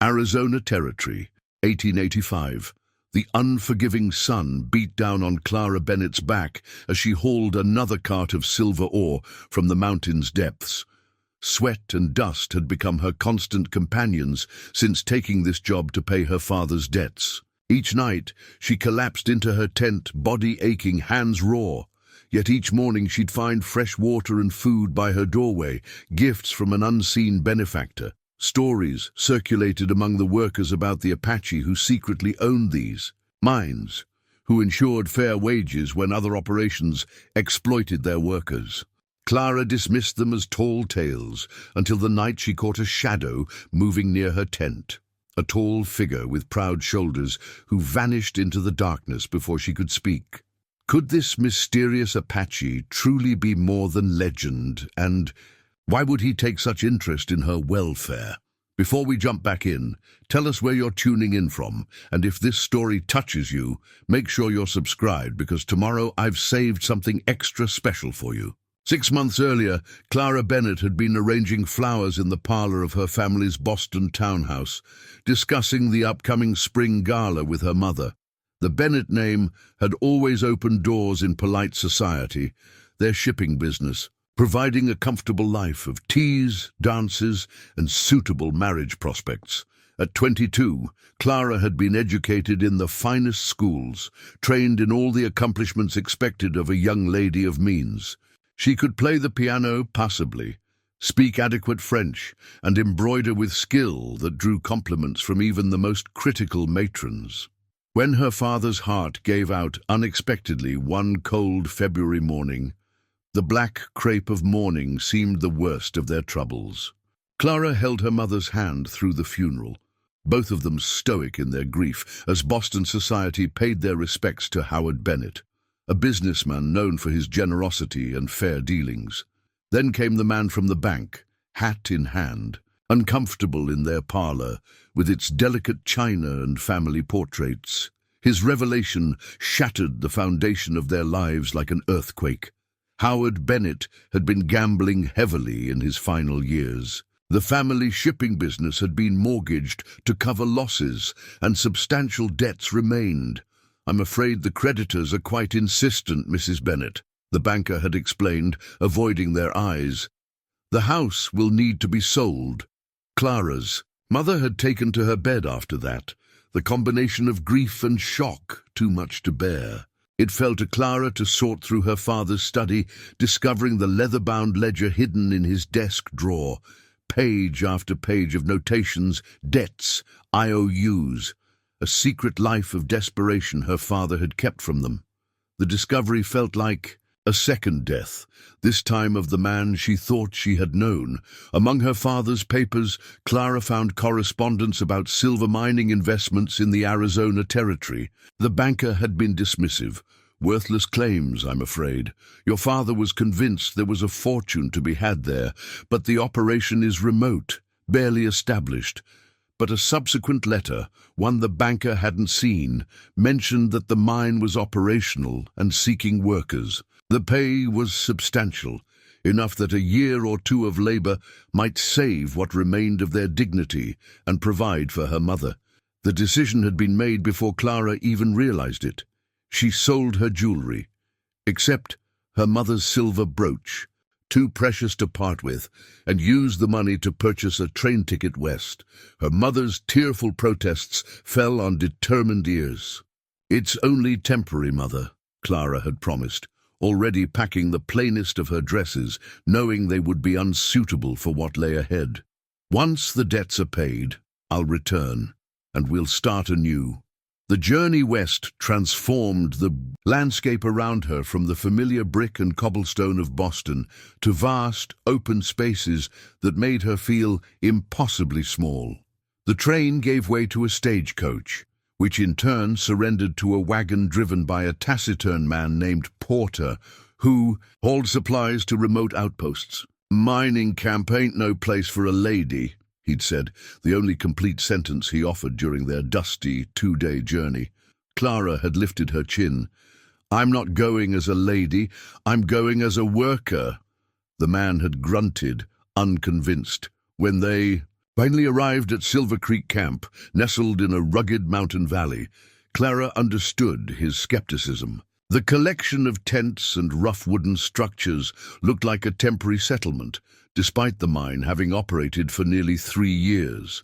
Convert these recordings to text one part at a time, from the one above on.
Arizona Territory, 1885. The unforgiving sun beat down on Clara Bennett's back as she hauled another cart of silver ore from the mountain's depths. Sweat and dust had become her constant companions since taking this job to pay her father's debts. Each night, she collapsed into her tent, body aching, hands raw. Yet each morning she'd find fresh water and food by her doorway, gifts from an unseen benefactor. Stories circulated among the workers about the Apache who secretly owned these mines, who ensured fair wages when other operations exploited their workers. Clara dismissed them as tall tales until the night she caught a shadow moving near her tent, a tall figure with proud shoulders who vanished into the darkness before she could speak. Could this mysterious Apache truly be more than legend, and why would he take such interest in her welfare? Before we jump back in, tell us where you're tuning in from, and if this story touches you, make sure you're subscribed because tomorrow I've saved something extra special for you. 6 months earlier, Clara Bennett had been arranging flowers in the parlor of her family's Boston townhouse, discussing the upcoming spring gala with her mother. The Bennett name had always opened doors in polite society, their shipping business, providing a comfortable life of teas, dances, and suitable marriage prospects. At 22, Clara had been educated in the finest schools, trained in all the accomplishments expected of a young lady of means. She could play the piano passably, speak adequate French, and embroider with skill that drew compliments from even the most critical matrons. When her father's heart gave out unexpectedly one cold February morning, the black crepe of mourning seemed the worst of their troubles. Clara held her mother's hand through the funeral, both of them stoic in their grief, as Boston society paid their respects to Howard Bennett, a businessman known for his generosity and fair dealings. Then came the man from the bank, hat in hand, uncomfortable in their parlor, with its delicate china and family portraits. His revelation shattered the foundation of their lives like an earthquake. Howard Bennett had been gambling heavily in his final years. The family shipping business had been mortgaged to cover losses, and substantial debts remained. "I'm afraid the creditors are quite insistent, Mrs. Bennett," the banker had explained, avoiding their eyes. "The house will need to be sold." Clara's mother had taken to her bed after that, the combination of grief and shock too much to bear. It fell to Clara to sort through her father's study, discovering the leather-bound ledger hidden in his desk drawer, page after page of notations, debts, IOUs, a secret life of desperation her father had kept from them. The discovery felt like a second death, this time of the man she thought she had known. Among her father's papers, Clara found correspondence about silver mining investments in the Arizona Territory. The banker had been dismissive. "Worthless claims, I'm afraid. Your father was convinced there was a fortune to be had there, but the operation is remote, barely established." But a subsequent letter, one the banker hadn't seen, mentioned that the mine was operational and seeking workers. The pay was substantial, enough that a year or two of labor might save what remained of their dignity and provide for her mother. The decision had been made before Clara even realized it. She sold her jewelry, except her mother's silver brooch, too precious to part with, and used the money to purchase a train ticket west. Her mother's tearful protests fell on determined ears. "It's only temporary, Mother," Clara had promised, already packing the plainest of her dresses, knowing they would be unsuitable for what lay ahead. "Once the debts are paid, I'll return, and we'll start anew." The journey west transformed the landscape around her from the familiar brick and cobblestone of Boston to vast, open spaces that made her feel impossibly small. The train gave way to a stagecoach, which in turn surrendered to a wagon driven by a taciturn man named Porter, who hauled supplies to remote outposts. "Mining camp ain't no place for a lady," he'd said, the only complete sentence he offered during their dusty, two-day journey. Clara had lifted her chin. "I'm not going as a lady, I'm going as a worker." The man had grunted, unconvinced. "When they Finally arrived at Silver Creek Camp, nestled in a rugged mountain valley, Clara understood his skepticism. The collection of tents and rough wooden structures looked like a temporary settlement, despite the mine having operated for nearly 3 years.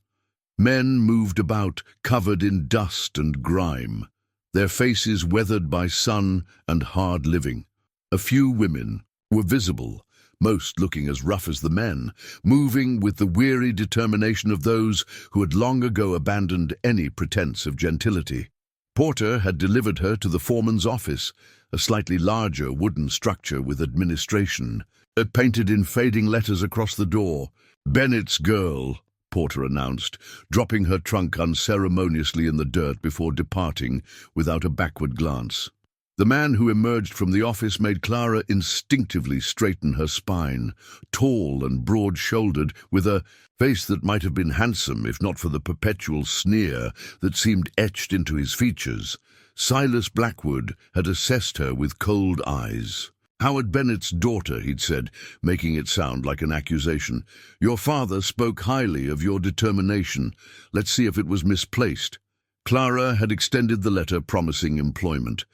Men moved about, covered in dust and grime, their faces weathered by sun and hard living. A few women were visible, most looking as rough as the men, moving with the weary determination of those who had long ago abandoned any pretense of gentility. Porter had delivered her to the foreman's office, a slightly larger wooden structure with administration, painted in fading letters across the door. "Bennett's girl," Porter announced, dropping her trunk unceremoniously in the dirt before departing without a backward glance. The man who emerged from the office made Clara instinctively straighten her spine, tall and broad-shouldered, with a face that might have been handsome if not for the perpetual sneer that seemed etched into his features. Silas Blackwood had assessed her with cold eyes. "Howard Bennett's daughter," he'd said, making it sound like an accusation. "Your father spoke highly of your determination. Let's see if it was misplaced." Clara had extended the letter promising employment.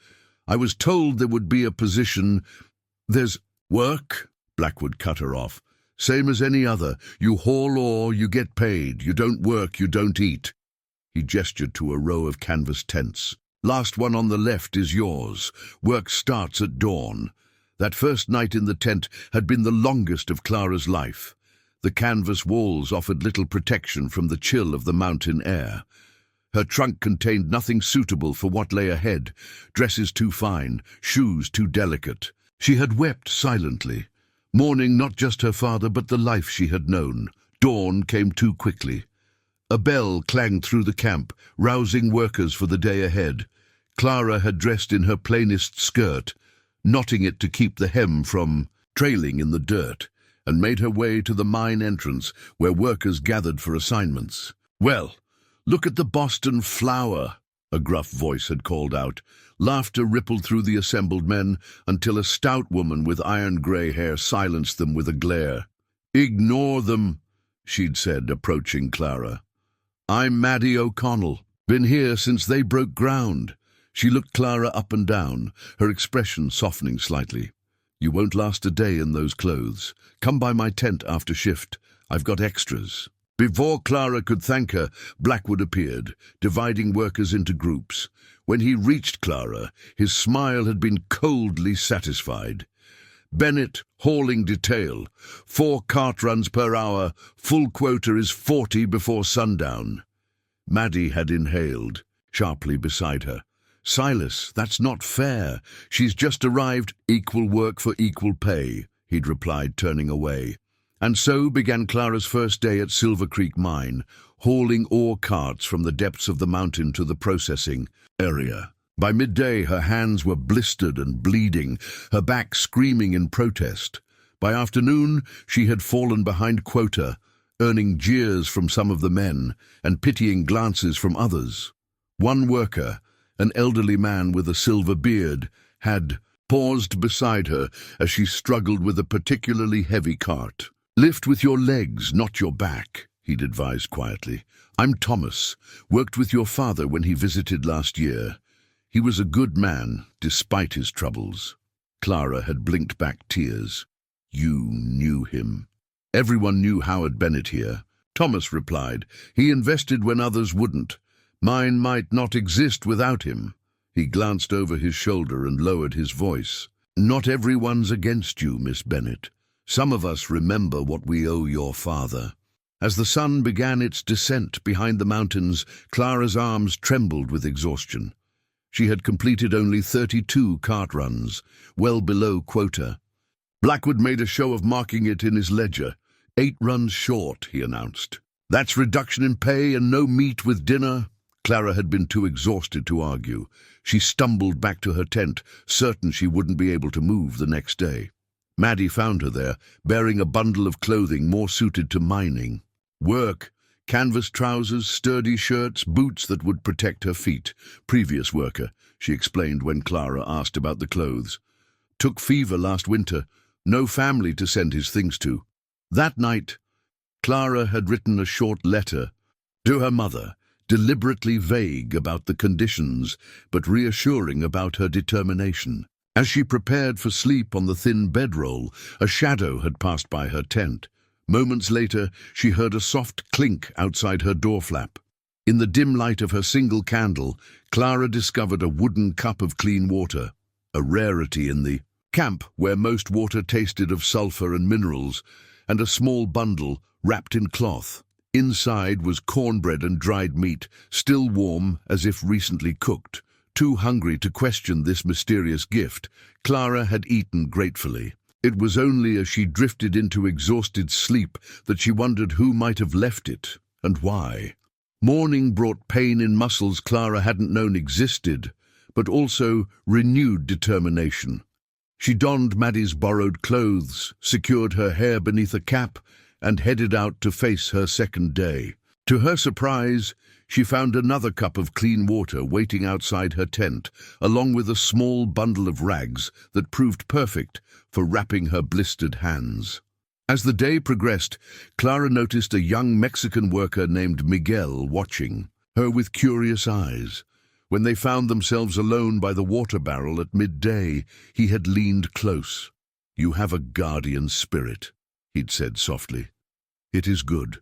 "I was told there would be a position." "There's work," Blackwood cut her off. "Same as any other. You haul ore, you get paid. You don't work, you don't eat." He gestured to a row of canvas tents. "Last one on the left is yours. Work starts at dawn." That first night in the tent had been the longest of Clara's life. The canvas walls offered little protection from the chill of the mountain air. Her trunk contained nothing suitable for what lay ahead, dresses too fine, shoes too delicate. She had wept silently, mourning not just her father but the life she had known. Dawn came too quickly. A bell clanged through the camp, rousing workers for the day ahead. Clara had dressed in her plainest skirt, knotting it to keep the hem from trailing in the dirt, and made her way to the mine entrance where workers gathered for assignments. "Well, look at the Boston flower," a gruff voice had called out. Laughter rippled through the assembled men until a stout woman with iron-grey hair silenced them with a glare. "Ignore them," she'd said, approaching Clara. "I'm Maddie O'Connell. Been here since they broke ground." She looked Clara up and down, her expression softening slightly. "You won't last a day in those clothes. Come by my tent after shift. I've got extras." Before Clara could thank her, Blackwood appeared, dividing workers into groups. When he reached Clara, his smile had been coldly satisfied. "Bennett, hauling detail. 4 cart runs per hour. Full quota is 40 before sundown." Maddie had inhaled, sharply beside her. "Silas, that's not fair. She's just arrived." "Equal work for equal pay," he'd replied, turning away. And so began Clara's first day at Silver Creek Mine, hauling ore carts from the depths of the mountain to the processing area. By midday, her hands were blistered and bleeding, her back screaming in protest. By afternoon, she had fallen behind quota, earning jeers from some of the men and pitying glances from others. One worker, an elderly man with a silver beard, had paused beside her as she struggled with a particularly heavy cart. "Lift with your legs, not your back," he'd advised quietly. "I'm Thomas. Worked with your father when he visited last year. He was a good man, despite his troubles." Clara had blinked back tears. "You knew him." "Everyone knew Howard Bennett here," Thomas replied. "He invested when others wouldn't. Mine might not exist without him." He glanced over his shoulder and lowered his voice. "Not everyone's against you, Miss Bennett. Some of us remember what we owe your father." As the sun began its descent behind the mountains, Clara's arms trembled with exhaustion. She had completed only 32 cart runs, well below quota. Blackwood made a show of marking it in his ledger. 8 runs short, he announced. "That's reduction in pay and no meat with dinner." Clara had been too exhausted to argue. She stumbled back to her tent, certain she wouldn't be able to move the next day. Maddie found her there, bearing a bundle of clothing more suited to mining. Work, canvas trousers, sturdy shirts, boots that would protect her feet. Previous worker, she explained when Clara asked about the clothes. Took fever last winter, no family to send his things to. That night, Clara had written a short letter to her mother, deliberately vague about the conditions, but reassuring about her determination. As she prepared for sleep on the thin bedroll, a shadow had passed by her tent. Moments later, she heard a soft clink outside her door flap. In the dim light of her single candle, Clara discovered a wooden cup of clean water, a rarity in the camp where most water tasted of sulfur and minerals, and a small bundle wrapped in cloth. Inside was cornbread and dried meat, still warm as if recently cooked. Too hungry to question this mysterious gift, Clara had eaten gratefully. It was only as she drifted into exhausted sleep that she wondered who might have left it, and why. Morning brought pain in muscles Clara hadn't known existed, but also renewed determination. She donned Maddie's borrowed clothes, secured her hair beneath a cap, and headed out to face her second day. To her surprise, she found another cup of clean water waiting outside her tent, along with a small bundle of rags that proved perfect for wrapping her blistered hands. As the day progressed, Clara noticed a young Mexican worker named Miguel watching her with curious eyes. When they found themselves alone by the water barrel at midday, he had leaned close. "You have a guardian spirit," he'd said softly. "It is good.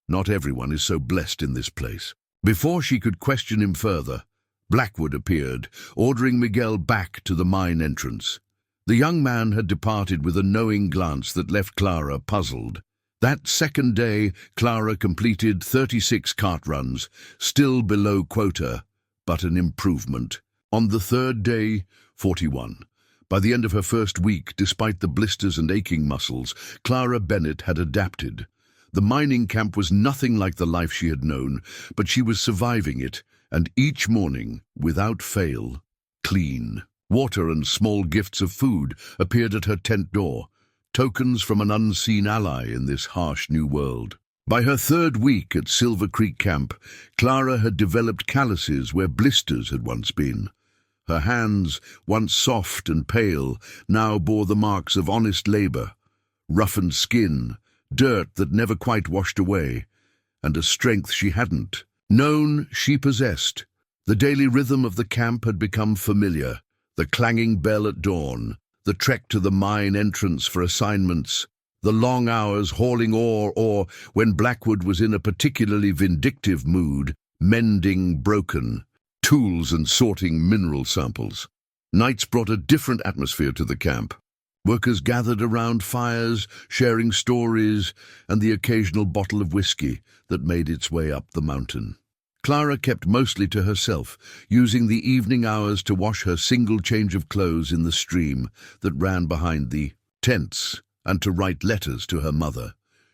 Not everyone is so blessed in this place." Before she could question him further, Blackwood appeared, ordering Miguel back to the mine entrance. The young man had departed with a knowing glance that left Clara puzzled. That second day, Clara completed 36 cart runs, still below quota, but an improvement. On the third day, 41. By the end of her first week, despite the blisters and aching muscles, Clara Bennett had adapted. The mining camp was nothing like the life she had known, but she was surviving it, and each morning, without fail, clean. Water and small gifts of food appeared at her tent door, tokens from an unseen ally in this harsh new world. By her third week at Silver Creek Camp, Clara had developed calluses where blisters had once been. Her hands, once soft and pale, now bore the marks of honest labor, roughened skin, dirt that never quite washed away, and a strength she hadn't known she possessed. The daily rhythm of the camp had become familiar. The clanging bell at dawn, the trek to the mine entrance for assignments, the long hours hauling ore, or, when Blackwood was in a particularly vindictive mood, mending broken tools and sorting mineral samples. Nights brought a different atmosphere to the camp. Workers gathered around fires, sharing stories, and the occasional bottle of whiskey that made its way up the mountain. Clara kept mostly to herself, using the evening hours to wash her single change of clothes in the stream that ran behind the tents, and to write letters to her mother.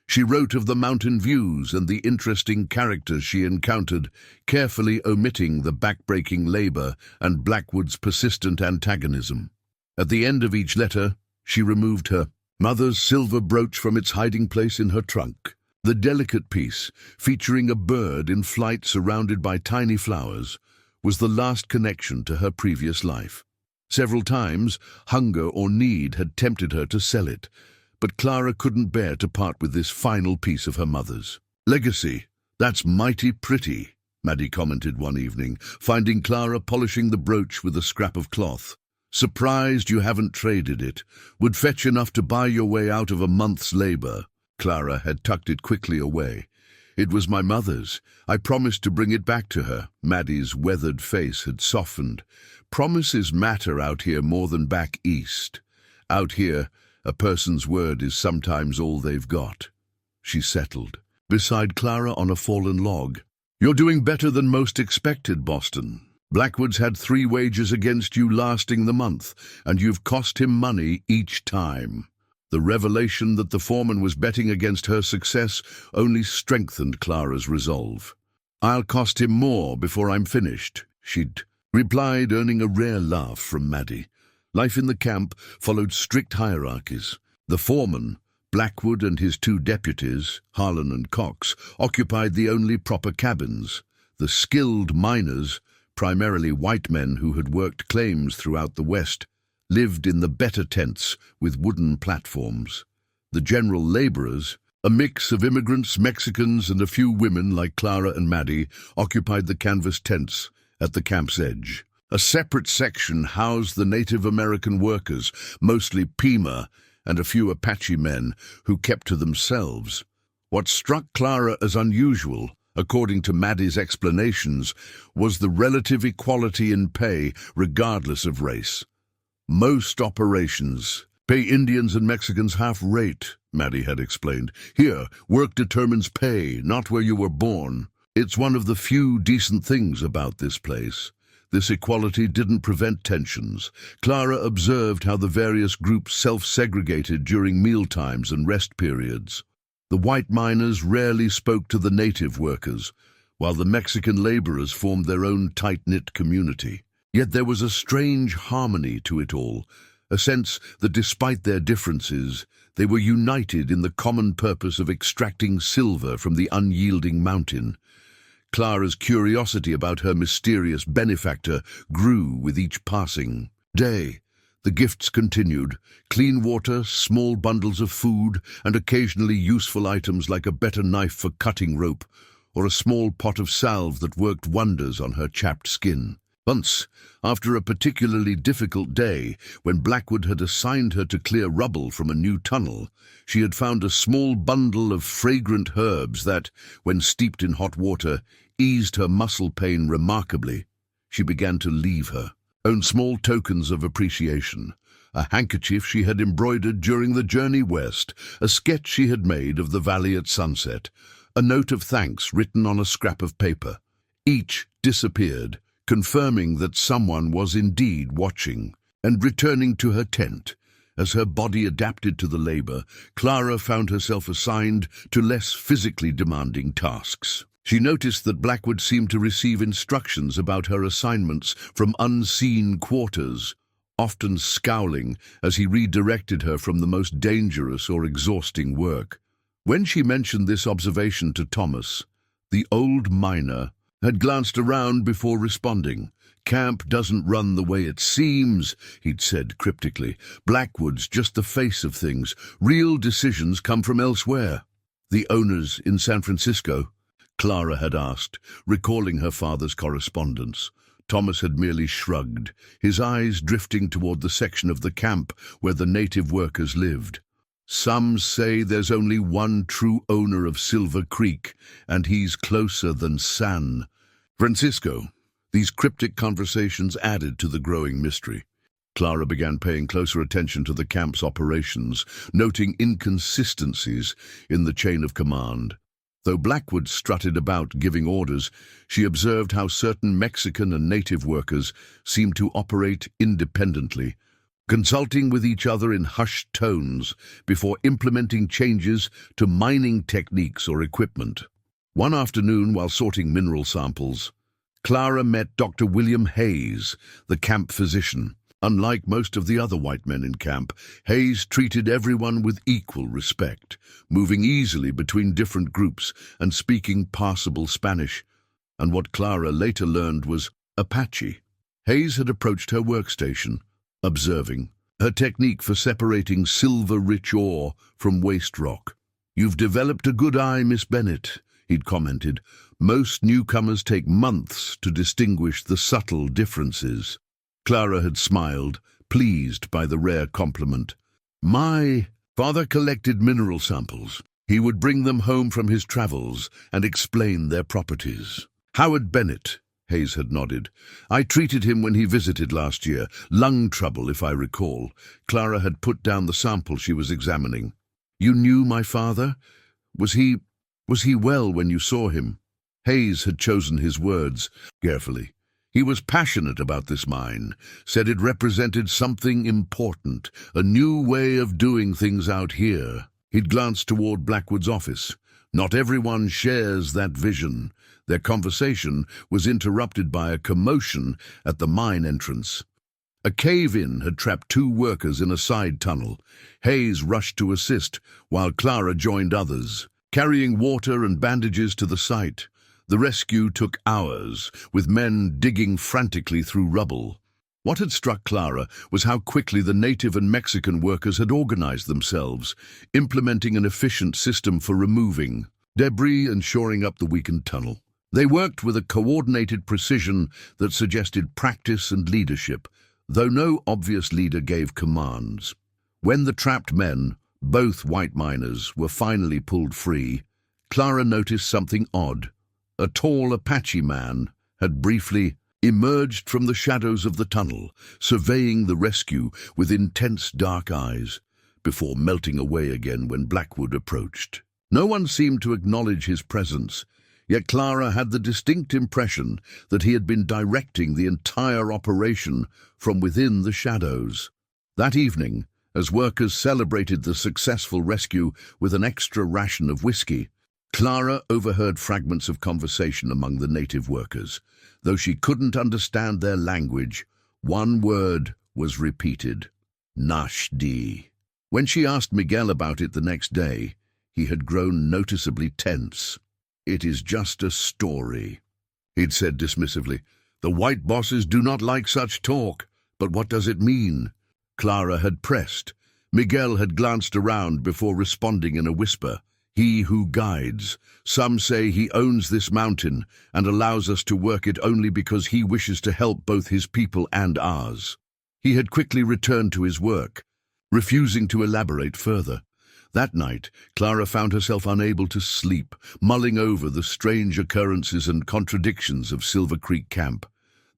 She wrote of the mountain views and the interesting characters she encountered, carefully omitting the backbreaking labor and Blackwood's persistent antagonism. At the end of each letter, she removed her mother's silver brooch from its hiding place in her trunk. The delicate piece, featuring a bird in flight surrounded by tiny flowers, was the last connection to her previous life. Several times, hunger or need had tempted her to sell it, but Clara couldn't bear to part with this final piece of her mother's legacy. "That's mighty pretty," Maddie commented one evening, finding Clara polishing the brooch with a scrap of cloth. "Surprised you haven't traded it. Would fetch enough to buy your way out of a month's labor." Clara had tucked it quickly away. "It was my mother's. I promised to bring it back to her." Maddie's weathered face had softened. "Promises matter out here more than back east. Out here, a person's word is sometimes all they've got." She settled beside Clara on a fallen log. "You're doing better than most expected, Boston. Blackwood's had 3 wagers against you lasting the month, and you've cost him money each time." The revelation that the foreman was betting against her success only strengthened Clara's resolve. "I'll cost him more before I'm finished," she'd replied, earning a rare laugh from Maddie. Life in the camp followed strict hierarchies. The foreman, Blackwood, and his 2 deputies, Harlan and Cox, occupied the only proper cabins. The skilled miners, primarily white men who had worked claims throughout the West, lived in the better tents with wooden platforms. The general laborers, A mix of immigrants, Mexicans, and a few women like Clara and Maddie occupied the canvas tents at the camp's edge. A separate section housed the Native American workers, mostly Pima, and a few Apache men who kept to themselves. What struck Clara as unusual, according to Maddie's explanations, was the relative equality in pay regardless of race. Most operations pay Indians and Mexicans half rate, Maddie had explained. Here, work determines pay, not where you were born. It's one of the few decent things about this place. This equality didn't prevent tensions. Clara observed how the various groups self-segregated during mealtimes and rest periods. The white miners rarely spoke to the native workers, while the Mexican laborers formed their own tight-knit community. Yet there was a strange harmony to it all, a sense that despite their differences, they were united in the common purpose of extracting silver from the unyielding mountain. Clara's curiosity about her mysterious benefactor grew with each passing day. The gifts continued: clean water, small bundles of food, and occasionally useful items like a better knife for cutting rope, or a small pot of salve that worked wonders on her chapped skin. Once, after a particularly difficult day, when Blackwood had assigned her to clear rubble from a new tunnel, she had found a small bundle of fragrant herbs that, when steeped in hot water, eased her muscle pain remarkably. She began to leave her own small tokens of appreciation: a handkerchief she had embroidered during the journey west, a sketch she had made of the valley at sunset, a note of thanks written on a scrap of paper. Each disappeared, confirming that someone was indeed watching, and returning to her tent. As her body adapted to the labor, Clara found herself assigned to less physically demanding tasks. She noticed that Blackwood seemed to receive instructions about her assignments from unseen quarters, often scowling as he redirected her from the most dangerous or exhausting work. When she mentioned this observation to Thomas, the old miner had glanced around before responding. "Camp doesn't run the way it seems," he'd said cryptically. "Blackwood's just the face of things. Real decisions come from elsewhere." "The owners in San Francisco?" Clara had asked, recalling her father's correspondence. Thomas had merely shrugged, his eyes drifting toward the section of the camp where the native workers lived. "Some say there's only one true owner of Silver Creek, and he's closer than San Francisco." These cryptic conversations added to the growing mystery. Clara began paying closer attention to the camp's operations, noting inconsistencies in the chain of command. Though Blackwood strutted about giving orders, she observed how certain Mexican and native workers seemed to operate independently, consulting with each other in hushed tones before implementing changes to mining techniques or equipment. One afternoon, while sorting mineral samples, Clara met Dr. William Hayes, the camp physician. Unlike most of the other white men in camp, Hayes treated everyone with equal respect, moving easily between different groups and speaking passable Spanish, and what Clara later learned was Apache. Hayes had approached her workstation, observing her technique for separating silver-rich ore from waste rock. "You've developed a good eye, Miss Bennett," he'd commented. "Most newcomers take months to distinguish the subtle differences." Clara had smiled, pleased by the rare compliment. "My father collected mineral samples. He would bring them home from his travels and explain their properties." "Howard Bennett," Hayes had nodded. "I treated him when he visited last year. Lung trouble, if I recall." Clara had put down the sample she was examining. "You knew my father? Was he well when you saw him?" Hayes had chosen his words carefully. He was passionate about this mine, said it represented something important, a new way of doing things out here. He'd glanced toward Blackwood's office. Not everyone shares that vision. Their conversation was interrupted by a commotion at the mine entrance. A cave-in had trapped two workers in a side tunnel. Hayes rushed to assist, while Clara joined others, carrying water and bandages to the site. The rescue took hours, with men digging frantically through rubble. What had struck Clara was how quickly the native and Mexican workers had organized themselves, implementing an efficient system for removing debris and shoring up the weakened tunnel. They worked with a coordinated precision that suggested practice and leadership, though no obvious leader gave commands. When the trapped men, both white miners, were finally pulled free, Clara noticed something odd. A tall Apache man had briefly emerged from the shadows of the tunnel, surveying the rescue with intense dark eyes, before melting away again when Blackwood approached. No one seemed to acknowledge his presence, yet Clara had the distinct impression that he had been directing the entire operation from within the shadows. That evening, as workers celebrated the successful rescue with an extra ration of whiskey, Clara overheard fragments of conversation among the native workers. Though she couldn't understand their language, one word was repeated: Nashdi. When she asked Miguel about it the next day, he had grown noticeably tense. "It is just a story," he'd said dismissively. "The white bosses do not like such talk. But what does it mean?" Clara had pressed. Miguel had glanced around before responding in a whisper. "He who guides. Some say he owns this mountain and allows us to work it only because he wishes to help both his people and ours." He had quickly returned to his work, refusing to elaborate further. That night, Clara found herself unable to sleep, mulling over the strange occurrences and contradictions of Silver Creek Camp.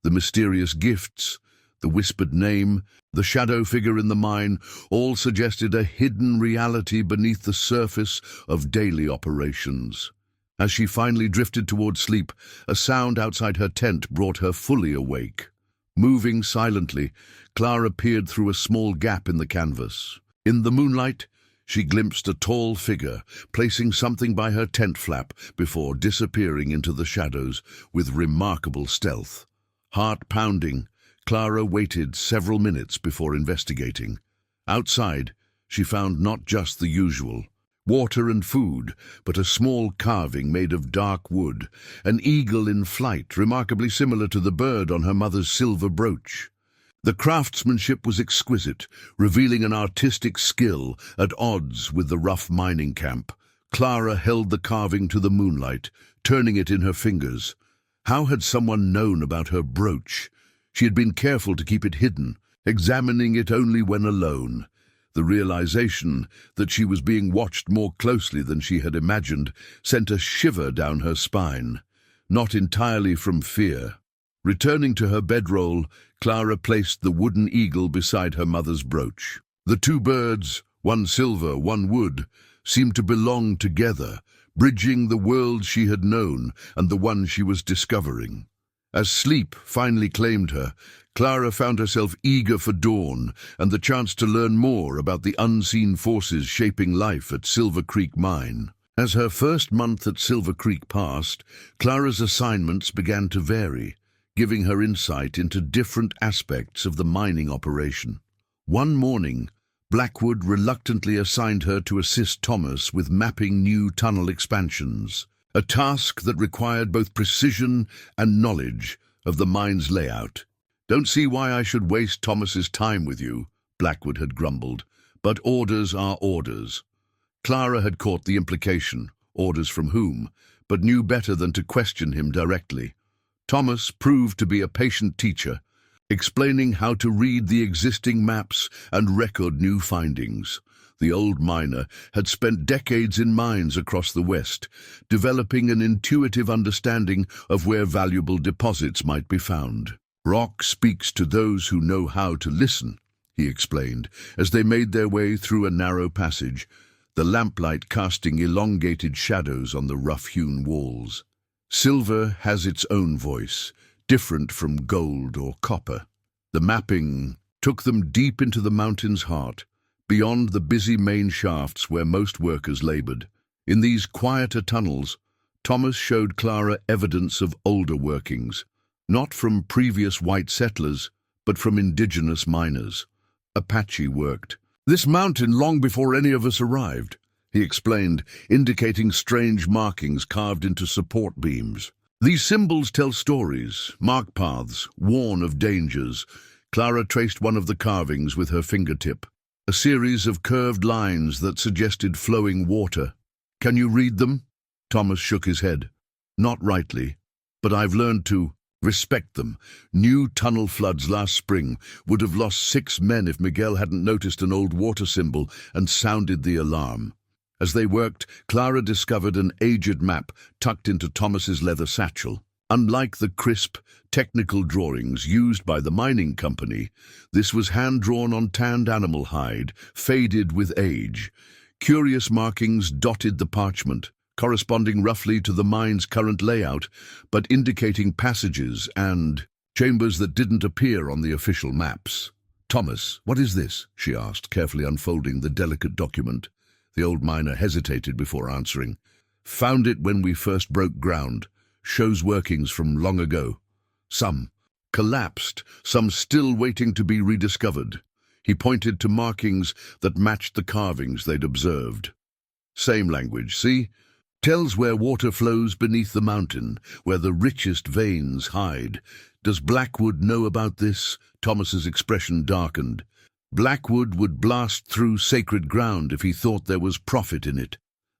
The mysterious gifts, the whispered name, the shadow figure in the mine, all suggested a hidden reality beneath the surface of daily operations. As she finally drifted toward sleep, a sound outside her tent brought her fully awake. Moving silently, Clara peered through a small gap in the canvas. In the moonlight, she glimpsed a tall figure, placing something by her tent flap before disappearing into the shadows with remarkable stealth. Heart pounding, Clara waited several minutes before investigating. Outside, she found not just the usual water and food, but a small carving made of dark wood, an eagle in flight, remarkably similar to the bird on her mother's silver brooch. The craftsmanship was exquisite, revealing an artistic skill at odds with the rough mining camp. Clara held the carving to the moonlight, turning it in her fingers. How had someone known about her brooch? She had been careful to keep it hidden, examining it only when alone. The realization that she was being watched more closely than she had imagined sent a shiver down her spine, not entirely from fear. Returning to her bedroll, Clara placed the wooden eagle beside her mother's brooch. The two birds, one silver, one wood, seemed to belong together, bridging the world she had known and the one she was discovering. As sleep finally claimed her, Clara found herself eager for dawn and the chance to learn more about the unseen forces shaping life at Silver Creek Mine. As her first month at Silver Creek passed, Clara's assignments began to vary, giving her insight into different aspects of the mining operation. One morning, Blackwood reluctantly assigned her to assist Thomas with mapping new tunnel expansions, a task that required both precision and knowledge of the mine's layout. "Don't see why I should waste Thomas's time with you," Blackwood had grumbled, "but orders are orders." Clara had caught the implication, orders from whom, but knew better than to question him directly. Thomas proved to be a patient teacher, explaining how to read the existing maps and record new findings. The old miner had spent decades in mines across the West, developing an intuitive understanding of where valuable deposits might be found. "Rock speaks to those who know how to listen," he explained, as they made their way through a narrow passage, the lamplight casting elongated shadows on the rough-hewn walls. "Silver has its own voice, different from gold or copper." The mapping took them deep into the mountain's heart, beyond the busy main shafts where most workers labored. In these quieter tunnels, Thomas showed Clara evidence of older workings, not from previous white settlers, but from indigenous miners. Apache worked. "This mountain long before any of us arrived," he explained, indicating strange markings carved into support beams. "These symbols tell stories, mark paths, warn of dangers, Clara traced one of the carvings with her fingertip, a series of curved lines that suggested flowing water. "Can you read them?" Thomas shook his head. "Not rightly, but I've learned to respect them. New tunnel floods last spring would have lost 6 men if Miguel hadn't noticed an old water symbol and sounded the alarm." As they worked, Clara discovered an aged map tucked into Thomas's leather satchel. Unlike the crisp, technical drawings used by the mining company, this was hand-drawn on tanned animal hide, faded with age. Curious markings dotted the parchment, corresponding roughly to the mine's current layout, but indicating passages and chambers that didn't appear on the official maps. "Thomas, what is this?" she asked, carefully unfolding the delicate document. The old miner hesitated before answering. "Found it when we first broke ground. Shows workings from long ago. Some collapsed, some still waiting to be rediscovered." He pointed to markings that matched the carvings they'd observed. "Same language, see? Tells where water flows beneath the mountain, where the richest veins hide. Does Blackwood know about this?" Thomas's expression darkened. "Blackwood would blast through sacred ground if he thought there was profit in it.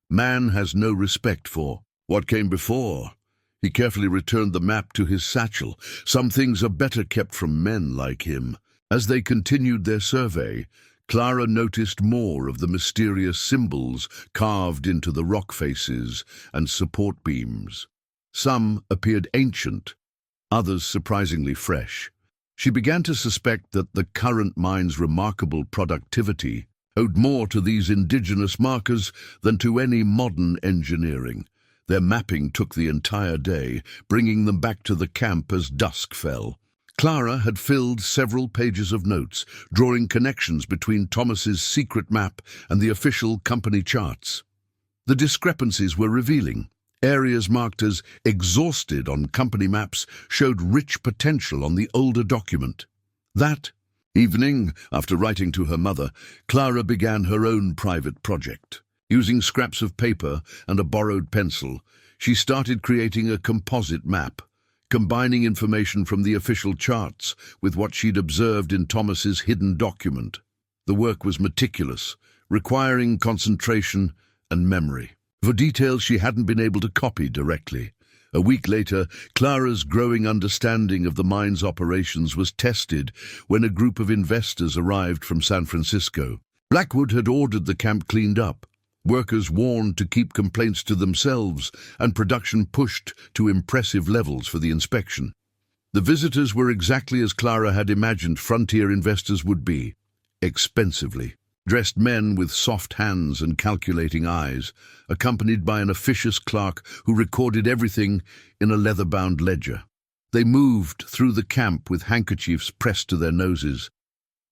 Man has no respect for what came before." He carefully returned the map to his satchel. Some things are better kept from men like him. As they continued their survey, Clara noticed more of the mysterious symbols carved into the rock faces and support beams. Some appeared ancient, others surprisingly fresh. She began to suspect that the current mine's remarkable productivity owed more to these indigenous markers than to any modern engineering. Their mapping took the entire day, bringing them back to the camp as dusk fell. Clara had filled several pages of notes, drawing connections between Thomas's secret map and the official company charts. The discrepancies were revealing. Areas marked as exhausted on company maps showed rich potential on the older document. That evening, after writing to her mother, Clara began her own private project. Using scraps of paper and a borrowed pencil, she started creating a composite map, combining information from the official charts with what she'd observed in Thomas's hidden document. The work was meticulous, requiring concentration and memory for details she hadn't been able to copy directly. A week later, Clara's growing understanding of the mine's operations was tested when a group of investors arrived from San Francisco. Blackwood had ordered the camp cleaned up, workers warned to keep complaints to themselves, and production pushed to impressive levels for the inspection. The visitors were exactly as Clara had imagined frontier investors would be: expensively dressed men with soft hands and calculating eyes, accompanied by an officious clerk who recorded everything in a leather-bound ledger. They moved through the camp with handkerchiefs pressed to their noses,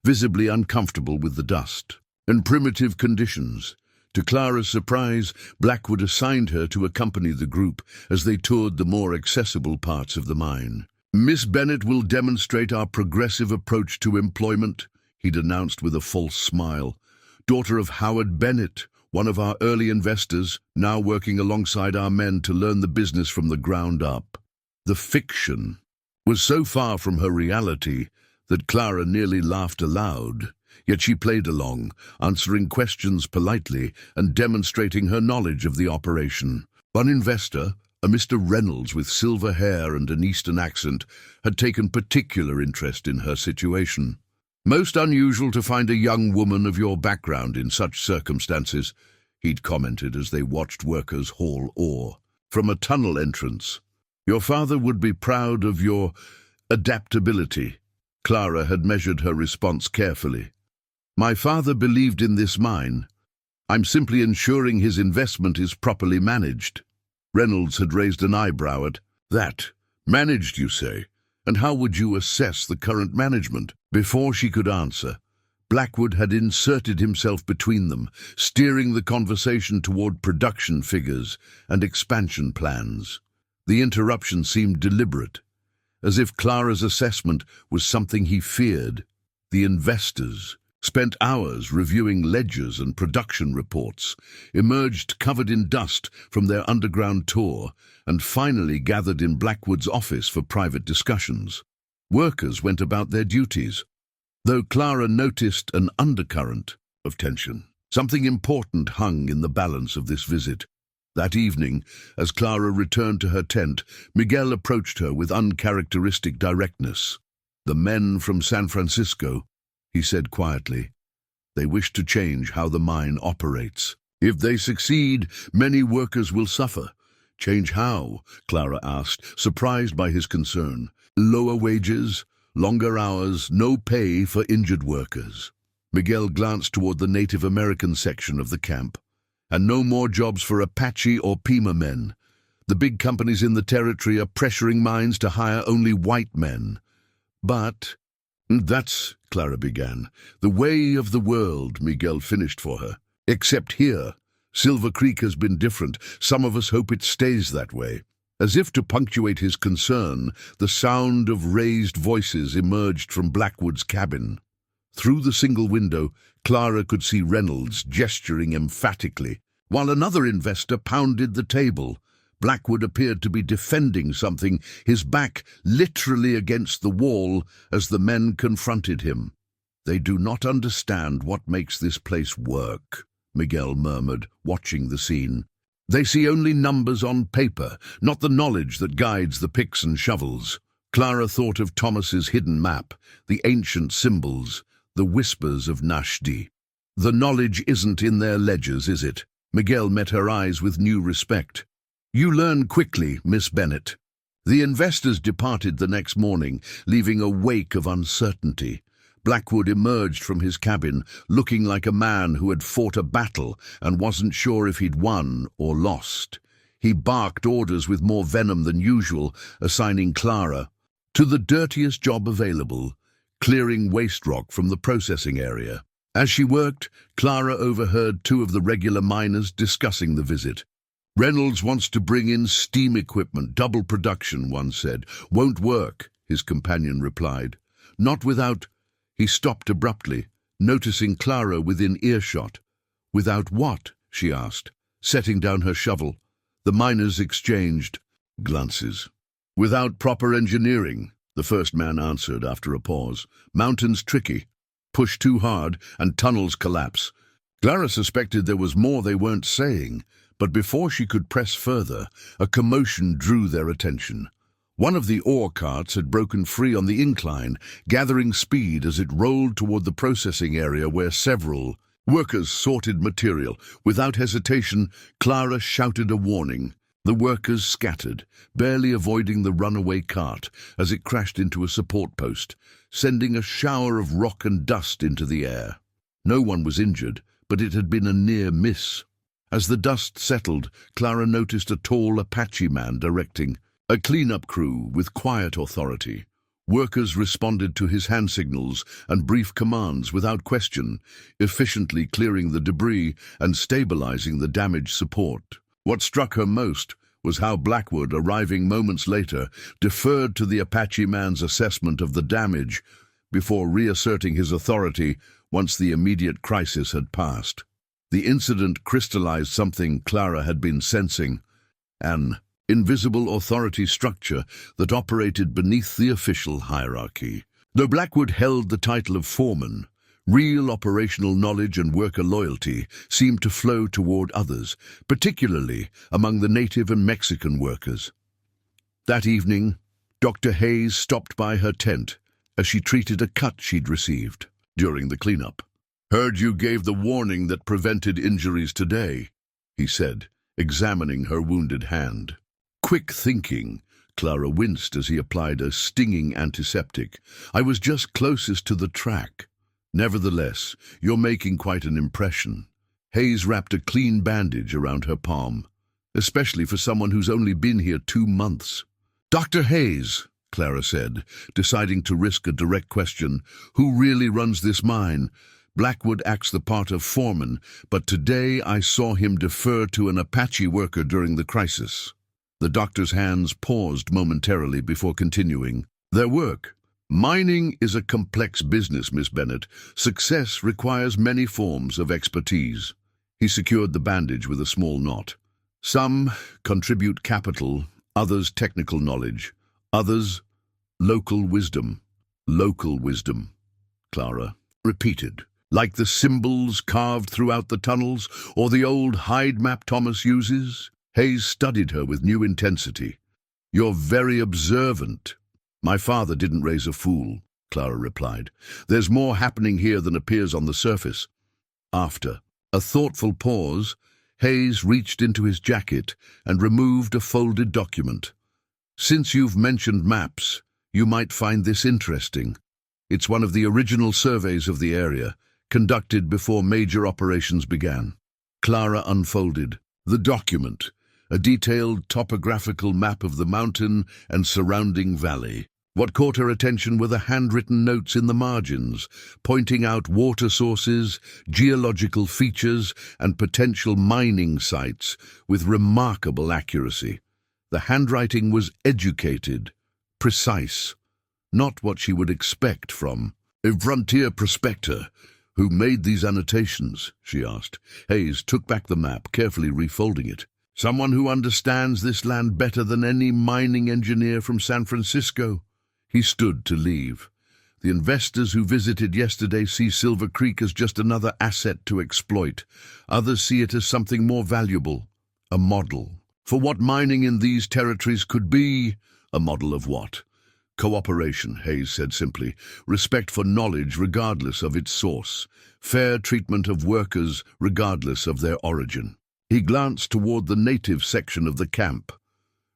visibly uncomfortable with the dust and primitive conditions. To Clara's surprise, Blackwood assigned her to accompany the group as they toured the more accessible parts of the mine. "Miss Bennett will demonstrate our progressive approach to employment," he'd announced with a false smile. "Daughter of Howard Bennett, one of our early investors, now working alongside our men to learn the business from the ground up." The fiction was so far from her reality that Clara nearly laughed aloud. Yet she played along, answering questions politely and demonstrating her knowledge of the operation. One investor, a Mr. Reynolds with silver hair and an Eastern accent, had taken particular interest in her situation. "Most unusual to find a young woman of your background in such circumstances," he'd commented as they watched workers haul ore from a tunnel entrance. "Your father would be proud of your adaptability." Clara had measured her response carefully. "My father believed in this mine. I'm simply ensuring his investment is properly managed." Reynolds had raised an eyebrow at that. "Managed, you say? And how would you assess the current management?" Before she could answer, Blackwood had inserted himself between them, steering the conversation toward production figures and expansion plans. The interruption seemed deliberate, as if Clara's assessment was something he feared. The investors spent hours reviewing ledgers and production reports, emerged covered in dust from their underground tour, and finally gathered in Blackwood's office for private discussions. Workers went about their duties, though Clara noticed an undercurrent of tension. Something important hung in the balance of this visit. That evening, as Clara returned to her tent, Miguel approached her with uncharacteristic directness. "The men from San Francisco," he said quietly. "They wish to change how the mine operates. If they succeed, many workers will suffer." "Change how?" Clara asked, surprised by his concern. "Lower wages, longer hours, no pay for injured workers." Miguel glanced toward the Native American section of the camp. "And no more jobs for Apache or Pima men. The big companies in the territory are pressuring mines to hire only white men." "But—" "That's," Clara began, "the way of the world," Miguel finished for her. "Except here. Silver Creek has been different. Some of us hope it stays that way." As if to punctuate his concern, the sound of raised voices emerged from Blackwood's cabin. Through the single window, Clara could see Reynolds gesturing emphatically, while another investor pounded the table. Blackwood appeared to be defending something, his back literally against the wall as the men confronted him. "They do not understand what makes this place work," Miguel murmured, watching the scene. "They see only numbers on paper, not the knowledge that guides the picks and shovels." Clara thought of Thomas's hidden map, the ancient symbols, the whispers of Nashdi. "The knowledge isn't in their ledgers, is it?" Miguel met her eyes with new respect. "You learn quickly, Miss Bennett." The investors departed the next morning, leaving a wake of uncertainty. Blackwood emerged from his cabin, looking like a man who had fought a battle and wasn't sure if he'd won or lost. He barked orders with more venom than usual, assigning Clara to the dirtiest job available, clearing waste rock from the processing area. As she worked, Clara overheard two of the regular miners discussing the visit. "Reynolds wants to bring in steam equipment, double production," one said. "Won't work," his companion replied. "Not without—" He stopped abruptly, noticing Clara within earshot. "Without what?" she asked, setting down her shovel. The miners exchanged glances. "Without proper engineering," the first man answered after a pause. "Mountains tricky. Push too hard and tunnels collapse." Clara suspected there was more they weren't saying, but before she could press further, a commotion drew their attention. One of the ore carts had broken free on the incline, gathering speed as it rolled toward the processing area where several workers sorted material. Without hesitation, Clara shouted a warning. The workers scattered, barely avoiding the runaway cart as it crashed into a support post, sending a shower of rock and dust into the air. No one was injured, but it had been a near miss. As the dust settled, Clara noticed a tall Apache man directing a cleanup crew with quiet authority. Workers responded to his hand signals and brief commands without question, efficiently clearing the debris and stabilizing the damaged support. What struck her most was how Blackwood, arriving moments later, deferred to the Apache man's assessment of the damage before reasserting his authority once the immediate crisis had passed. The incident crystallized something Clara had been sensing, an invisible authority structure that operated beneath the official hierarchy. Though Blackwood held the title of foreman, real operational knowledge and worker loyalty seemed to flow toward others, particularly among the native and Mexican workers. That evening, Dr. Hayes stopped by her tent as she treated a cut she'd received during the cleanup. "Heard you gave the warning that prevented injuries today," he said, examining her wounded hand. "Quick thinking." Clara winced as he applied a stinging antiseptic. "I was just closest to the track. Nevertheless, you're making quite an impression." Hayes wrapped a clean bandage around her palm, especially for someone who's only been here 2 months. "Dr. Hayes," Clara said, deciding to risk a direct question, "who really runs this mine?" "Blackwood acts the part of foreman, but today I saw him defer to an Apache worker during the crisis." The doctor's hands paused momentarily before continuing. "Their work. Mining is a complex business, Miss Bennett. Success requires many forms of expertise." He secured the bandage with a small knot. "Some contribute capital, others technical knowledge, others Local wisdom, local wisdom, Clara repeated. Like the symbols carved throughout the tunnels or the old hide map Thomas uses? Hayes studied her with new intensity. You're very observant. My father didn't raise a fool, Clara replied. There's more happening here than appears on the surface. After a thoughtful pause, Hayes reached into his jacket and removed a folded document. Since you've mentioned maps, you might find this interesting. It's one of the original surveys of the area, conducted before major operations began. Clara unfolded the document, a detailed topographical map of the mountain and surrounding valley. What caught her attention were the handwritten notes in the margins, pointing out water sources, geological features, and potential mining sites with remarkable accuracy. The handwriting was educated, precise, not what she would expect from a frontier prospector. Who made these annotations? She asked. Hayes took back the map, carefully refolding it. Someone who understands this land better than any mining engineer from San Francisco. He stood to leave. The investors who visited yesterday see Silver Creek as just another asset to exploit. Others see it as something more valuable, a model. For what mining in these territories could be. A model of what? Cooperation, Hayes said simply. Respect for knowledge regardless of its source. Fair treatment of workers regardless of their origin. He glanced toward the native section of the camp.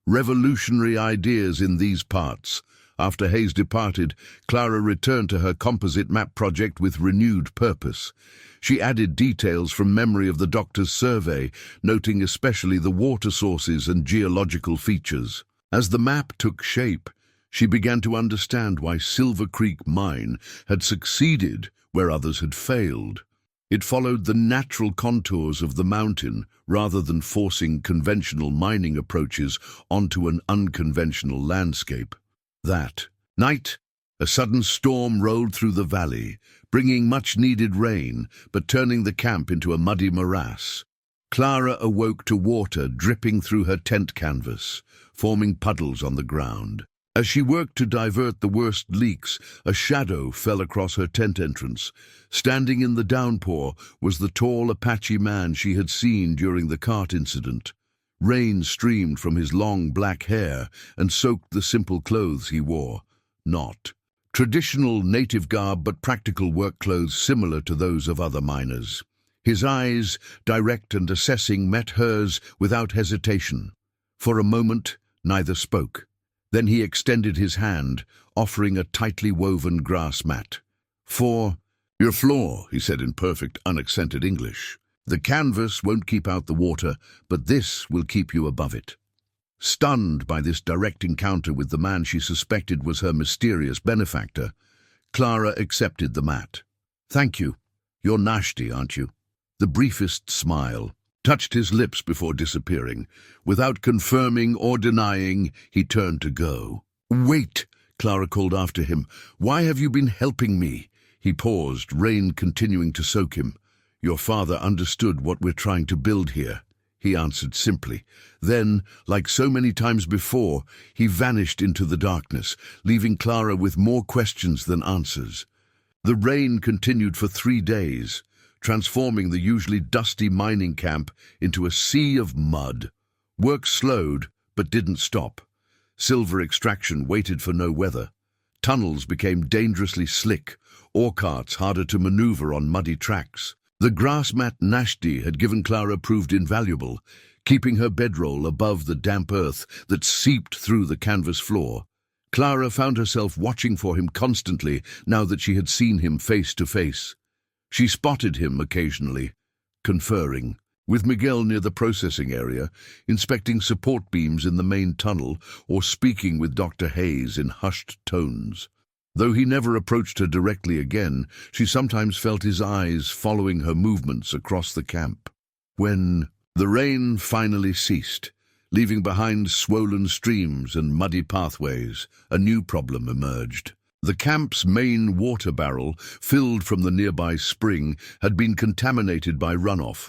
Revolutionary ideas in these parts. After Hayes departed, Clara returned to her composite map project with renewed purpose. She added details from memory of the doctor's survey, noting especially the water sources and geological features. As the map took shape, she began to understand why Silver Creek Mine had succeeded where others had failed. It followed the natural contours of the mountain rather than forcing conventional mining approaches onto an unconventional landscape. That night, a sudden storm rolled through the valley, bringing much-needed rain, but turning the camp into a muddy morass. Clara awoke to water dripping through her tent canvas, forming puddles on the ground. As she worked to divert the worst leaks, a shadow fell across her tent entrance. Standing in the downpour was the tall Apache man she had seen during the cart incident. Rain streamed from his long black hair and soaked the simple clothes he wore. Not traditional native garb, but practical work clothes similar to those of other miners. His eyes, direct and assessing, met hers without hesitation. For a moment, neither spoke. Then he extended his hand, offering a tightly woven grass mat. "For your floor," he said in perfect, unaccented English. "The canvas won't keep out the water, but this will keep you above it." Stunned by this direct encounter with the man she suspected was her mysterious benefactor, Clara accepted the mat. "Thank you. You're Nashti, aren't you?" The briefest smile touched his lips before disappearing. Without confirming or denying, he turned to go. "Wait," Clara called after him. "Why have you been helping me?" He paused, rain continuing to soak him. "Your father understood what we're trying to build here," he answered simply. Then, like so many times before, he vanished into the darkness, leaving Clara with more questions than answers. The rain continued for 3 days, transforming the usually dusty mining camp into a sea of mud. Work slowed, but didn't stop. Silver extraction waited for no weather. Tunnels became dangerously slick, ore carts harder to maneuver on muddy tracks. The grass mat Nashti had given Clara proved invaluable, keeping her bedroll above the damp earth that seeped through the canvas floor. Clara found herself watching for him constantly now that she had seen him face to face. She spotted him occasionally, conferring with Miguel near the processing area, inspecting support beams in the main tunnel, or speaking with Dr. Hayes in hushed tones. Though he never approached her directly again, she sometimes felt his eyes following her movements across the camp. When the rain finally ceased, leaving behind swollen streams and muddy pathways, a new problem emerged. The camp's main water barrel, filled from the nearby spring, had been contaminated by runoff.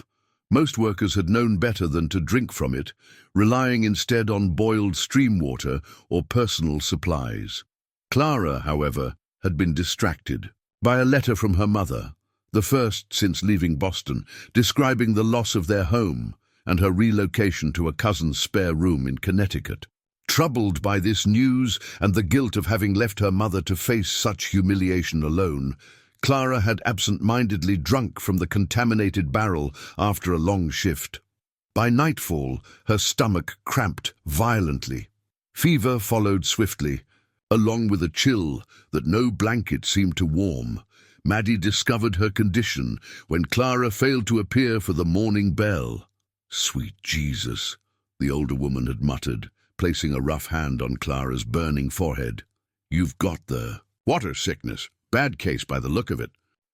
Most workers had known better than to drink from it, relying instead on boiled stream water or personal supplies. Clara, however, had been distracted by a letter from her mother, the first since leaving Boston, describing the loss of their home and her relocation to a cousin's spare room in Connecticut. Troubled by this news and the guilt of having left her mother to face such humiliation alone, Clara had absent-mindedly drunk from the contaminated barrel after a long shift. By nightfall, her stomach cramped violently. Fever followed swiftly, along with a chill that no blanket seemed to warm. Maddie discovered her condition when Clara failed to appear for the morning bell. "Sweet Jesus," the older woman had muttered, placing a rough hand on Clara's burning forehead. "You've got the water sickness. Bad case by the look of it."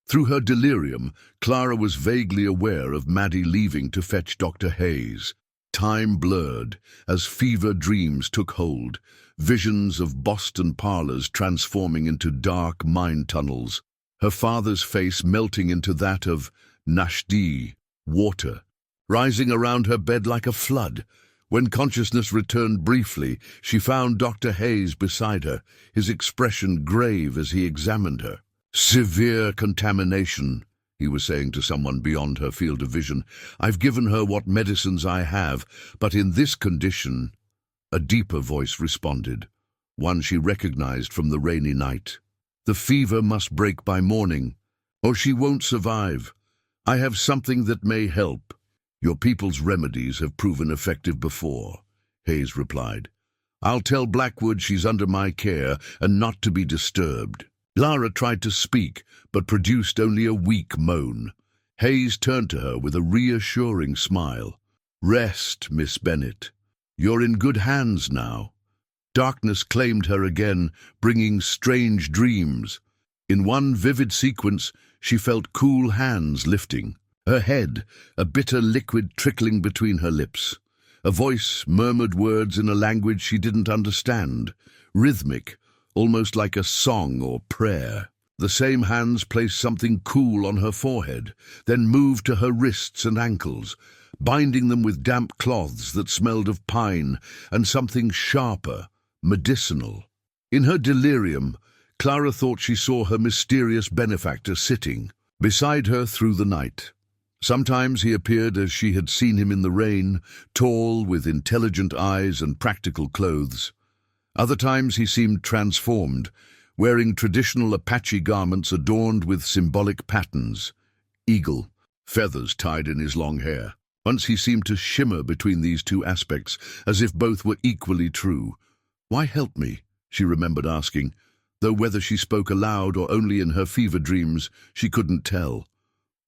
Through her delirium, Clara was vaguely aware of Maddie leaving to fetch Dr. Hayes. Time blurred as fever dreams took hold, visions of Boston parlors transforming into dark mine tunnels, her father's face melting into that of Nashdi, water, rising around her bed like a flood. When consciousness returned briefly, she found Dr. Hayes beside her, his expression grave as he examined her. "Severe contamination," he was saying to someone beyond her field of vision. "I've given her what medicines I have, but in this condition—" A deeper voice responded, one she recognized from the rainy night. "The fever must break by morning, or she won't survive. I have something that may help." "Your people's remedies have proven effective before," Hayes replied. "I'll tell Blackwood she's under my care and not to be disturbed." Clara tried to speak, but produced only a weak moan. Hayes turned to her with a reassuring smile. "Rest, Miss Bennett. You're in good hands now." Darkness claimed her again, bringing strange dreams. In one vivid sequence, she felt cool hands lifting her head, a bitter liquid trickling between her lips. A voice murmured words in a language she didn't understand, rhythmic, almost like a song or prayer. The same hands placed something cool on her forehead, then moved to her wrists and ankles, binding them with damp cloths that smelled of pine and something sharper, medicinal. In her delirium, Clara thought she saw her mysterious benefactor sitting beside her through the night. Sometimes he appeared as she had seen him in the rain, tall, with intelligent eyes and practical clothes. Other times he seemed transformed, wearing traditional Apache garments adorned with symbolic patterns. Eagle, feathers tied in his long hair. Once he seemed to shimmer between these two aspects, as if both were equally true. "Why help me?" she remembered asking, though whether she spoke aloud or only in her fever dreams, she couldn't tell.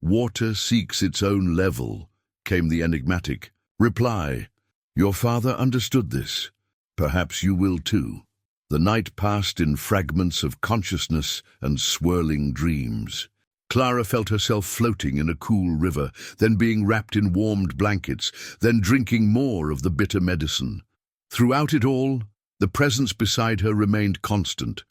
"Water seeks its own level," came the enigmatic reply. "Your father understood this. Perhaps you will too." The night passed in fragments of consciousness and swirling dreams. Clara felt herself floating in a cool river, then being wrapped in warmed blankets, then drinking more of the bitter medicine. Throughout it all, the presence beside her remained constant,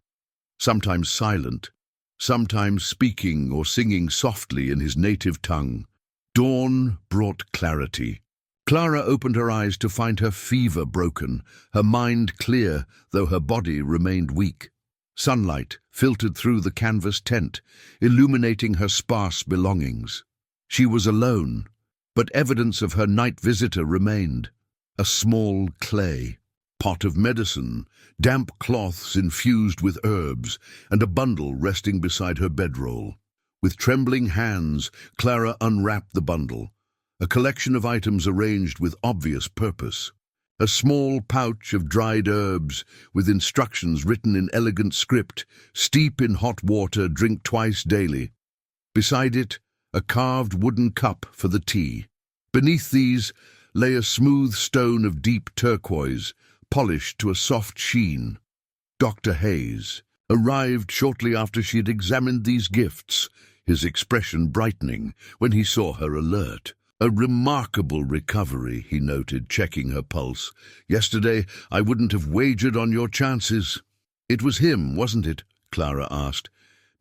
sometimes silent, sometimes speaking or singing softly in his native tongue. Dawn brought clarity. Clara opened her eyes to find her fever broken, her mind clear, though her body remained weak. Sunlight filtered through the canvas tent, illuminating her sparse belongings. She was alone, but evidence of her night visitor remained. A small clay pot of medicine, damp cloths infused with herbs, and a bundle resting beside her bedroll. With trembling hands, Clara unwrapped the bundle, a collection of items arranged with obvious purpose. A small pouch of dried herbs with instructions written in elegant script: "Steep in hot water, drink twice daily." Beside it, a carved wooden cup for the tea. Beneath these lay a smooth stone of deep turquoise, polished to a soft sheen. Dr. Hayes arrived shortly after she had examined these gifts, his expression brightening when he saw her alert. "A remarkable recovery," he noted, checking her pulse. "Yesterday, I wouldn't have wagered on your chances." "It was him, wasn't it?" Clara asked.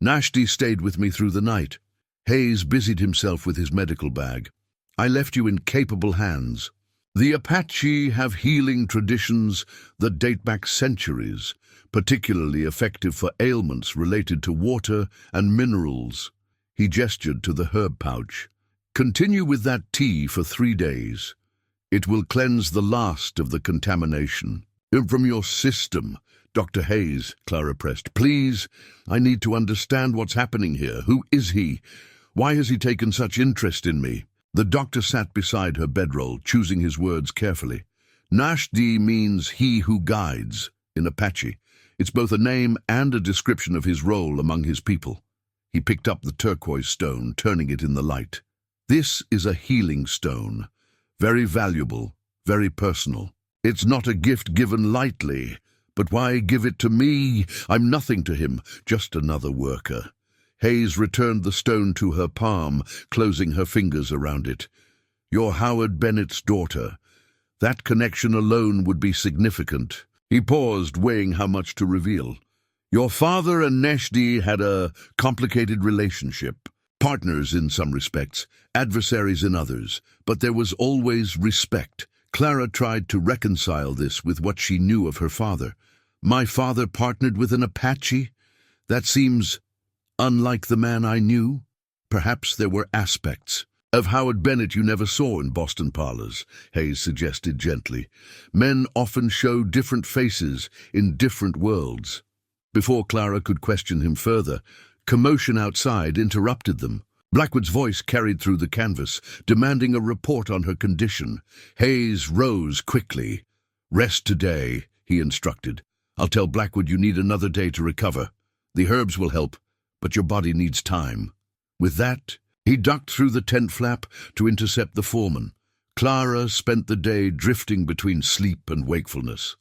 "Nashdi stayed with me through the night." Hayes busied himself with his medical bag. "I left you in capable hands. The Apache have healing traditions that date back centuries, particularly effective for ailments related to water and minerals. He gestured to the herb pouch. Continue with that tea for 3 days. It will cleanse the last of the contamination from your system. Dr. Hayes, Clara pressed. Please, I need to understand what's happening here. Who is he? Why has he taken such interest in me? The doctor sat beside her bedroll, choosing his words carefully. Nashdi means he who guides in Apache. It's both a name and a description of his role among his people. He picked up the turquoise stone, turning it in the light. This is a healing stone. Very valuable, very personal. It's not a gift given lightly. But why give it to me? I'm nothing to him, just another worker. Hayes returned the stone to her palm, closing her fingers around it. You're Howard Bennett's daughter. That connection alone would be significant. He paused, weighing how much to reveal. Your father and Nashdi had a complicated relationship. Partners in some respects, adversaries in others, but there was always respect. Clara tried to reconcile this with what she knew of her father. My father partnered with an Apache? That seems unlike the man I knew. Perhaps there were aspects of Howard Bennett you never saw in Boston parlors, Hayes suggested gently. Men often show different faces in different worlds. Before Clara could question him further, commotion outside interrupted them. Blackwood's voice carried through the canvas, demanding a report on her condition. Hayes rose quickly. Rest today, he instructed. I'll tell Blackwood you need another day to recover. The herbs will help, but your body needs time. With that, he ducked through the tent flap to intercept the foreman. Clara spent the day drifting between sleep and wakefulness,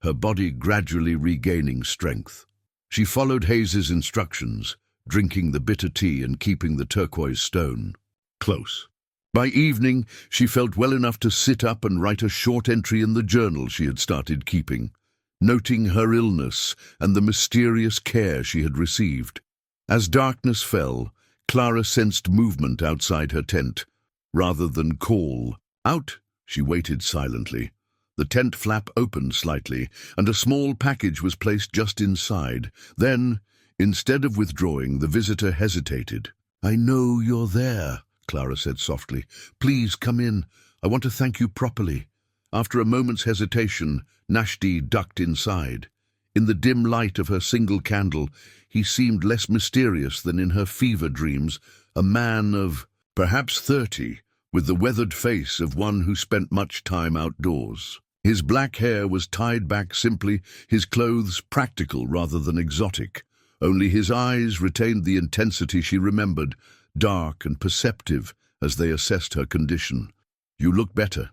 her body gradually regaining strength. She followed Hayes's instructions, drinking the bitter tea and keeping the turquoise stone close. By evening, she felt well enough to sit up and write a short entry in the journal she had started keeping, noting her illness and the mysterious care she had received. As darkness fell, Clara sensed movement outside her tent. Rather than call out, she waited silently. The tent flap opened slightly, and a small package was placed just inside. Then, instead of withdrawing, the visitor hesitated. I know you're there, Clara said softly. Please come in. I want to thank you properly. After a moment's hesitation, Nashdi ducked inside. In the dim light of her single candle, he seemed less mysterious than in her fever dreams, a man of perhaps 30, with the weathered face of one who spent much time outdoors. His black hair was tied back simply, his clothes practical rather than exotic. Only his eyes retained the intensity she remembered, dark and perceptive as they assessed her condition. You look better,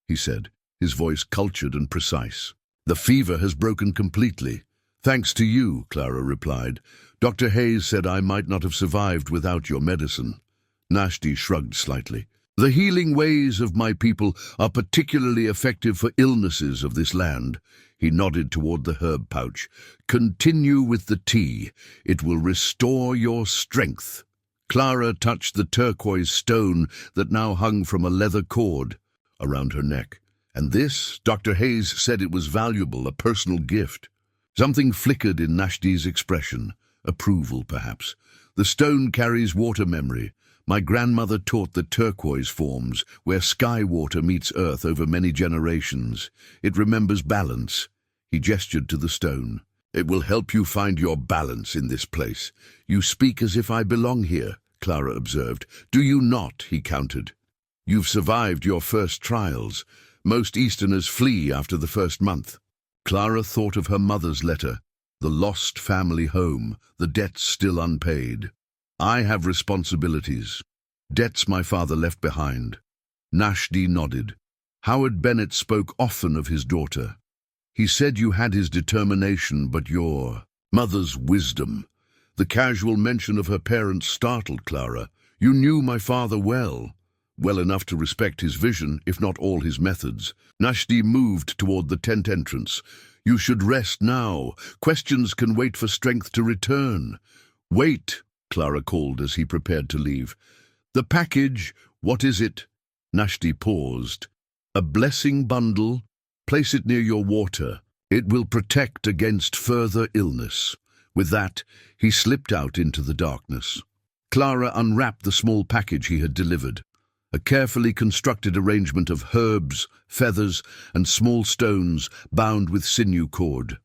he said, his voice cultured and precise. The fever has broken completely. Thanks to you, Clara replied. Dr. Hayes said I might not have survived without your medicine. Nashdi shrugged slightly. The healing ways of my people are particularly effective for illnesses of this land. He nodded toward the herb pouch. Continue with the tea. It will restore your strength. Clara touched the turquoise stone that now hung from a leather cord around her neck. And this, Dr. Hayes said it was valuable, a personal gift. Something flickered in Nashdi's expression. Approval, perhaps. The stone carries water memory. My grandmother taught the turquoise forms, where sky water meets earth over many generations. It remembers balance. He gestured to the stone. It will help you find your balance in this place. You speak as if I belong here, Clara observed. Do you not? He countered. You've survived your first trials. Most Easterners flee after the first month. Clara thought of her mother's letter, the lost family home, the debts still unpaid. I have responsibilities. Debts my father left behind. Nashdi nodded. Howard Bennett spoke often of his daughter. He said you had his determination, but your mother's wisdom. The casual mention of her parents startled Clara. You knew my father well enough to respect his vision, if not all his methods. Nashdi moved toward the tent entrance. You should rest now. Questions can wait for strength to return. Wait, Clara called as he prepared to leave. The package, what is it? Nashdi paused. A blessing bundle. Place it near your water. It will protect against further illness. With that, he slipped out into the darkness. Clara unwrapped the small package he had delivered, a carefully constructed arrangement of herbs, feathers, and small stones bound with sinew cord.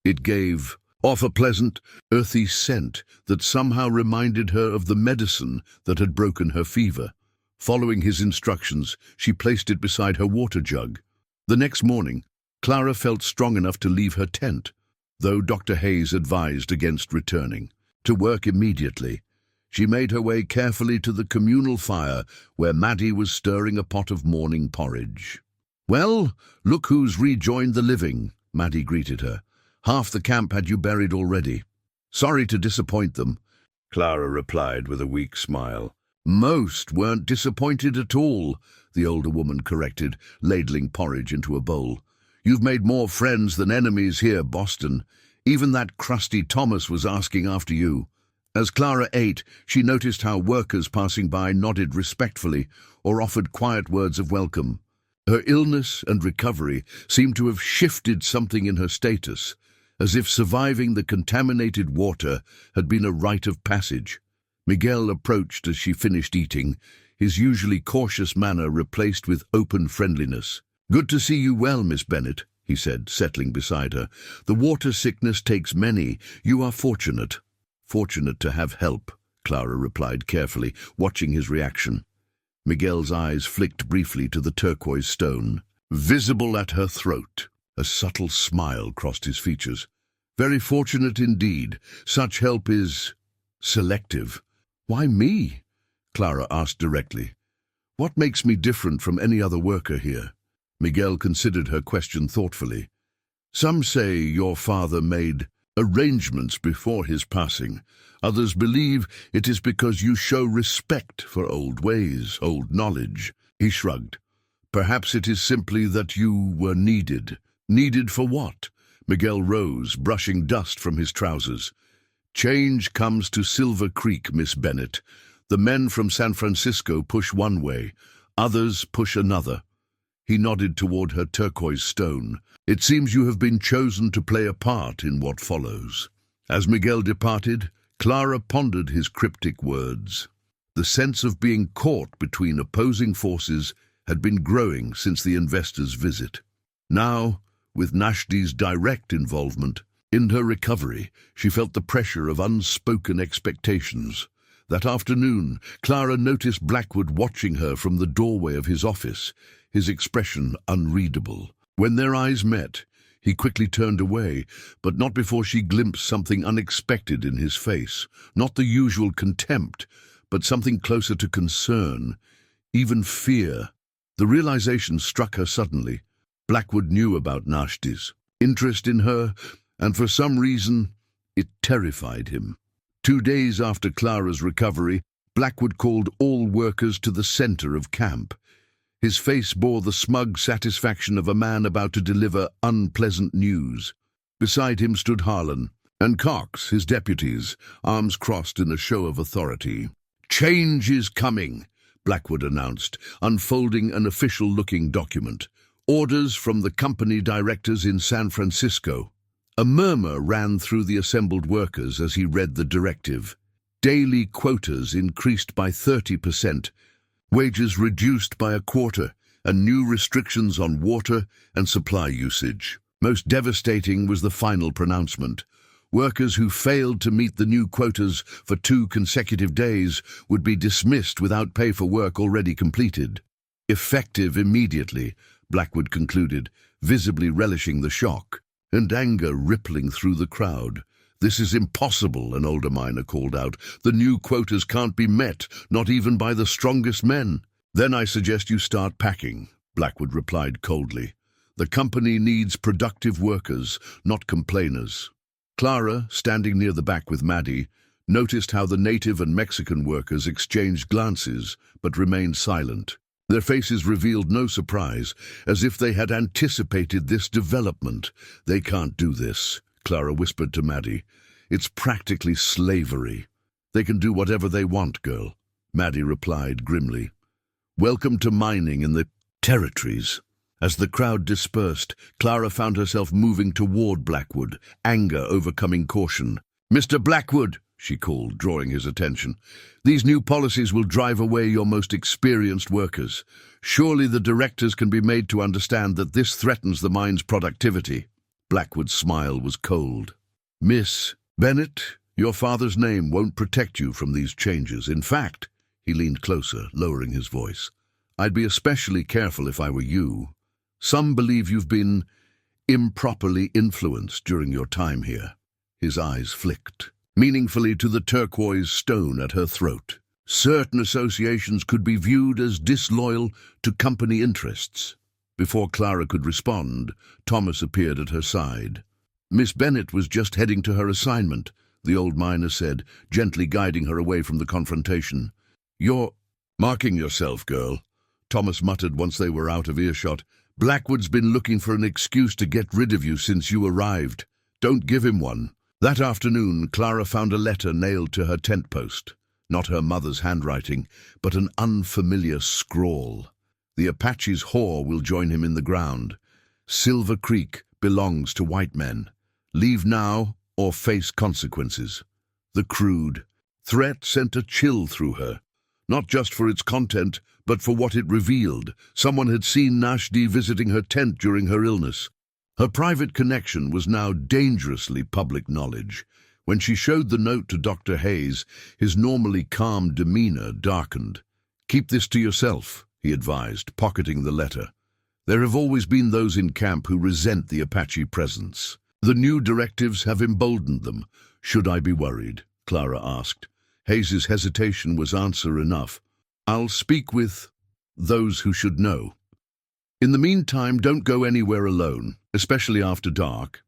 It gave off a pleasant, earthy scent that somehow reminded her of the medicine that had broken her fever. Following his instructions, she placed it beside her water jug. The next morning, Clara felt strong enough to leave her tent, though Dr. Hayes advised against returning. To work immediately, she made her way carefully to the communal fire where Maddie was stirring a pot of morning porridge. "Well, look who's rejoined the living," Maddie greeted her. "Half the camp had you buried already." "Sorry to disappoint them," Clara replied with a weak smile. "Most weren't disappointed at all," the older woman corrected, ladling porridge into a bowl. "You've made more friends than enemies here, Boston. Even that crusty Thomas was asking after you." As Clara ate, she noticed how workers passing by nodded respectfully or offered quiet words of welcome. Her illness and recovery seemed to have shifted something in her status, as if surviving the contaminated water had been a rite of passage. Miguel approached as she finished eating, his usually cautious manner replaced with open friendliness. "Good to see you well, Miss Bennett," he said, settling beside her. "The water sickness takes many. You are fortunate." "Fortunate to have help," Clara replied carefully, watching his reaction. Miguel's eyes flicked briefly to the turquoise stone, visible at her throat. A subtle smile crossed his features. "Very fortunate indeed. Such help is selective." "Why me?" Clara asked directly. "What makes me different from any other worker here?" Miguel considered her question thoughtfully. "Some say your father made arrangements before his passing. Others believe it is because you show respect for old ways, old knowledge." He shrugged. "Perhaps it is simply that you were needed." "Needed for what?" Miguel rose, brushing dust from his trousers. "Change comes to Silver Creek, Miss Bennett. The men from San Francisco push one way, others push another." He nodded toward her turquoise stone. "It seems you have been chosen to play a part in what follows." As Miguel departed, Clara pondered his cryptic words. The sense of being caught between opposing forces had been growing since the investor's visit. Now, with Nashdi's direct involvement in her recovery, she felt the pressure of unspoken expectations. That afternoon, Clara noticed Blackwood watching her from the doorway of his office, his expression unreadable. When their eyes met, he quickly turned away, but not before she glimpsed something unexpected in his face. Not the usual contempt, but something closer to concern, even fear. The realization struck her suddenly. Blackwood knew about Nashdi's interest in her, and for some reason, it terrified him. 2 days after Clara's recovery, Blackwood called all workers to the center of camp. His face bore the smug satisfaction of a man about to deliver unpleasant news. Beside him stood Harlan, and Cox, his deputies, arms crossed in a show of authority. "Change is coming," Blackwood announced, unfolding an official-looking document. "Orders from the company directors in San Francisco." A murmur ran through the assembled workers as he read the directive. Daily quotas increased by 30%, wages reduced by a quarter, and new restrictions on water and supply usage. Most devastating was the final pronouncement. Workers who failed to meet the new quotas for 2 consecutive days would be dismissed without pay for work already completed. "Effective immediately," Blackwood concluded, visibly relishing the shock, and anger rippling through the crowd. "This is impossible," an older miner called out. "The new quotas can't be met, not even by the strongest men." "Then I suggest you start packing," Blackwood replied coldly. "The company needs productive workers, not complainers." Clara, standing near the back with Maddie, noticed how the native and Mexican workers exchanged glances but remained silent. Their faces revealed no surprise, as if they had anticipated this development. "They can't do this," Clara whispered to Maddie. "It's practically slavery." "They can do whatever they want, girl," Maddie replied grimly. "Welcome to mining in the territories." As the crowd dispersed, Clara found herself moving toward Blackwood, anger overcoming caution. "Mr. Blackwood," she called, drawing his attention, "these new policies will drive away your most experienced workers. Surely the directors can be made to understand that this threatens the mine's productivity." Blackwood's smile was cold. "Miss Bennett, your father's name won't protect you from these changes. In fact," he leaned closer, lowering his voice, "I'd be especially careful if I were you. Some believe you've been improperly influenced during your time here." His eyes flicked meaningfully to the turquoise stone at her throat. "Certain associations could be viewed as disloyal to company interests." Before Clara could respond, Thomas appeared at her side. "Miss Bennett was just heading to her assignment," the old miner said, gently guiding her away from the confrontation. "You're marking yourself, girl," Thomas muttered once they were out of earshot. "Blackwood's been looking for an excuse to get rid of you since you arrived. Don't give him one." That afternoon, Clara found a letter nailed to her tent post. Not her mother's handwriting, but an unfamiliar scrawl. "The Apache's whore will join him in the ground. Silver Creek belongs to white men. Leave now or face consequences." The crude threat sent a chill through her, not just for its content, but for what it revealed. Someone had seen Nashdi visiting her tent during her illness. Her private connection was now dangerously public knowledge. When she showed the note to Dr. Hayes, his normally calm demeanor darkened. "Keep this to yourself," he advised, pocketing the letter. "There have always been those in camp who resent the Apache presence. The new directives have emboldened them. Should I be worried?" Clara asked. Hayes's hesitation was answer enough. "I'll speak with those who should know. In the meantime, don't go anywhere alone, especially after dark."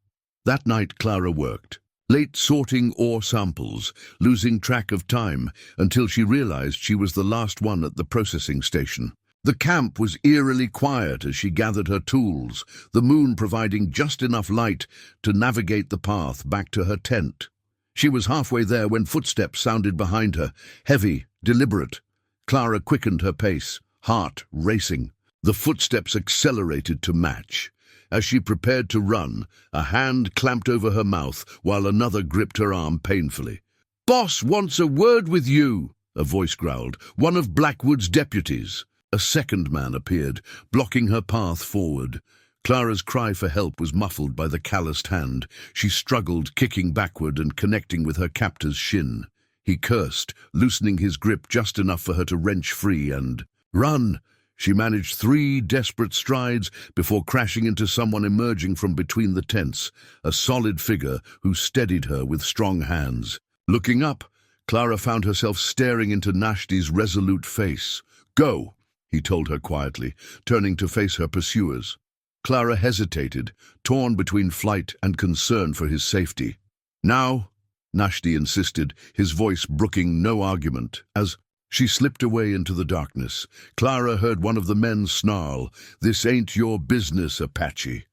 That night Clara worked, late sorting ore samples, losing track of time until she realized she was the last one at the processing station. The camp was eerily quiet as she gathered her tools, the moon providing just enough light to navigate the path back to her tent. She was halfway there when footsteps sounded behind her, heavy, deliberate. Clara quickened her pace, heart racing. The footsteps accelerated to match. As she prepared to run, a hand clamped over her mouth while another gripped her arm painfully. "Boss wants a word with you," a voice growled, "one of Blackwood's deputies." A second man appeared, blocking her path forward. Clara's cry for help was muffled by the calloused hand. She struggled, kicking backward and connecting with her captor's shin. He cursed, loosening his grip just enough for her to wrench free and run. She managed 3 desperate strides before crashing into someone emerging from between the tents, a solid figure who steadied her with strong hands. Looking up, Clara found herself staring into Nashdi's resolute face. "Go," he told her quietly, turning to face her pursuers. Clara hesitated, torn between flight and concern for his safety. "Now," Nashdi insisted, his voice brooking no argument, as she slipped away into the darkness. Clara heard one of the men snarl, "This ain't your business, Apache."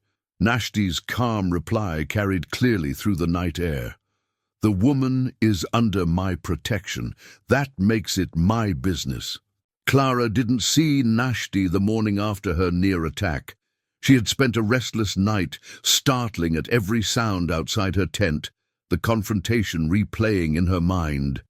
Nashdi's calm reply carried clearly through the night air. "The woman is under my protection. That makes it my business." Clara didn't see Nashdi the morning after her near attack. She had spent a restless night, startling at every sound outside her tent, the confrontation replaying in her mind.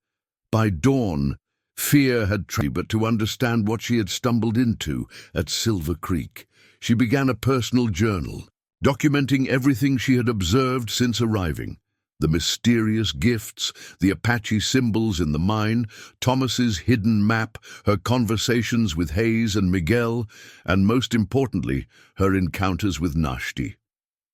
By dawn, fear had tried but to understand what she had stumbled into at Silver Creek. She began a personal journal, documenting everything she had observed since arriving. The mysterious gifts, the Apache symbols in the mine, Thomas's hidden map, her conversations with Hayes and Miguel, and most importantly, her encounters with Nashdi.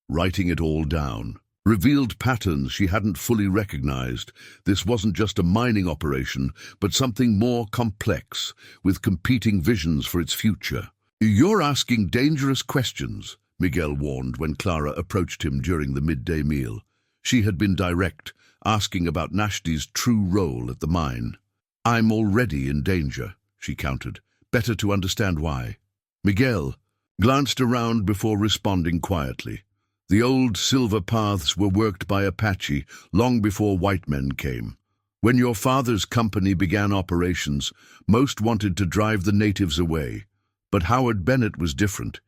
Writing it all down revealed patterns she hadn't fully recognized. This wasn't just a mining operation, but something more complex, with competing visions for its future. "You're asking dangerous questions," Miguel warned when Clara approached him during the midday meal. She had been direct, asking about Nashdi's true role at the mine. "I'm already in danger," she countered. "Better to understand why." Miguel glanced around before responding quietly. The old silver paths were worked by Apache long before white men came. When your father's company began operations, most wanted to drive the natives away. But Howard Bennett was different.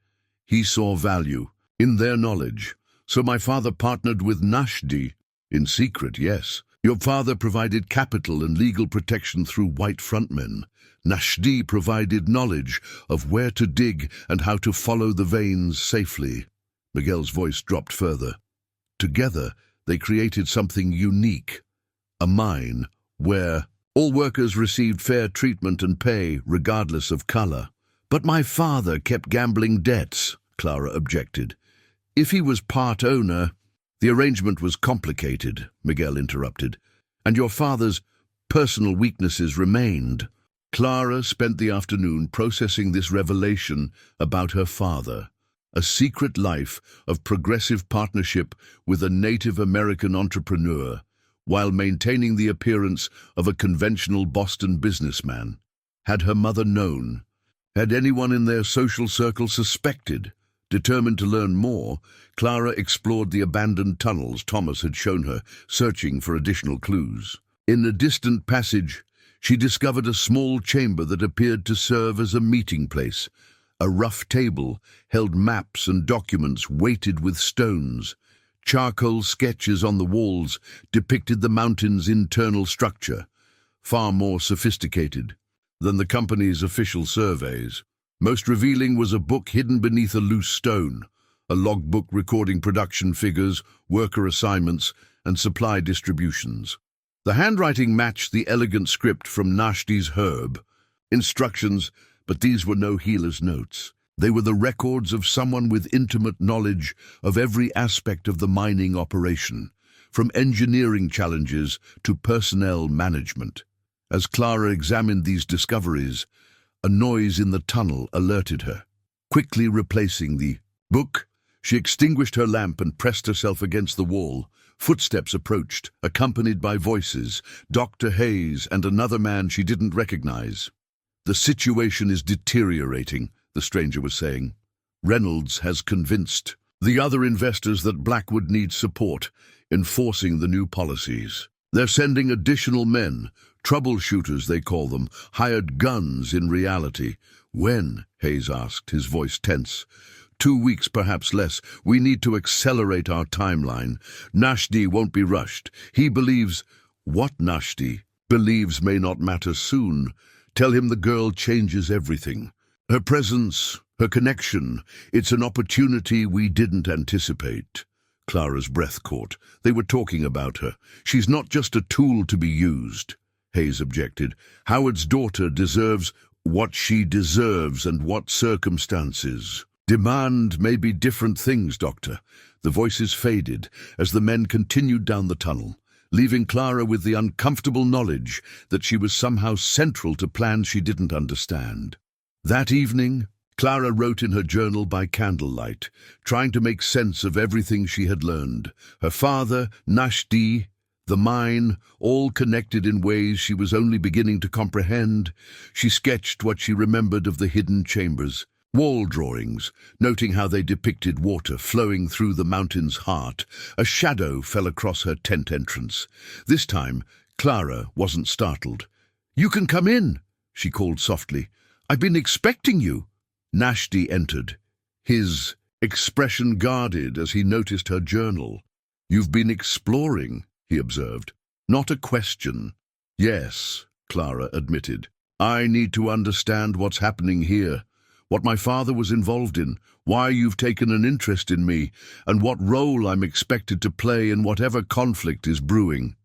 He saw value in their knowledge. So my father partnered with Nashdi. In secret, yes. Your father provided capital and legal protection through white frontmen. Nashdi provided knowledge of where to dig and how to follow the veins safely. Miguel's voice dropped further. Together, they created something unique. A mine where all workers received fair treatment and pay, regardless of color. But my father kept gambling debts, Clara objected. If he was part owner, the arrangement was complicated, Miguel interrupted, and your father's personal weaknesses remained. Clara spent the afternoon processing this revelation about her father, a secret life of progressive partnership with a Native American entrepreneur, while maintaining the appearance of a conventional Boston businessman. Had her mother known? Had anyone in their social circle suspected? Determined to learn more, Clara explored the abandoned tunnels Thomas had shown her, searching for additional clues. In a distant passage, she discovered a small chamber that appeared to serve as a meeting place. A rough table held maps and documents weighted with stones. Charcoal sketches on the walls depicted the mountain's internal structure, far more sophisticated than the company's official surveys. Most revealing was a book hidden beneath a loose stone, a logbook recording production figures, worker assignments, and supply distributions. The handwriting matched the elegant script from Nashdi's herb. Instructions, but these were no healer's notes. They were the records of someone with intimate knowledge of every aspect of the mining operation, from engineering challenges to personnel management. As Clara examined these discoveries, a noise in the tunnel alerted her. Quickly replacing the book, she extinguished her lamp and pressed herself against the wall. Footsteps approached, accompanied by voices, Dr. Hayes and another man she didn't recognize. The situation is deteriorating, the stranger was saying. Reynolds has convinced the other investors that Blackwood needs support, enforcing the new policies. They're sending additional men, troubleshooters they call them, hired guns in reality. When? Hayes asked, his voice tense. 2 weeks, perhaps less. We need to accelerate our timeline. Nashdi won't be rushed. He believes... What Nashdi believes may not matter soon. Tell him the girl changes everything. Her presence, her connection, it's an opportunity we didn't anticipate. Clara's breath caught. They were talking about her. She's not just a tool to be used, Hayes objected. Howard's daughter deserves what she deserves, and what circumstances. Demand may be different things, Doctor. The voices faded as the men continued down the tunnel, leaving Clara with the uncomfortable knowledge that she was somehow central to plans she didn't understand. That evening, Clara wrote in her journal by candlelight, trying to make sense of everything she had learned. Her father, Nashdi, the mine, all connected in ways she was only beginning to comprehend. She sketched what she remembered of the hidden chambers, wall drawings, noting how they depicted water flowing through the mountain's heart. A shadow fell across her tent entrance. This time, Clara wasn't startled. "You can come in," she called softly. "I've been expecting you." Nashdi entered, his expression guarded as he noticed her journal. "You've been exploring," he observed. "Not a question." "Yes," Clara admitted. "I need to understand what's happening here, what my father was involved in, why you've taken an interest in me, and what role I'm expected to play in whatever conflict is brewing."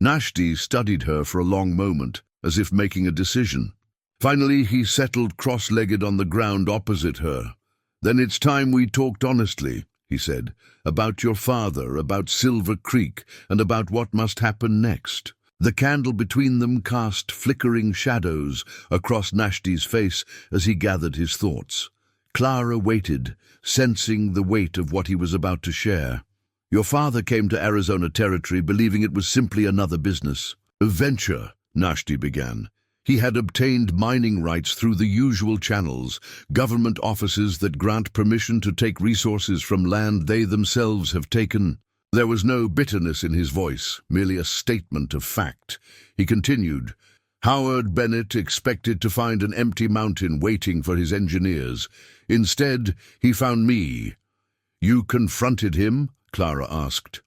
Nashdi studied her for a long moment, as if making a decision. Finally, he settled cross-legged on the ground opposite her. "Then it's time we talked honestly," he said, "about your father, about Silver Creek, and about what must happen next." The candle between them cast flickering shadows across Nashdi's face as he gathered his thoughts. Clara waited, sensing the weight of what he was about to share. "Your father came to Arizona Territory believing it was simply another business. A venture," Nashdi began. "He had obtained mining rights through the usual channels, government offices that grant permission to take resources from land they themselves have taken." There was no bitterness in his voice, merely a statement of fact. He continued, Howard Bennett expected to find an empty mountain waiting for his engineers. Instead, he found me. "You confronted him?" Clara asked.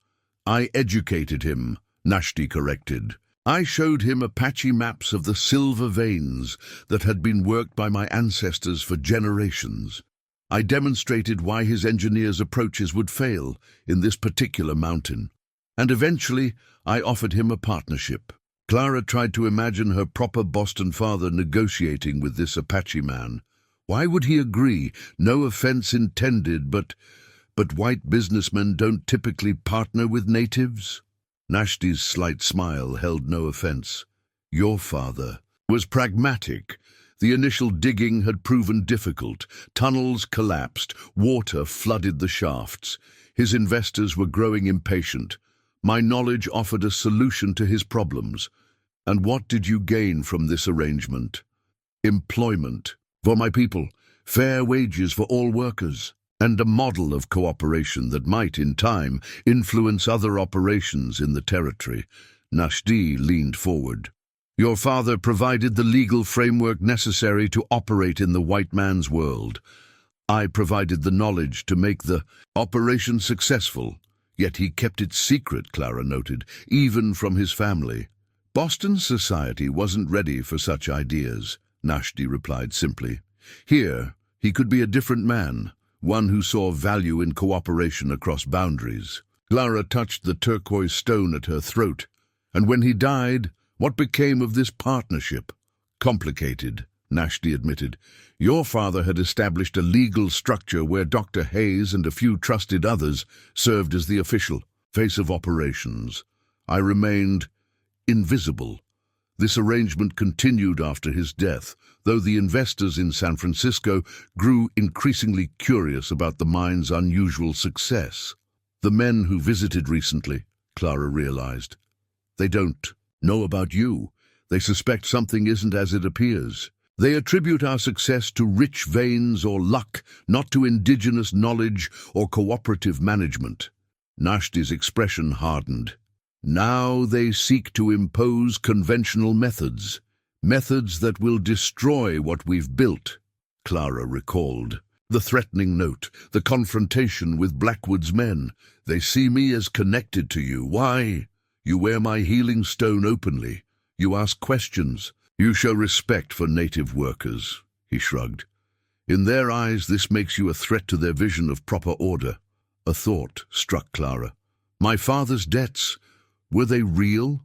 "I educated him," Nashti corrected. "I showed him Apache maps of the silver veins that had been worked by my ancestors for generations. I demonstrated why his engineers' approaches would fail in this particular mountain. And eventually, I offered him a partnership." Clara tried to imagine her proper Boston father negotiating with this Apache man. Why would he agree? No offense intended, but white businessmen don't typically partner with natives? Nashti's slight smile held no offense. "Your father was pragmatic. The initial digging had proven difficult. Tunnels collapsed, water flooded the shafts. His investors were growing impatient. My knowledge offered a solution to his problems. And what did you gain from this arrangement? Employment for my people, fair wages for all workers, and a model of cooperation that might, in time, influence other operations in the territory." Nashti leaned forward. "Your father provided the legal framework necessary to operate in the white man's world. I provided the knowledge to make the operation successful. Yet he kept it secret," Clara noted, "even from his family." "Boston society wasn't ready for such ideas," Nashti replied simply. "Here, he could be a different man, one who saw value in cooperation across boundaries." Clara touched the turquoise stone at her throat. "And when he died, what became of this partnership?" "Complicated," Nashti admitted. "Your father had established a legal structure where Dr. Hayes and a few trusted others served as the official face of operations. I remained invisible. This arrangement continued after his death, though the investors in San Francisco grew increasingly curious about the mine's unusual success. The men who visited recently," Clara realized, "they don't know about you. They suspect something isn't as it appears. They attribute our success to rich veins or luck, not to indigenous knowledge or cooperative management." Nashti's expression hardened. "Now they seek to impose conventional methods that will destroy what we've built," Clara recalled. The threatening note, the confrontation with Blackwood's men. "They see me as connected to you. Why? You wear my healing stone openly. You ask questions. You show respect for native workers," he shrugged. "In their eyes, this makes you a threat to their vision of proper order." A thought struck Clara. My father's debts, were they real?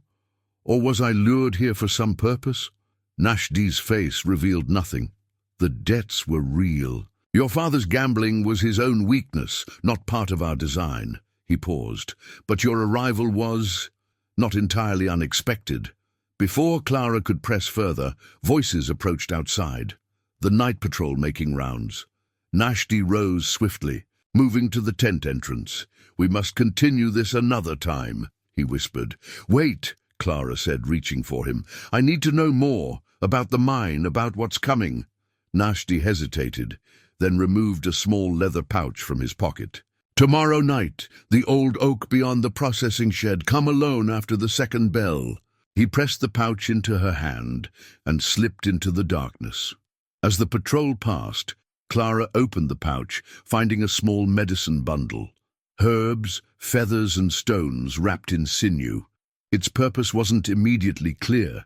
Or was I lured here for some purpose? Nashti's face revealed nothing. The debts were real. "Your father's gambling was his own weakness, not part of our design." He paused. "But your arrival was not entirely unexpected." Before Clara could press further, voices approached outside. The night patrol making rounds. Nashti rose swiftly, moving to the tent entrance. "We must continue this another time," he whispered. "Wait," Clara said, reaching for him. "I need to know more about the mine, about what's coming." Nashti hesitated, then removed a small leather pouch from his pocket. "Tomorrow night, the old oak beyond the processing shed. Come alone after the second bell." He pressed the pouch into her hand and slipped into the darkness. As the patrol passed, Clara opened the pouch, finding a small medicine bundle. Herbs, feathers, and stones wrapped in sinew. Its purpose wasn't immediately clear,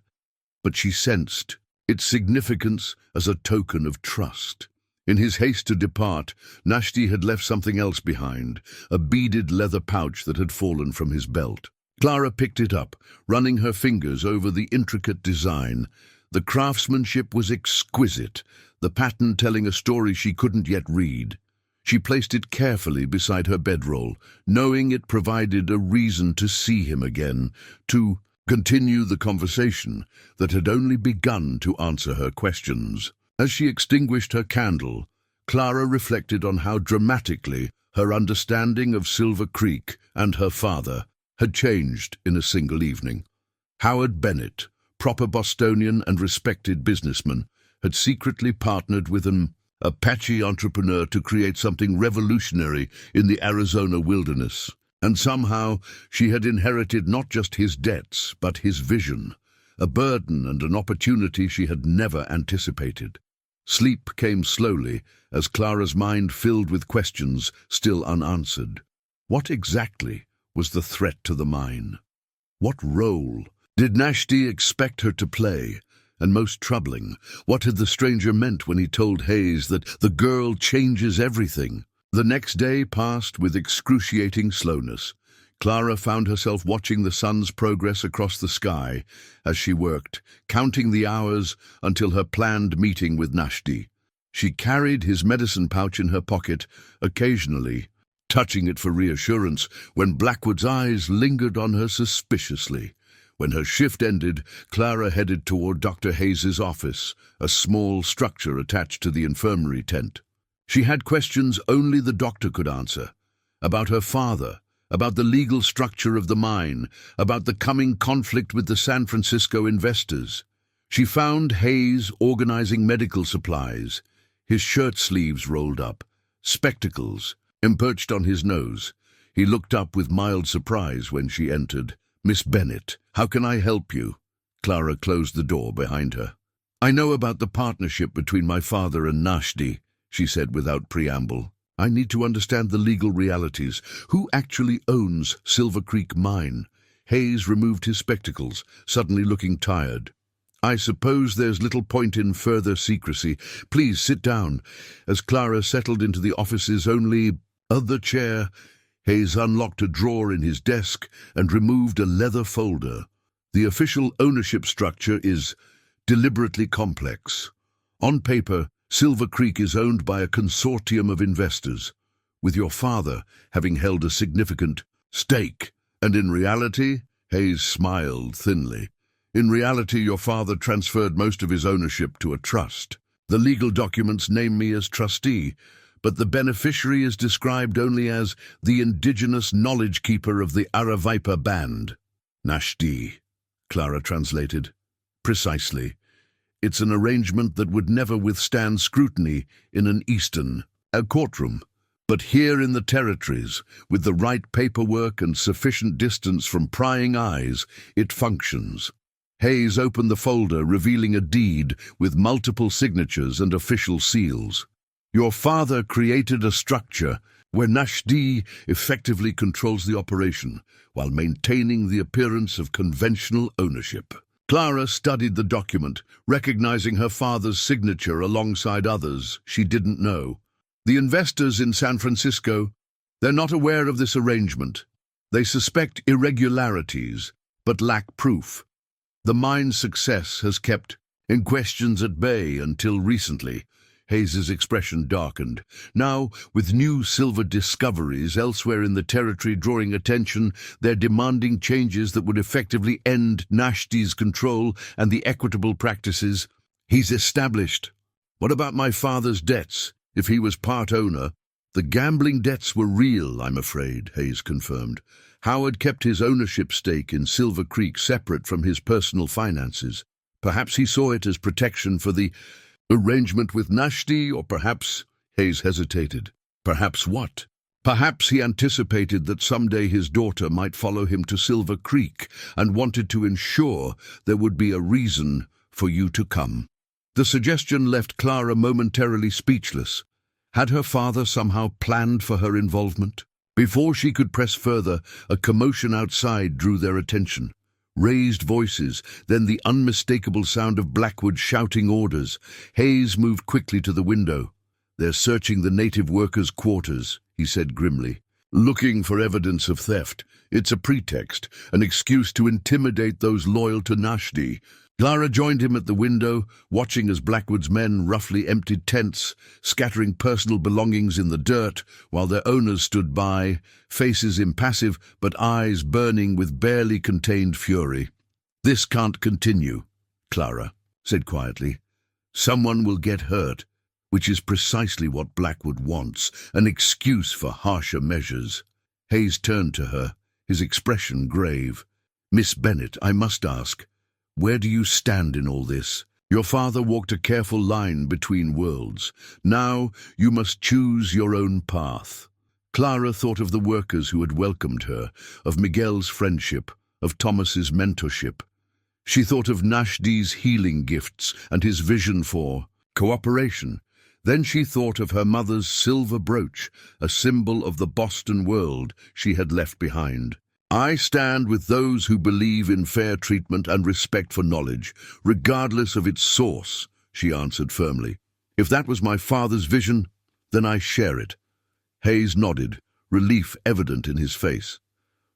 but she sensed its significance as a token of trust. In his haste to depart, Nashti had left something else behind, a beaded leather pouch that had fallen from his belt. Clara picked it up, running her fingers over the intricate design. The craftsmanship was exquisite, the pattern telling a story she couldn't yet read. She placed it carefully beside her bedroll, knowing it provided a reason to see him again, to continue the conversation that had only begun to answer her questions. As she extinguished her candle, Clara reflected on how dramatically her understanding of Silver Creek and her father had changed in a single evening. Howard Bennett, proper Bostonian and respected businessman, had secretly partnered with an Apache entrepreneur to create something revolutionary in the Arizona wilderness. And somehow she had inherited not just his debts, but his vision. a burden and an opportunity she had never anticipated. Sleep came slowly as Clara's mind filled with questions still unanswered. What exactly was the threat to the mine? What role did Nashdi expect her to play? And most troubling, what had the stranger meant when he told Hayes that the girl changes everything? The next day passed with excruciating slowness. Clara found herself watching the sun's progress across the sky as she worked, counting the hours until her planned meeting with Nashdi. She carried his medicine pouch in her pocket, occasionally touching it for reassurance when Blackwood's eyes lingered on her suspiciously. When her shift ended, Clara headed toward Dr. Hayes's office, a small structure attached to the infirmary tent. She had questions only the doctor could answer, about her father, about the legal structure of the mine, about the coming conflict with the San Francisco investors. She found Hayes organizing medical supplies, his shirt sleeves rolled up, spectacles perched on his nose. He looked up with mild surprise when she entered. "Miss Bennett, how can I help you?" Clara closed the door behind her. "I know about the partnership between my father and Nashdi," she said without preamble. "I need to understand the legal realities. Who actually owns Silver Creek Mine?" Hayes removed his spectacles, suddenly looking tired. "I suppose there's little point in further secrecy. Please sit down." As Clara settled into the office's only other chair, Hayes unlocked a drawer in his desk and removed a leather folder. "The official ownership structure is deliberately complex. On paper, Silver Creek is owned by a consortium of investors, with your father having held a significant stake. And in reality," Hayes smiled thinly, "in reality your father transferred most of his ownership to a trust. The legal documents name me as trustee, but the beneficiary is described only as the indigenous knowledge keeper of the Aravipa band." "Nashdi," Clara translated. "Precisely. It's an arrangement that would never withstand scrutiny in an Eastern courtroom. But here in the territories, with the right paperwork and sufficient distance from prying eyes, it functions." Hayes opened the folder, revealing a deed with multiple signatures and official seals. "Your father created a structure where Nashdi effectively controls the operation, while maintaining the appearance of conventional ownership." Clara studied the document, recognizing her father's signature alongside others she didn't know. "The investors in San Francisco, they're not aware of this arrangement. They suspect irregularities, but lack proof. The mine's success has kept questions at bay until recently." Hayes's expression darkened. "Now, with new silver discoveries elsewhere in the territory drawing attention, they're demanding changes that would effectively end Nashdi's control and the equitable practices he's established." "What about my father's debts? If he was part owner—" "The gambling debts were real, I'm afraid," Hayes confirmed. "Howard kept his ownership stake in Silver Creek separate from his personal finances. Perhaps he saw it as protection for the arrangement with Nashdi, or perhaps—" Hayes hesitated. "Perhaps what?" "Perhaps he anticipated that someday his daughter might follow him to Silver Creek and wanted to ensure there would be a reason for you to come." The suggestion left Clara momentarily speechless. Had her father somehow planned for her involvement? Before she could press further, a commotion outside drew their attention. Raised voices, then the unmistakable sound of Blackwood shouting orders. Hayes moved quickly to the window. "They're searching the native workers' quarters," he said grimly. "Looking for evidence of theft. It's a pretext, an excuse to intimidate those loyal to Nashdi." Clara joined him at the window, watching as Blackwood's men roughly emptied tents, scattering personal belongings in the dirt, while their owners stood by, faces impassive but eyes burning with barely contained fury. "This can't continue," Clara said quietly. "Someone will get hurt, which is precisely what Blackwood wants, an excuse for harsher measures." Hayes turned to her, his expression grave. "Miss Bennett, I must ask, where do you stand in all this? Your father walked a careful line between worlds. Now you must choose your own path." Clara thought of the workers who had welcomed her, of Miguel's friendship, of Thomas's mentorship. She thought of Nashdi's healing gifts and his vision for cooperation. Then she thought of her mother's silver brooch, a symbol of the Boston world she had left behind. "I stand with those who believe in fair treatment and respect for knowledge, regardless of its source," she answered firmly. "If that was my father's vision, then I share it." Hayes nodded, relief evident in his face.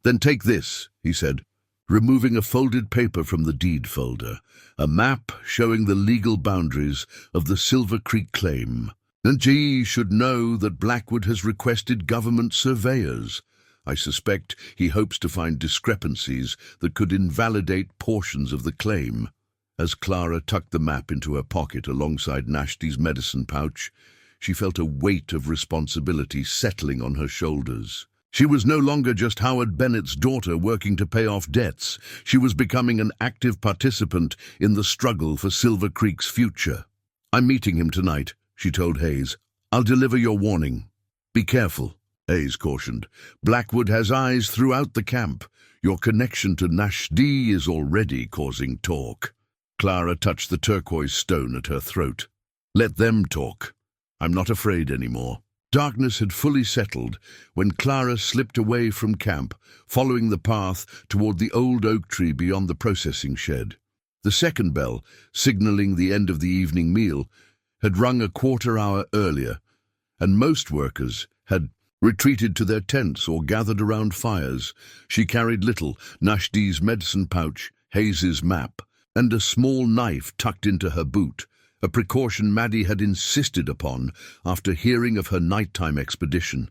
"Then take this," he said, removing a folded paper from the deed folder, a map showing the legal boundaries of the Silver Creek claim. "And G should know that Blackwood has requested government surveyors. I suspect he hopes to find discrepancies that could invalidate portions of the claim." As Clara tucked the map into her pocket alongside Nashdi's medicine pouch, she felt a weight of responsibility settling on her shoulders. She was no longer just Howard Bennett's daughter working to pay off debts. She was becoming an active participant in the struggle for Silver Creek's future. "I'm meeting him tonight," she told Hayes. "I'll deliver your warning." "Be careful," Hayes cautioned. "Blackwood has eyes throughout the camp. Your connection to Nashdi is already causing talk." Clara touched the turquoise stone at her throat. "Let them talk. I'm not afraid anymore." Darkness had fully settled when Clara slipped away from camp, following the path toward the old oak tree beyond the processing shed. The second bell, signaling the end of the evening meal, had rung a quarter-hour earlier, and most workers had retreated to their tents or gathered around fires. She carried little, Nashdi's medicine pouch, Hayes's map, and a small knife tucked into her boot, a precaution Maddie had insisted upon after hearing of her nighttime expedition,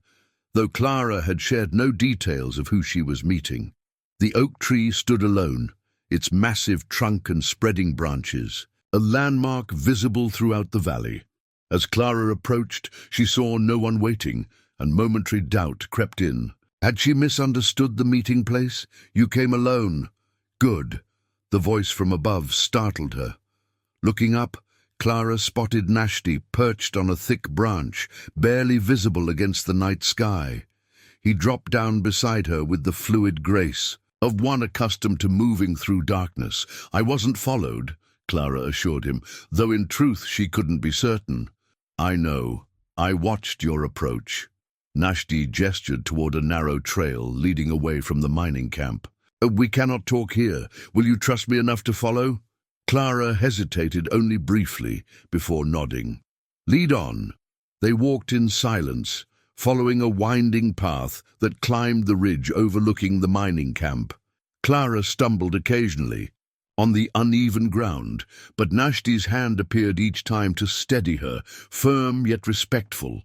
though Clara had shared no details of who she was meeting. The oak tree stood alone, its massive trunk and spreading branches, a landmark visible throughout the valley. As Clara approached, she saw no one waiting, and momentary doubt crept in. Had she misunderstood the meeting place? "You came alone." "Good." The voice from above startled her. Looking up, Clara spotted Nashdi perched on a thick branch, barely visible against the night sky. He dropped down beside her with the fluid grace of one accustomed to moving through darkness. "I wasn't followed," Clara assured him, though in truth she couldn't be certain. "I know. I watched your approach." Nashdi gestured toward a narrow trail leading away from the mining camp. "We cannot talk here. Will you trust me enough to follow?" Clara hesitated only briefly before nodding. "Lead on." They walked in silence, following a winding path that climbed the ridge overlooking the mining camp. Clara stumbled occasionally on the uneven ground, but Nashdi's hand appeared each time to steady her, firm yet respectful.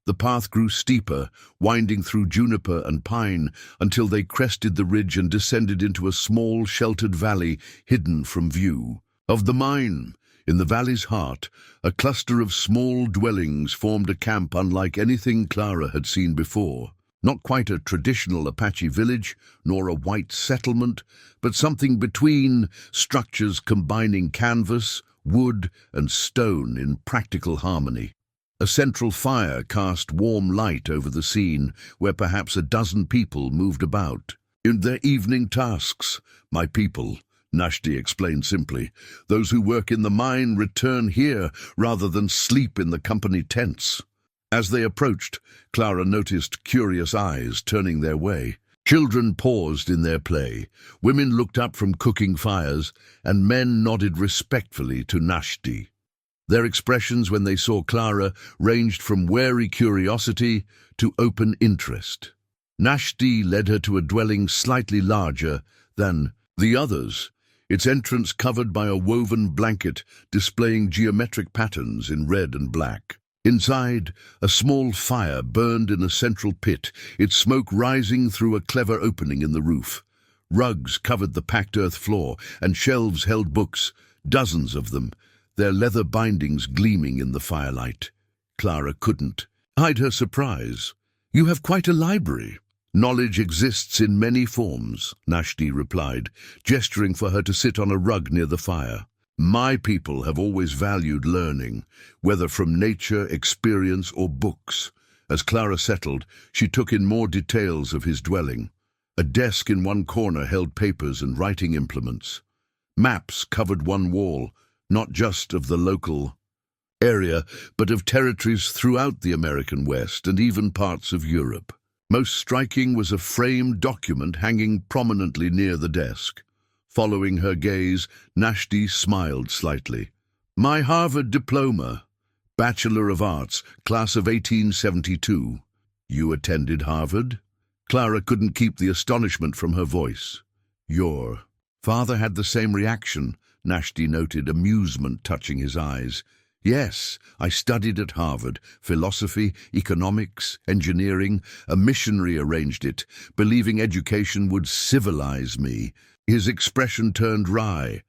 The path grew steeper, winding through juniper and pine until they crested the ridge and descended into a small, sheltered valley hidden from view. Of the mine, in the valley's heart, a cluster of small dwellings formed a camp unlike anything Clara had seen before. Not quite a traditional Apache village, nor a white settlement, but something between, structures combining canvas, wood, and stone in practical harmony. A central fire cast warm light over the scene, where perhaps a dozen people moved about. "In their evening tasks, my people," Nashdi explained simply. "Those who work in the mine return here rather than sleep in the company tents." As they approached, Clara noticed curious eyes turning their way. Children paused in their play, women looked up from cooking fires, and men nodded respectfully to Nashdi. Their expressions when they saw Clara ranged from wary curiosity to open interest. Nashdi led her to a dwelling slightly larger than the others, its entrance covered by a woven blanket displaying geometric patterns in red and black. Inside, a small fire burned in a central pit, its smoke rising through a clever opening in the roof. Rugs covered the packed earth floor, and shelves held books, dozens of them, their leather bindings gleaming in the firelight. Clara couldn't hide her surprise. "You have quite a library." "Knowledge exists in many forms," Nashdi replied, gesturing for her to sit on a rug near the fire. "My people have always valued learning, whether from nature, experience, or books." As Clara settled, she took in more details of his dwelling. A desk in one corner held papers and writing implements. Maps covered one wall, not just of the local area, but of territories throughout the American West and even parts of Europe. Most striking was a framed document hanging prominently near the desk. Following her gaze, Nashdi smiled slightly. "My Harvard diploma, Bachelor of Arts, class of 1872. You attended Harvard?" Clara couldn't keep the astonishment from her voice. "Your father had the same reaction," Nashdi noted, amusement touching his eyes. "Yes, I studied at Harvard. Philosophy, economics, engineering. A missionary arranged it, believing education would civilize me." His expression turned wry.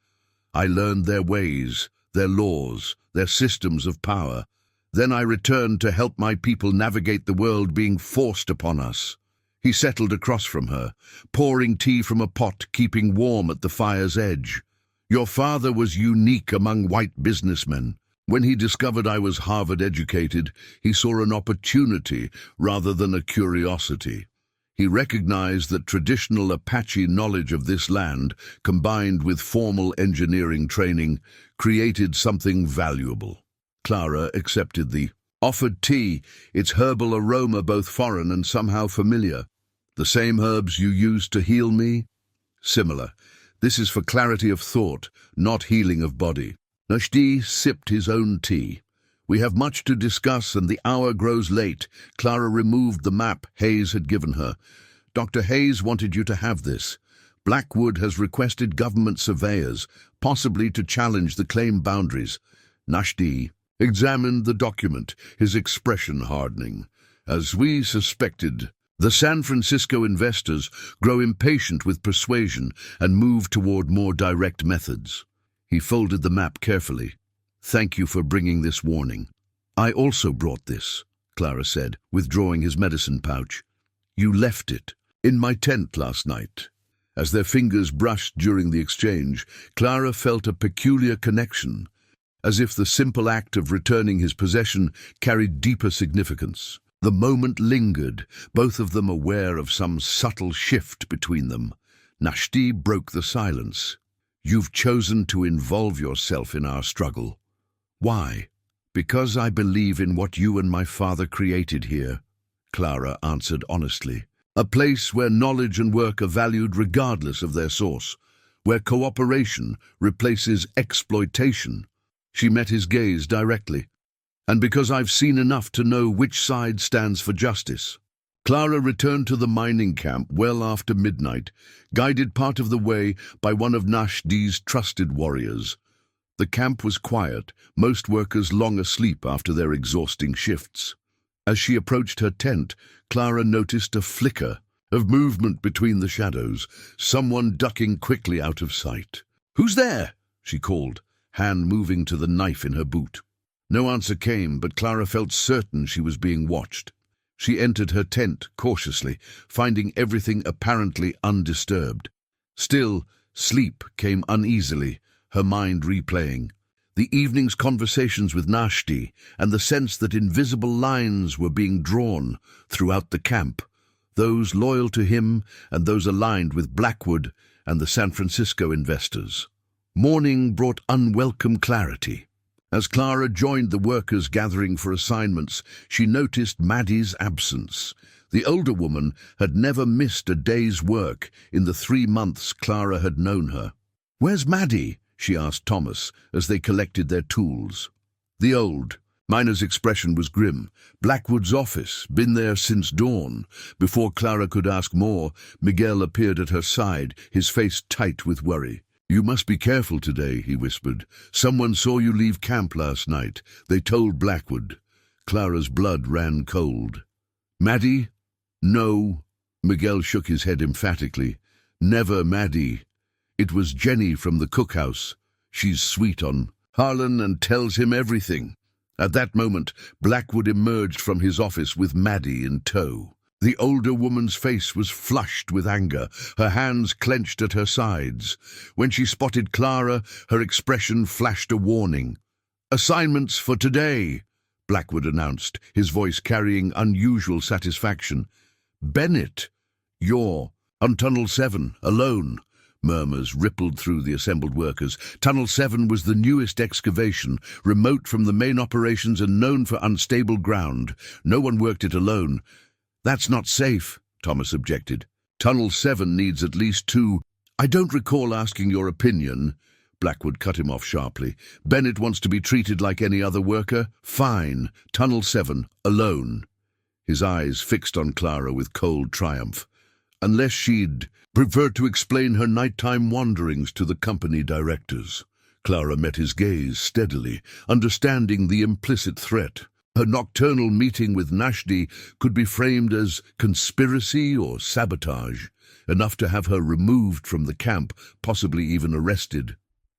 "I learned their ways, their laws, their systems of power. Then I returned to help my people navigate the world being forced upon us." He settled across from her, pouring tea from a pot, keeping warm at the fire's edge. "Your father was unique among white businessmen. When he discovered I was Harvard-educated, he saw an opportunity rather than a curiosity. He recognized that traditional Apache knowledge of this land, combined with formal engineering training, created something valuable." Clara accepted the offered tea, its herbal aroma both foreign and somehow familiar. "The same herbs you used to heal me?" "Similar. This is for clarity of thought, not healing of body." Nashdi sipped his own tea. "We have much to discuss and the hour grows late." Clara removed the map Hayes had given her. "Dr. Hayes wanted you to have this. Blackwood has requested government surveyors, possibly to challenge the claim boundaries." Nashdi examined the document, his expression hardening. "As we suspected, the San Francisco investors grow impatient with persuasion and move toward more direct methods." He folded the map carefully. "Thank you for bringing this warning." "I also brought this," Clara said, withdrawing his medicine pouch. "You left it in my tent last night." As their fingers brushed during the exchange, Clara felt a peculiar connection, as if the simple act of returning his possession carried deeper significance. The moment lingered, both of them aware of some subtle shift between them. Nashdi broke the silence. "You've chosen to involve yourself in our struggle. Why?" "Because I believe in what you and my father created here," Clara answered honestly. "A place where knowledge and work are valued regardless of their source, where cooperation replaces exploitation." She met his gaze directly. "And because I've seen enough to know which side stands for justice." Clara returned to the mining camp well after midnight, guided part of the way by one of Nashdi's trusted warriors. The camp was quiet, most workers long asleep after their exhausting shifts. As she approached her tent, Clara noticed a flicker of movement between the shadows, someone ducking quickly out of sight. "Who's there?" she called, hand moving to the knife in her boot. No answer came, but Clara felt certain she was being watched. She entered her tent cautiously, finding everything apparently undisturbed. Still, sleep came uneasily, her mind replaying the evening's conversations with Nashdi and the sense that invisible lines were being drawn throughout the camp, those loyal to him and those aligned with Blackwood and the San Francisco investors. Morning brought unwelcome clarity. As Clara joined the workers gathering for assignments, she noticed Maddie's absence. The older woman had never missed a day's work in the 3 months Clara had known her. "Where's Maddie?" she asked Thomas as they collected their tools. The old miner's expression was grim. "Blackwood's office, been there since dawn." Before Clara could ask more, Miguel appeared at her side, his face tight with worry. "You must be careful today," he whispered. "Someone saw you leave camp last night. They told Blackwood." Clara's blood ran cold. "Maddie?" "No." Miguel shook his head emphatically. "Never Maddie. It was Jenny from the cookhouse. She's sweet on Harlan and tells him everything." At that moment, Blackwood emerged from his office with Maddie in tow. The older woman's face was flushed with anger, her hands clenched at her sides. When she spotted Clara, her expression flashed a warning. "Assignments for today," Blackwood announced, his voice carrying unusual satisfaction. "Bennett, you're on Tunnel 7, alone. Murmurs rippled through the assembled workers. Tunnel 7 was the newest excavation, remote from the main operations and known for unstable ground. No one worked it alone. That's not safe, Thomas objected. Tunnel 7 needs at least 2. I don't recall asking your opinion. Blackwood cut him off sharply. Bennett wants to be treated like any other worker. Fine. Tunnel 7, alone. His eyes fixed on Clara with cold triumph. Unless she'd prefer to explain her nighttime wanderings to the company directors. Clara met his gaze steadily, understanding the implicit threat. Her nocturnal meeting with Nashdi could be framed as conspiracy or sabotage, enough to have her removed from the camp, possibly even arrested.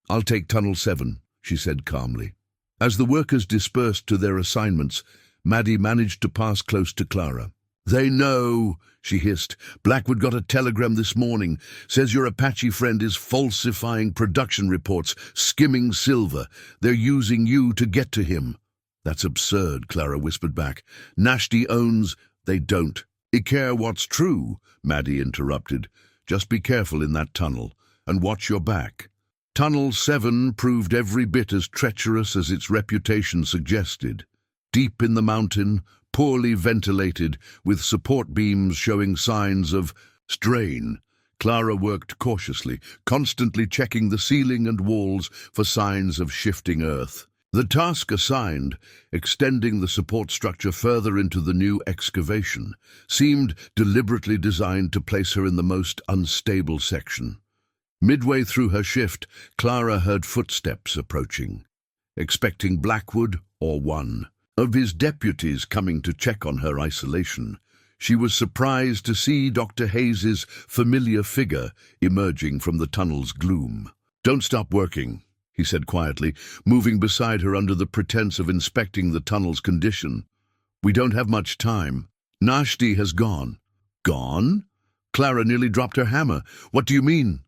I'll take Tunnel 7, she said calmly. As the workers dispersed to their assignments, Maddie managed to pass close to Clara. They know, she hissed. Blackwood got a telegram this morning. Says your Apache friend is falsifying production reports, skimming silver. They're using you to get to him. That's absurd, Clara whispered back. Nashdi owns. They don't. I care what's true, Maddie interrupted. Just be careful in that tunnel, and watch your back. Tunnel 7 proved every bit as treacherous as its reputation suggested. Deep in the mountain, poorly ventilated, with support beams showing signs of strain. Clara worked cautiously, constantly checking the ceiling and walls for signs of shifting earth. The task assigned, extending the support structure further into the new excavation, seemed deliberately designed to place her in the most unstable section. Midway through her shift, Clara heard footsteps approaching, expecting Blackwood or one of his deputies coming to check on her isolation. She was surprised to see Dr. Hayes's familiar figure emerging from the tunnel's gloom. Don't stop working, he said quietly, moving beside her under the pretense of inspecting the tunnel's condition. We don't have much time. Nashdi has gone. Gone? Clara nearly dropped her hammer. What do you mean?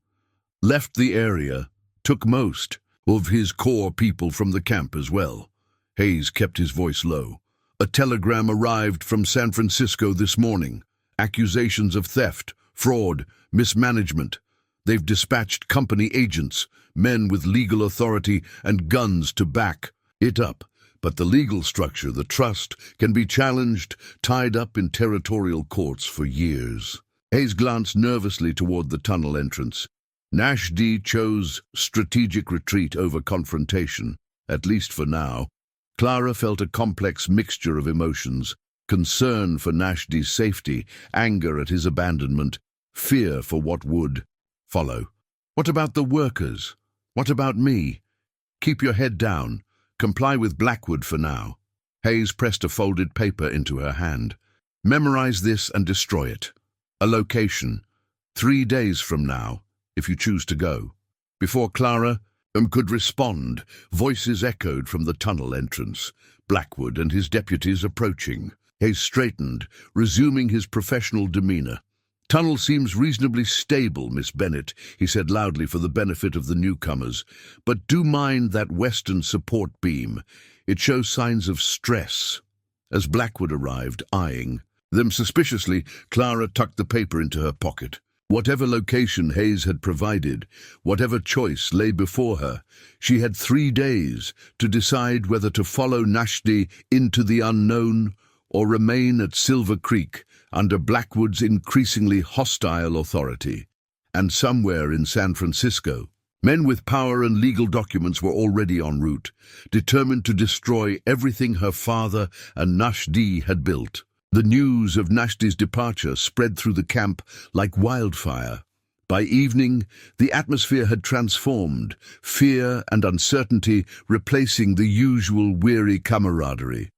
Left the area, took most of his core people from the camp as well. Hayes kept his voice low. A telegram arrived from San Francisco this morning. Accusations of theft, fraud, mismanagement. They've dispatched company agents, men with legal authority and guns to back it up. But the legal structure, the trust, can be challenged, tied up in territorial courts for years. Hayes glanced nervously toward the tunnel entrance. Nashdi chose strategic retreat over confrontation, at least for now. Clara felt a complex mixture of emotions, concern for Nashdi's safety, anger at his abandonment, fear for what would follow. What about the workers? What about me? Keep your head down. Comply with Blackwood for now. Hayes pressed a folded paper into her hand. Memorize this and destroy it. A location. 3 days from now, if you choose to go. Before Clara could respond, voices echoed from the tunnel entrance. Blackwood and his deputies approaching. Hayes straightened, resuming his professional demeanor. Tunnel seems reasonably stable, Miss Bennett, he said loudly for the benefit of the newcomers. But do mind that western support beam. It shows signs of stress. As Blackwood arrived, eyeing them suspiciously, Clara tucked the paper into her pocket. Whatever location Hayes had provided, whatever choice lay before her, she had 3 days to decide whether to follow Nashdi into the unknown or remain at Silver Creek under Blackwood's increasingly hostile authority. And somewhere in San Francisco, men with power and legal documents were already en route, determined to destroy everything her father and Nashdi had built. The news of Nashdi's departure spread through the camp like wildfire. By evening, the atmosphere had transformed, fear and uncertainty replacing the usual weary camaraderie.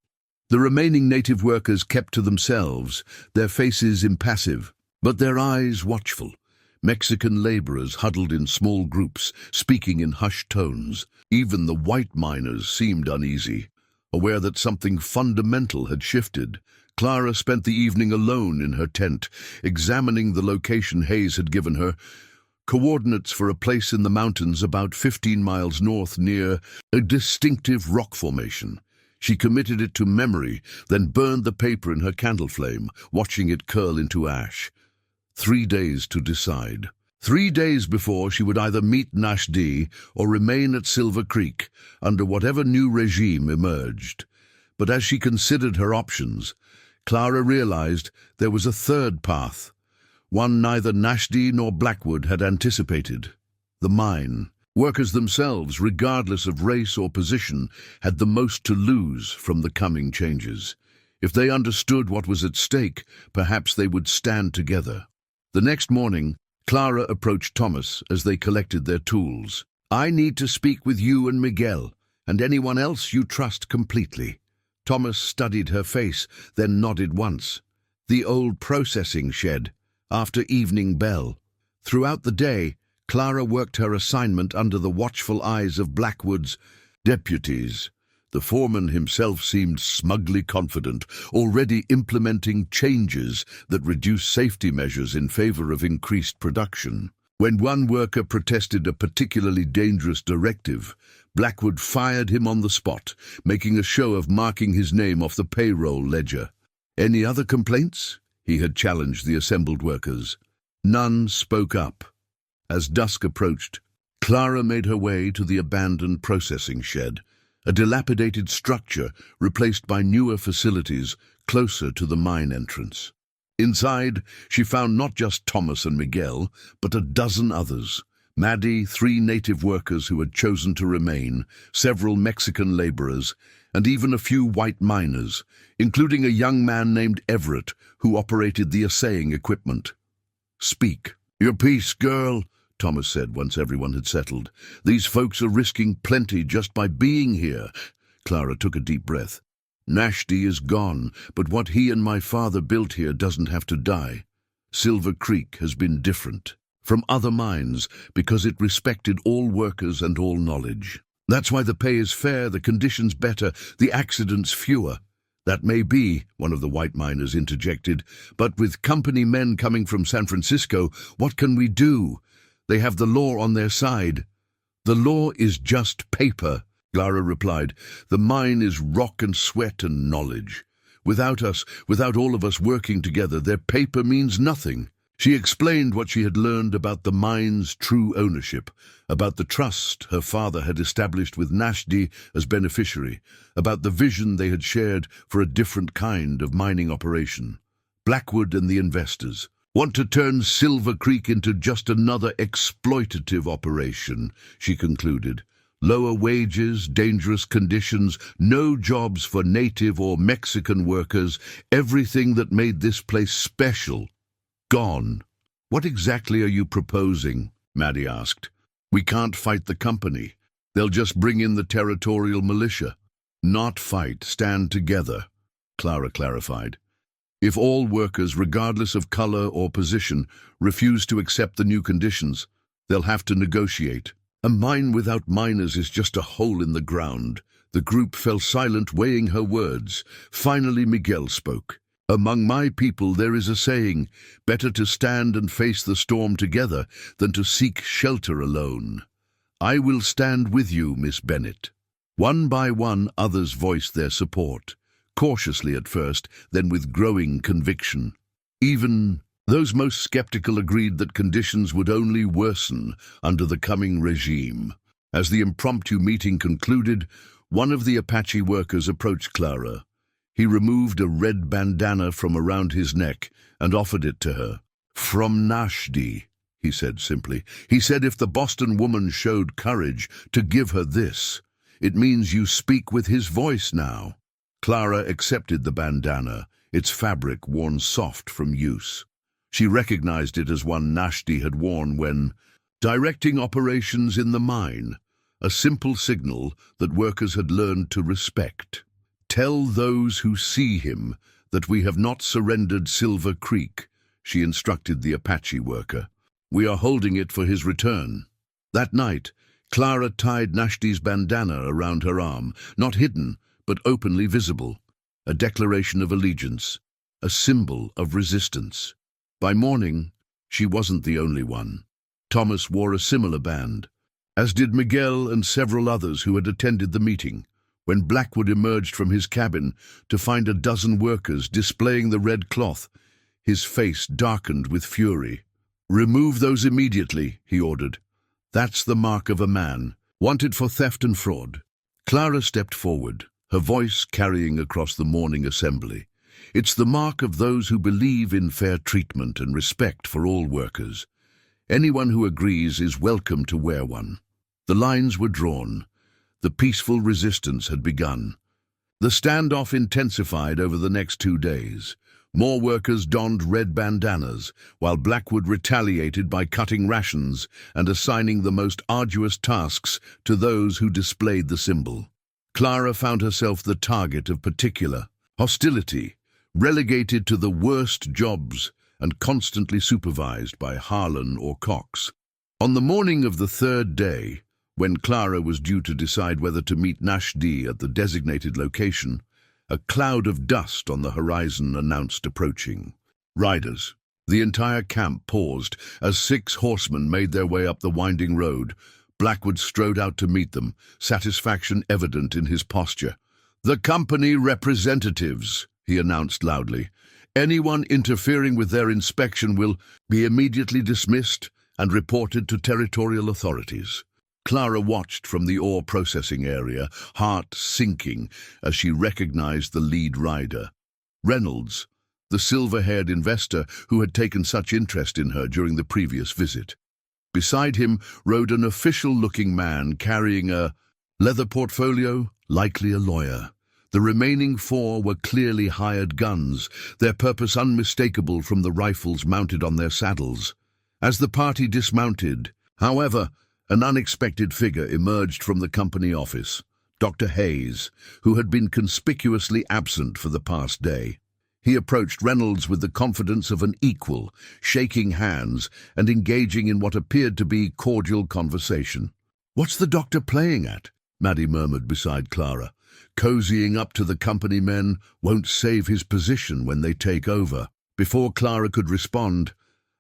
The remaining native workers kept to themselves, their faces impassive, but their eyes watchful. Mexican laborers huddled in small groups, speaking in hushed tones. Even the white miners seemed uneasy, aware that something fundamental had shifted. Clara spent the evening alone in her tent, examining the location Hayes had given her, coordinates for a place in the mountains about 15 miles north near a distinctive rock formation. She committed it to memory, then burned the paper in her candle flame, watching it curl into ash. 3 days to decide. 3 days before, she would either meet Nashdi or remain at Silver Creek under whatever new regime emerged. But as she considered her options, Clara realized there was a third path, one neither Nashdi nor Blackwood had anticipated: the mine. Workers themselves, regardless of race or position, had the most to lose from the coming changes. If they understood what was at stake, perhaps they would stand together. The next morning, Clara approached Thomas as they collected their tools. "I need to speak with you and Miguel, and anyone else you trust completely." Thomas studied her face, then nodded once. "The old processing shed, after evening bell." Throughout the day, Clara worked her assignment under the watchful eyes of Blackwood's deputies. The foreman himself seemed smugly confident, already implementing changes that reduced safety measures in favor of increased production. When one worker protested a particularly dangerous directive, Blackwood fired him on the spot, making a show of marking his name off the payroll ledger. "Any other complaints?" he had challenged the assembled workers. None spoke up. As dusk approached, Clara made her way to the abandoned processing shed, a dilapidated structure replaced by newer facilities closer to the mine entrance. Inside, she found not just Thomas and Miguel, but a dozen others. Maddie, 3 native workers who had chosen to remain, several Mexican laborers, and even a few white miners, including a young man named Everett, who operated the assaying equipment. "Speak. Your piece, girl," Thomas said once everyone had settled. "These folks are risking plenty just by being here." Clara took a deep breath. "Nashdi is gone, but what he and my father built here doesn't have to die. Silver Creek has been different from other mines because it respected all workers and all knowledge. That's why the pay is fair, the conditions better, the accidents fewer." "That may be," one of the white miners interjected, "but with company men coming from San Francisco, what can we do? They have the law on their side." "The law is just paper," Clara replied. "The mine is rock and sweat and knowledge. Without us, without all of us working together, their paper means nothing." She explained what she had learned about the mine's true ownership, about the trust her father had established with Nashdi as beneficiary, about the vision they had shared for a different kind of mining operation. Blackwood and the investors want to turn Silver Creek into just another exploitative operation, she concluded. Lower wages, dangerous conditions, no jobs for native or Mexican workers, everything that made this place special, gone. "What exactly are you proposing?" Maddie asked. "We can't fight the company. They'll just bring in the territorial militia." "Not fight, stand together," Clara clarified. "If all workers, regardless of color or position, refuse to accept the new conditions, they'll have to negotiate. A mine without miners is just a hole in the ground." The group fell silent, weighing her words. Finally, Miguel spoke. "Among my people there is a saying, better to stand and face the storm together than to seek shelter alone. I will stand with you, Miss Bennett." One by one, others voiced their support. Cautiously at first, then with growing conviction. Even those most skeptical agreed that conditions would only worsen under the coming regime. As the impromptu meeting concluded, one of the Apache workers approached Clara. He removed a red bandana from around his neck and offered it to her. "From Nashdi," he said simply. "He said if the Boston woman showed courage to give her this, it means you speak with his voice now." Clara accepted the bandana, its fabric worn soft from use. She recognized it as one Nashdi had worn when directing operations in the mine, a simple signal that workers had learned to respect. "Tell those who see him that we have not surrendered Silver Creek," she instructed the Apache worker. "We are holding it for his return." That night, Clara tied Nashdi's bandana around her arm, not hidden, but openly visible, a declaration of allegiance, a symbol of resistance. By morning, she wasn't the only one. Thomas wore a similar band, as did Miguel and several others who had attended the meeting. When Blackwood emerged from his cabin to find a dozen workers displaying the red cloth, his face darkened with fury. "Remove those immediately," he ordered. "That's the mark of a man, wanted for theft and fraud." Clara stepped forward, her voice carrying across the morning assembly. "It's the mark of those who believe in fair treatment and respect for all workers. Anyone who agrees is welcome to wear one." The lines were drawn. The peaceful resistance had begun. The standoff intensified over the next 2 days. More workers donned red bandanas, while Blackwood retaliated by cutting rations and assigning the most arduous tasks to those who displayed the symbol. Clara found herself the target of particular hostility, relegated to the worst jobs and constantly supervised by Harlan or Cox. On the morning of the 3rd day, when Clara was due to decide whether to meet Nashdi at the designated location, a cloud of dust on the horizon announced approaching. Riders. The entire camp paused as 6 horsemen made their way up the winding road. Blackwood strode out to meet them, satisfaction evident in his posture. "The company representatives," he announced loudly. "Anyone interfering with their inspection will be immediately dismissed and reported to territorial authorities." Clara watched from the ore processing area, heart sinking as she recognized the lead rider. Reynolds, the silver-haired investor who had taken such interest in her during the previous visit. Beside him rode an official-looking man carrying a leather portfolio, likely a lawyer. The remaining 4 were clearly hired guns, their purpose unmistakable from the rifles mounted on their saddles. As the party dismounted, however, an unexpected figure emerged from the company office, Dr. Hayes, who had been conspicuously absent for the past day. He approached Reynolds with the confidence of an equal, shaking hands and engaging in what appeared to be cordial conversation. "What's the doctor playing at?" Maddie murmured beside Clara. "Cozying up to the company men won't save his position when they take over." Before Clara could respond,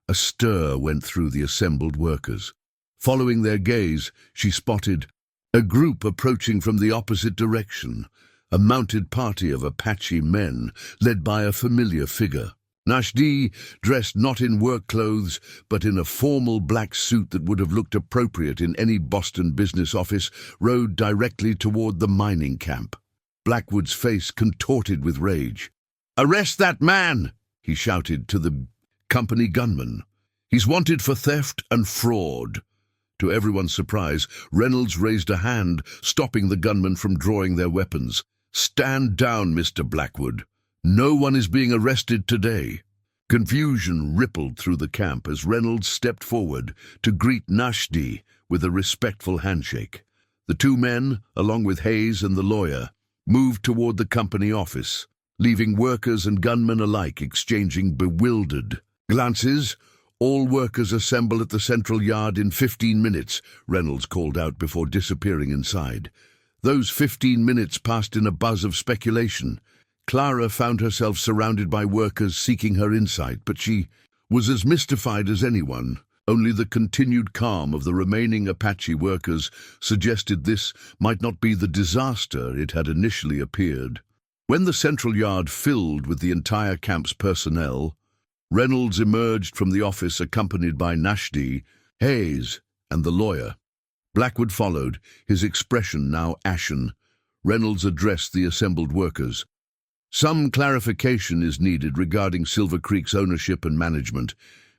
a stir went through the assembled workers. Following their gaze, she spotted a group approaching from the opposite direction, a mounted party of Apache men, led by a familiar figure. Nashdi, dressed not in work clothes, but in a formal black suit that would have looked appropriate in any Boston business office, rode directly toward the mining camp. Blackwood's face contorted with rage. "Arrest that man!" he shouted to the company gunman. "He's wanted for theft and fraud." To everyone's surprise, Reynolds raised a hand, stopping the gunmen from drawing their weapons. "Stand down, Mr. Blackwood. No one is being arrested today." Confusion rippled through the camp as Reynolds stepped forward to greet Nashdi with a respectful handshake. The 2 men, along with Hayes and the lawyer, moved toward the company office, leaving workers and gunmen alike exchanging bewildered glances. "All workers assemble at the central yard in 15 minutes, Reynolds called out before disappearing inside. Those 15 minutes passed in a buzz of speculation. Clara found herself surrounded by workers seeking her insight, but she was as mystified as anyone. Only the continued calm of the remaining Apache workers suggested this might not be the disaster it had initially appeared. When the central yard filled with the entire camp's personnel, Reynolds emerged from the office accompanied by Nashdi, Hayes, and the lawyer. Blackwood followed, his expression now ashen. Reynolds addressed the assembled workers. "Some clarification is needed regarding Silver Creek's ownership and management.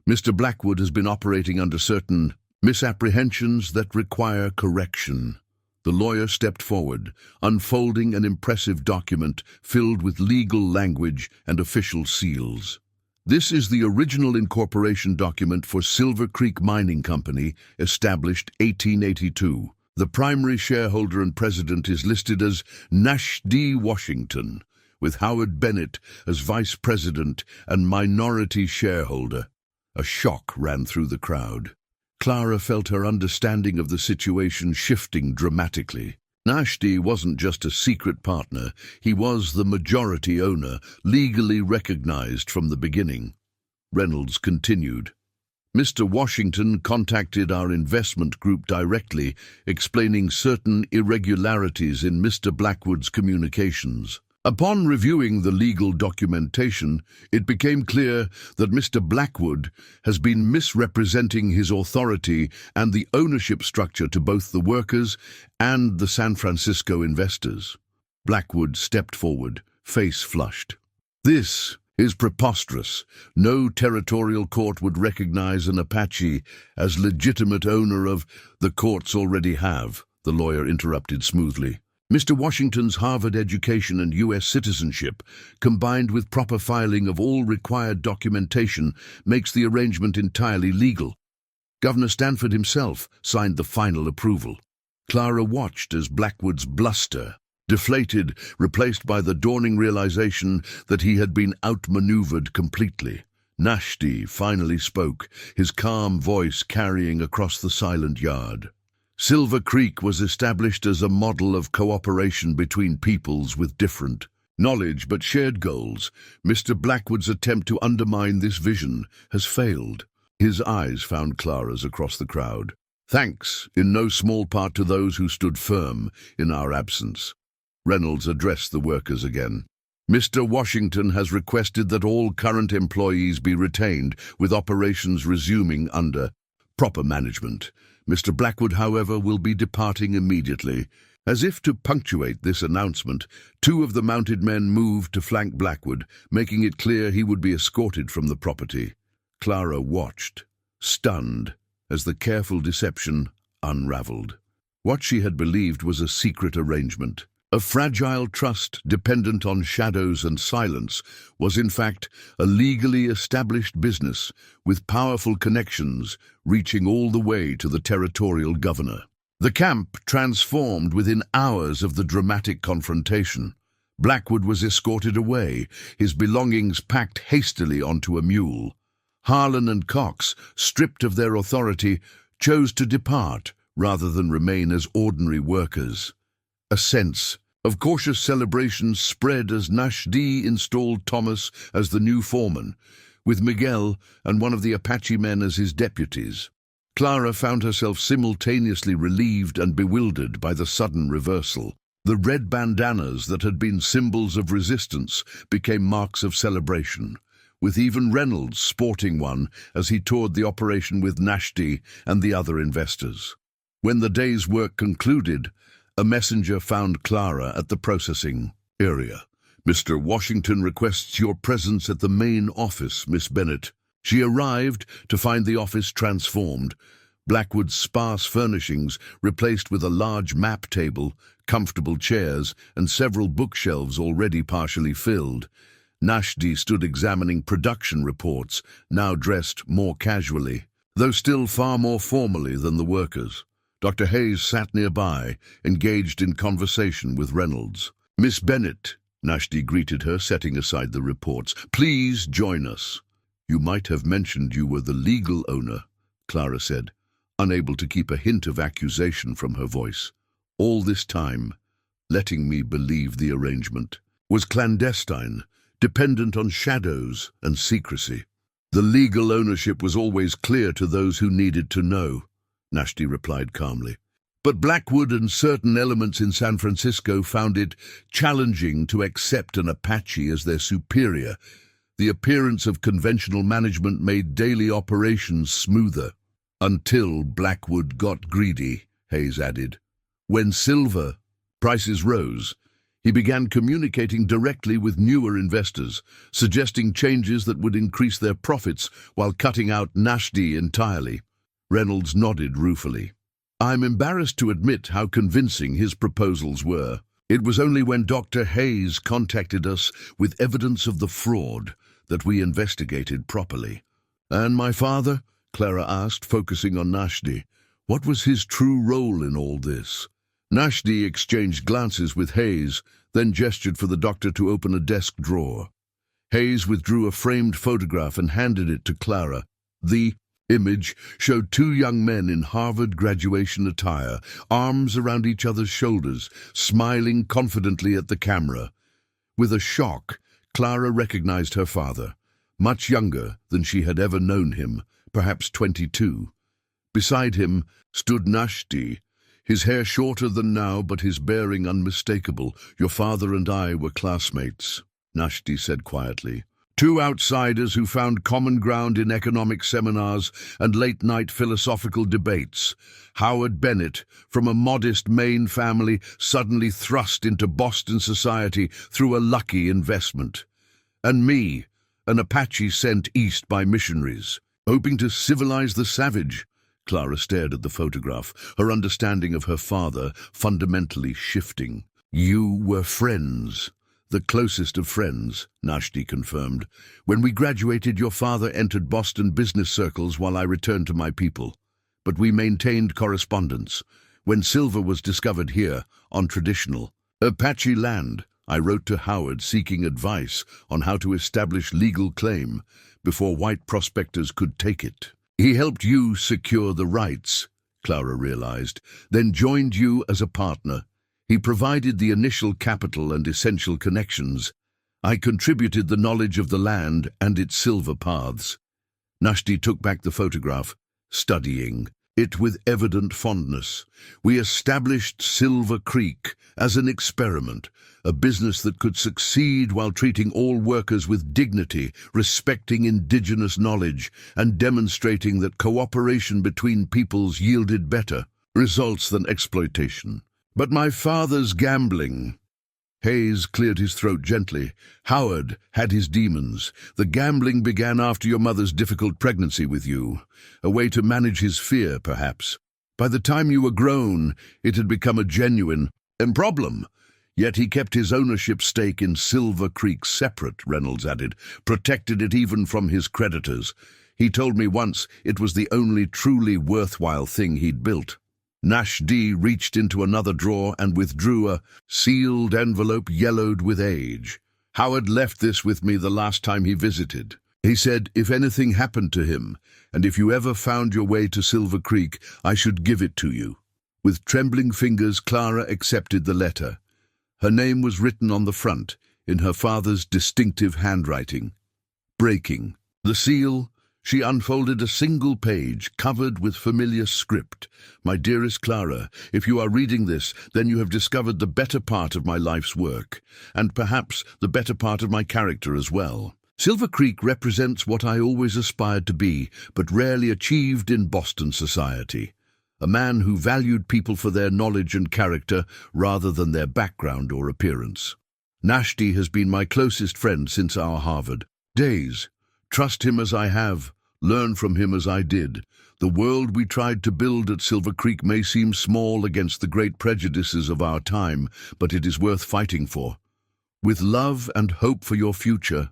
Mr. Blackwood has been operating under certain misapprehensions that require correction." The lawyer stepped forward, unfolding an impressive document filled with legal language and official seals. "This is the original incorporation document for Silver Creek Mining Company, established 1882. The primary shareholder and president is listed as Nashdi Washington, with Howard Bennett as vice president and minority shareholder." A shock ran through the crowd. Clara felt her understanding of the situation shifting dramatically. Nashdi wasn't just a secret partner, he was the majority owner, legally recognized from the beginning. Reynolds continued. "Mr. Washington contacted our investment group directly, explaining certain irregularities in Mr. Blackwood's communications. Upon reviewing the legal documentation, it became clear that Mr. Blackwood has been misrepresenting his authority and the ownership structure to both the workers and the San Francisco investors. Blackwood stepped forward, face flushed. This is preposterous. No territorial court would recognize an Apache as legitimate owner of— "The courts already have," the lawyer interrupted smoothly. Mr. Washington's Harvard education and U.S. citizenship, combined with proper filing of all required documentation, makes the arrangement entirely legal. Governor Stanford himself signed the final approval. Clara watched as Blackwood's bluster deflated, replaced by the dawning realization that he had been outmaneuvered completely. Nashdi finally spoke, his calm voice carrying across the silent yard. Silver Creek was established as a model of cooperation between peoples with different knowledge but shared goals. Mr. Blackwood's attempt to undermine this vision has failed. His eyes found Clara's across the crowd. Thanks, in no small part, to those who stood firm in our absence. Reynolds addressed the workers again. Mr. Washington has requested that all current employees be retained, with operations resuming under proper management. Mr. Blackwood, however, will be departing immediately. As if to punctuate this announcement, two of the mounted men moved to flank Blackwood, making it clear he would be escorted from the property. Clara watched, stunned, as the careful deception unraveled. What she had believed was a secret arrangement, a fragile trust dependent on shadows and silence, was in fact a legally established business with powerful connections reaching all the way to the territorial governor. The camp transformed within hours of the dramatic confrontation. Blackwood was escorted away, his belongings packed hastily onto a mule. Harlan and Cox, stripped of their authority, chose to depart rather than remain as ordinary workers. A sense of cautious celebration spread as Nashdi installed Thomas as the new foreman, with Miguel and one of the Apache men as his deputies. Clara found herself simultaneously relieved and bewildered by the sudden reversal. The red bandanas that had been symbols of resistance became marks of celebration, with even Reynolds sporting one as he toured the operation with Nashdi and the other investors. When the day's work concluded, a messenger found Clara at the processing area. "Mr. Washington requests your presence at the main office, Miss Bennett." She arrived to find the office transformed, Blackwood's sparse furnishings replaced with a large map table, comfortable chairs, and several bookshelves already partially filled. Nashdi stood examining production reports, now dressed more casually, though still far more formally than the workers. Dr. Hayes sat nearby, engaged in conversation with Reynolds. "Miss Bennett," Nashdi greeted her, setting aside the reports, "please join us." "You might have mentioned you were the legal owner," Clara said, unable to keep a hint of accusation from her voice. "All this time, letting me believe the arrangement was clandestine, dependent on shadows and secrecy. The legal ownership was always clear to those who needed to know," Nashdi replied calmly. "But Blackwood and certain elements in San Francisco found it challenging to accept an Apache as their superior. The appearance of conventional management made daily operations smoother. Until Blackwood got greedy," Hayes added. "When silver prices rose, he began communicating directly with newer investors, suggesting changes that would increase their profits while cutting out Nashdi entirely." Reynolds nodded ruefully. "I'm embarrassed to admit how convincing his proposals were. It was only when Dr. Hayes contacted us with evidence of the fraud that we investigated properly." "And my father?" Clara asked, focusing on Nashdi. "What was his true role in all this?" Nashdi exchanged glances with Hayes, then gestured for the doctor to open a desk drawer. Hayes withdrew a framed photograph and handed it to Clara. The image showed two young men in Harvard graduation attire, arms around each other's shoulders, smiling confidently at the camera. With a shock, Clara recognized her father, much younger than she had ever known him, perhaps 22. Beside him stood Nashdi, his hair shorter than now, but his bearing unmistakable. Your father and I were classmates, Nashti said quietly. Two outsiders who found common ground in economic seminars and late-night philosophical debates. Howard Bennett, from a modest Maine family, suddenly thrust into Boston society through a lucky investment. And me, an Apache sent east by missionaries, hoping to civilize the savage. Clara stared at the photograph, her understanding of her father fundamentally shifting. You were friends. The closest of friends, Nashti confirmed. When we graduated, your father entered Boston business circles while I returned to my people. But we maintained correspondence. When silver was discovered here, on traditional Apache land, I wrote to Howard seeking advice on how to establish legal claim before white prospectors could take it. He helped you secure the rights, Clara realized, then joined you as a partner. He provided the initial capital and essential connections. I contributed the knowledge of the land and its silver paths. Nashti took back the photograph, studying it with evident fondness. We established Silver Creek as an experiment, a business that could succeed while treating all workers with dignity, respecting indigenous knowledge, and demonstrating that cooperation between peoples yielded better results than exploitation. But my father's gambling. Hayes cleared his throat gently. Howard had his demons. The gambling began after your mother's difficult pregnancy with you, a way to manage his fear, perhaps. By the time you were grown, it had become a genuine problem. Yet he kept his ownership stake in Silver Creek separate, Reynolds added, protected it even from his creditors. He told me once it was the only truly worthwhile thing he'd built. Nashdi reached into another drawer and withdrew a sealed envelope yellowed with age. Howard left this with me the last time he visited. He said if anything happened to him, and if you ever found your way to Silver Creek, I should give it to you. With trembling fingers, Clara accepted the letter. Her name was written on the front, in her father's distinctive handwriting. Breaking the seal, she unfolded a single page covered with familiar script. My dearest Clara, if you are reading this, then you have discovered the better part of my life's work, and perhaps the better part of my character as well. Silver Creek represents what I always aspired to be, but rarely achieved in Boston society. A man who valued people for their knowledge and character rather than their background or appearance. Nashti has been my closest friend since our Harvard days. Trust him as I have, learn from him as I did. The world we tried to build at Silver Creek may seem small against the great prejudices of our time, but it is worth fighting for. With love and hope for your future,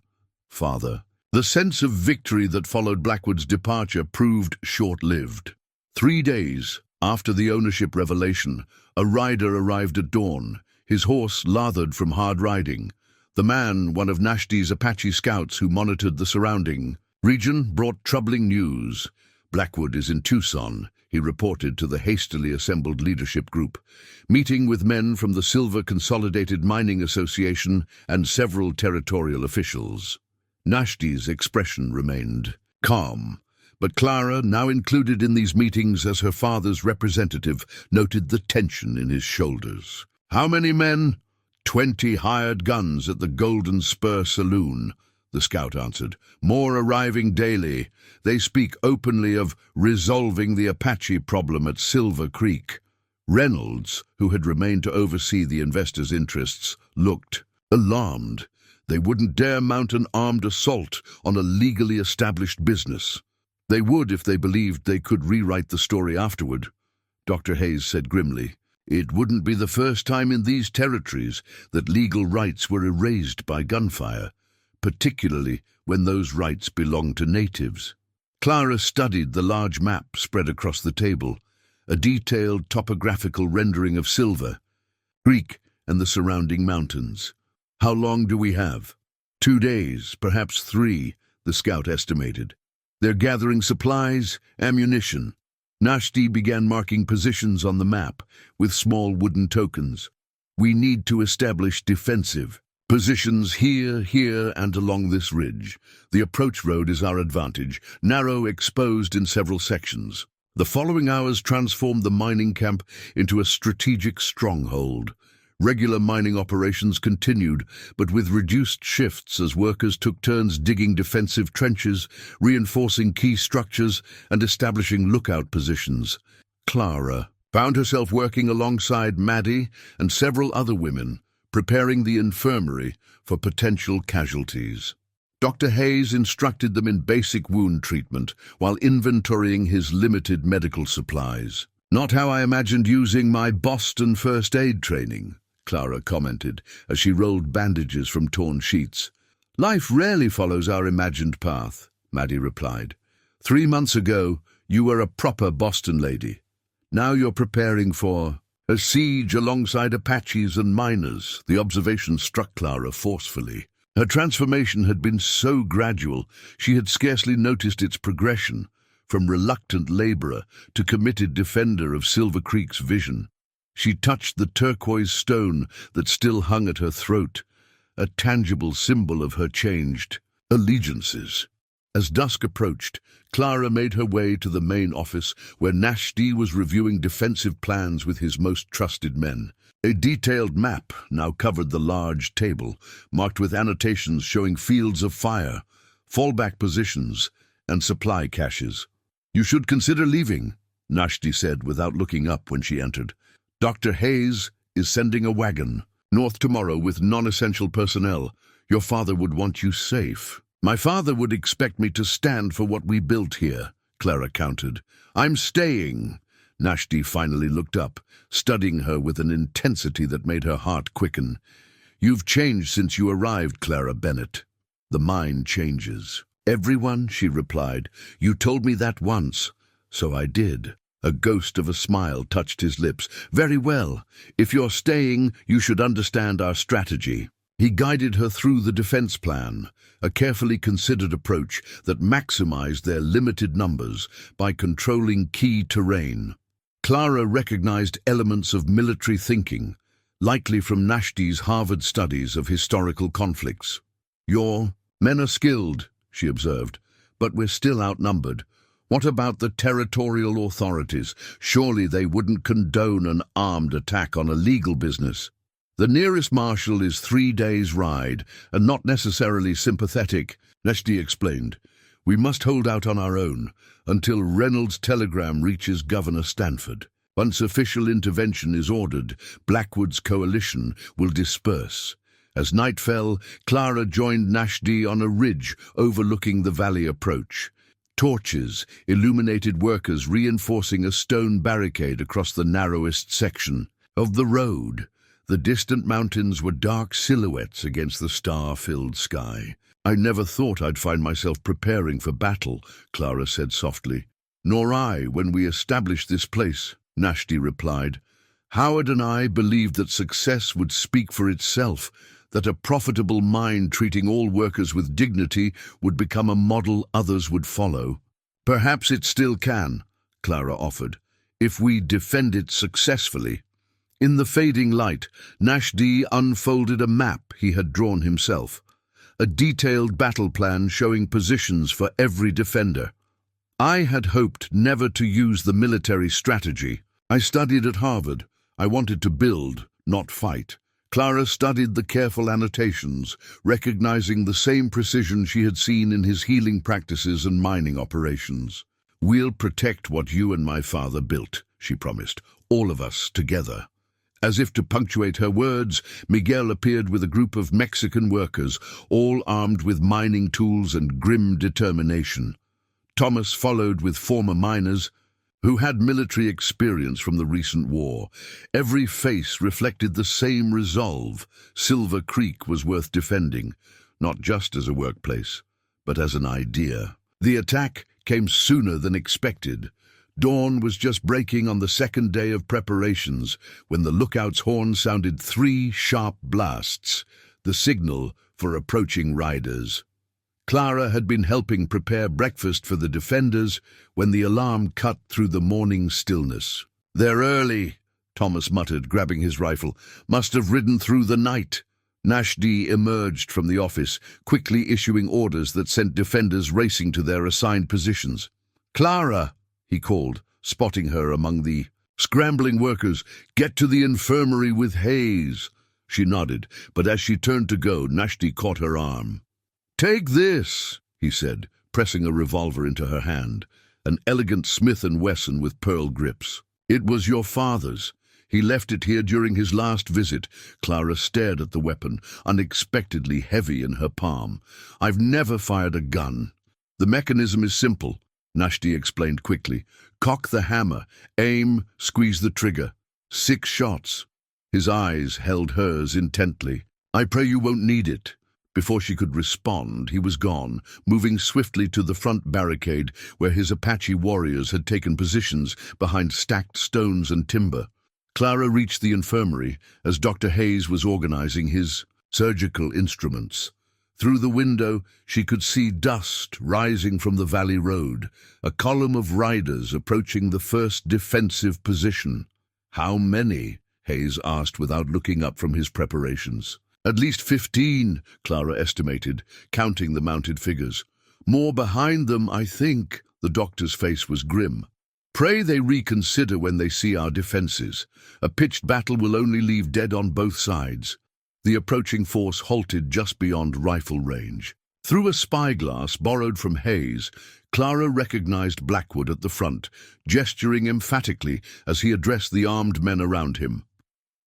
Father. The sense of victory that followed Blackwood's departure proved short-lived. 3 days after the ownership revelation, a rider arrived at dawn, his horse lathered from hard riding. The man, one of Nashti's Apache scouts who monitored the surrounding region, brought troubling news. Blackwood is in Tucson, he reported to the hastily assembled leadership group, meeting with men from the Silver Consolidated Mining Association and several territorial officials. Nashti's expression remained calm, but Clara, now included in these meetings as her father's representative, noted the tension in his shoulders. How many men? 20 hired guns at the Golden Spur Saloon, the scout answered. More arriving daily. They speak openly of resolving the Apache problem at Silver Creek. Reynolds, who had remained to oversee the investors' interests, looked alarmed. They wouldn't dare mount an armed assault on a legally established business. They would if they believed they could rewrite the story afterward, Dr. Hayes said grimly. It wouldn't be the first time in these territories that legal rights were erased by gunfire, particularly when those rights belonged to natives. Clara studied the large map spread across the table, a detailed topographical rendering of Silver Creek and the surrounding mountains. How long do we have? 2 days, perhaps 3, the scout estimated. They're gathering supplies, ammunition. Nashti began marking positions on the map with small wooden tokens. We need to establish defensive positions here, here, and along this ridge. The approach road is our advantage, narrow, exposed in several sections. The following hours transformed the mining camp into a strategic stronghold. Regular mining operations continued, but with reduced shifts as workers took turns digging defensive trenches, reinforcing key structures, and establishing lookout positions. Clara found herself working alongside Maddie and several other women, preparing the infirmary for potential casualties. Dr. Hayes instructed them in basic wound treatment while inventorying his limited medical supplies. "Not how I imagined using my Boston first aid training," Clara commented as she rolled bandages from torn sheets. "Life rarely follows our imagined path," Maddie replied. 3 months ago, you were a proper Boston lady. Now you're preparing for a siege alongside Apaches and miners." The observation struck Clara forcefully. Her transformation had been so gradual, she had scarcely noticed its progression, from reluctant laborer to committed defender of Silver Creek's vision. She touched the turquoise stone that still hung at her throat, a tangible symbol of her changed allegiances. As dusk approached, Clara made her way to the main office where Nashdi was reviewing defensive plans with his most trusted men. A detailed map now covered the large table, marked with annotations showing fields of fire, fallback positions, and supply caches. "You should consider leaving," Nashdi said without looking up when she entered. "Dr. Hayes is sending a wagon north tomorrow with non-essential personnel. Your father would want you safe." "My father would expect me to stand for what we built here," Clara countered. "I'm staying." Nashdi finally looked up, studying her with an intensity that made her heart quicken. "You've changed since you arrived, Clara Bennett." "The mind changes." "Everyone," she replied. "You told me that once." "So I did." A ghost of a smile touched his lips. "Very well. If you're staying, you should understand our strategy." He guided her through the defense plan, a carefully considered approach that maximized their limited numbers by controlling key terrain. Clara recognized elements of military thinking, likely from Nashdi's Harvard studies of historical conflicts. "Your men are skilled," she observed, "but we're still outnumbered. What about the territorial authorities? Surely they wouldn't condone an armed attack on a legal business." "The nearest marshal is 3 days' ride, and not necessarily sympathetic," Nashdi explained. "We must hold out on our own until Reynolds' telegram reaches Governor Stanford. Once official intervention is ordered, Blackwood's coalition will disperse." As night fell, Clara joined Nashdi on a ridge overlooking the valley approach. Torches illuminated workers reinforcing a stone barricade across the narrowest section of the road. The distant mountains were dark silhouettes against the star-filled sky. "I never thought I'd find myself preparing for battle," Clara said softly. "Nor I, when we established this place," Nashdi replied. "Howard and I believed that success would speak for itself, that a profitable mine treating all workers with dignity would become a model others would follow." "Perhaps it still can," Clara offered, "if we defend it successfully." In the fading light, Nashdi unfolded a map he had drawn himself, a detailed battle plan showing positions for every defender. "I had hoped never to use the military strategy. I studied at Harvard. I wanted to build, not fight." Clara studied the careful annotations, recognizing the same precision she had seen in his healing practices and mining operations. "We'll protect what you and my father built," she promised, "all of us together." As if to punctuate her words, Miguel appeared with a group of Mexican workers, all armed with mining tools and grim determination. Thomas followed with former miners who had military experience from the recent war. Every face reflected the same resolve. Silver Creek was worth defending, not just as a workplace, but as an idea. The attack came sooner than expected. Dawn was just breaking on the second day of preparations when the lookout's horn sounded 3 sharp blasts, the signal for approaching riders. Clara had been helping prepare breakfast for the defenders when the alarm cut through the morning stillness. "They're early," Thomas muttered, grabbing his rifle. "Must have ridden through the night." Nashdi emerged from the office, quickly issuing orders that sent defenders racing to their assigned positions. "Clara!" he called, spotting her among the scrambling workers. "Get to the infirmary with Hayes." She nodded, but as she turned to go, Nashdi caught her arm. "Take this," he said, pressing a revolver into her hand, an elegant Smith & Wesson with pearl grips. "It was your father's. He left it here during his last visit." Clara stared at the weapon, unexpectedly heavy in her palm. "I've never fired a gun." "The mechanism is simple," Nashdi explained quickly. "Cock the hammer, aim, squeeze the trigger. 6 shots. His eyes held hers intently. "I pray you won't need it." Before she could respond, he was gone, moving swiftly to the front barricade where his Apache warriors had taken positions behind stacked stones and timber. Clara reached the infirmary as Dr. Hayes was organizing his surgical instruments. Through the window, she could see dust rising from the valley road, a column of riders approaching the first defensive position. "How many?" Hayes asked without looking up from his preparations. "At least 15, Clara estimated, counting the mounted figures. "More behind them, I think." The doctor's face was grim. "Pray they reconsider when they see our defenses. A pitched battle will only leave dead on both sides." The approaching force halted just beyond rifle range. Through a spyglass borrowed from Hayes, Clara recognized Blackwood at the front, gesturing emphatically as he addressed the armed men around him.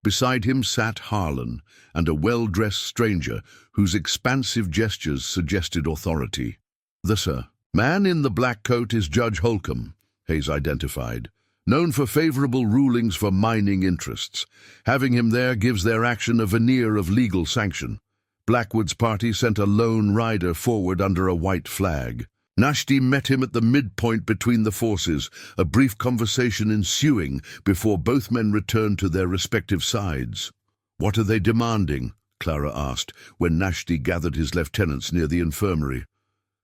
Beside him sat Harlan, and a well-dressed stranger whose expansive gestures suggested authority. "The man in the black coat is Judge Holcomb," Hayes identified, "known for favorable rulings for mining interests. Having him there gives their action a veneer of legal sanction." Blackwood's party sent a lone rider forward under a white flag. Nashdi met him at the midpoint between the forces, a brief conversation ensuing before both men returned to their respective sides. "What are they demanding?" Clara asked when Nashdi gathered his lieutenants near the infirmary.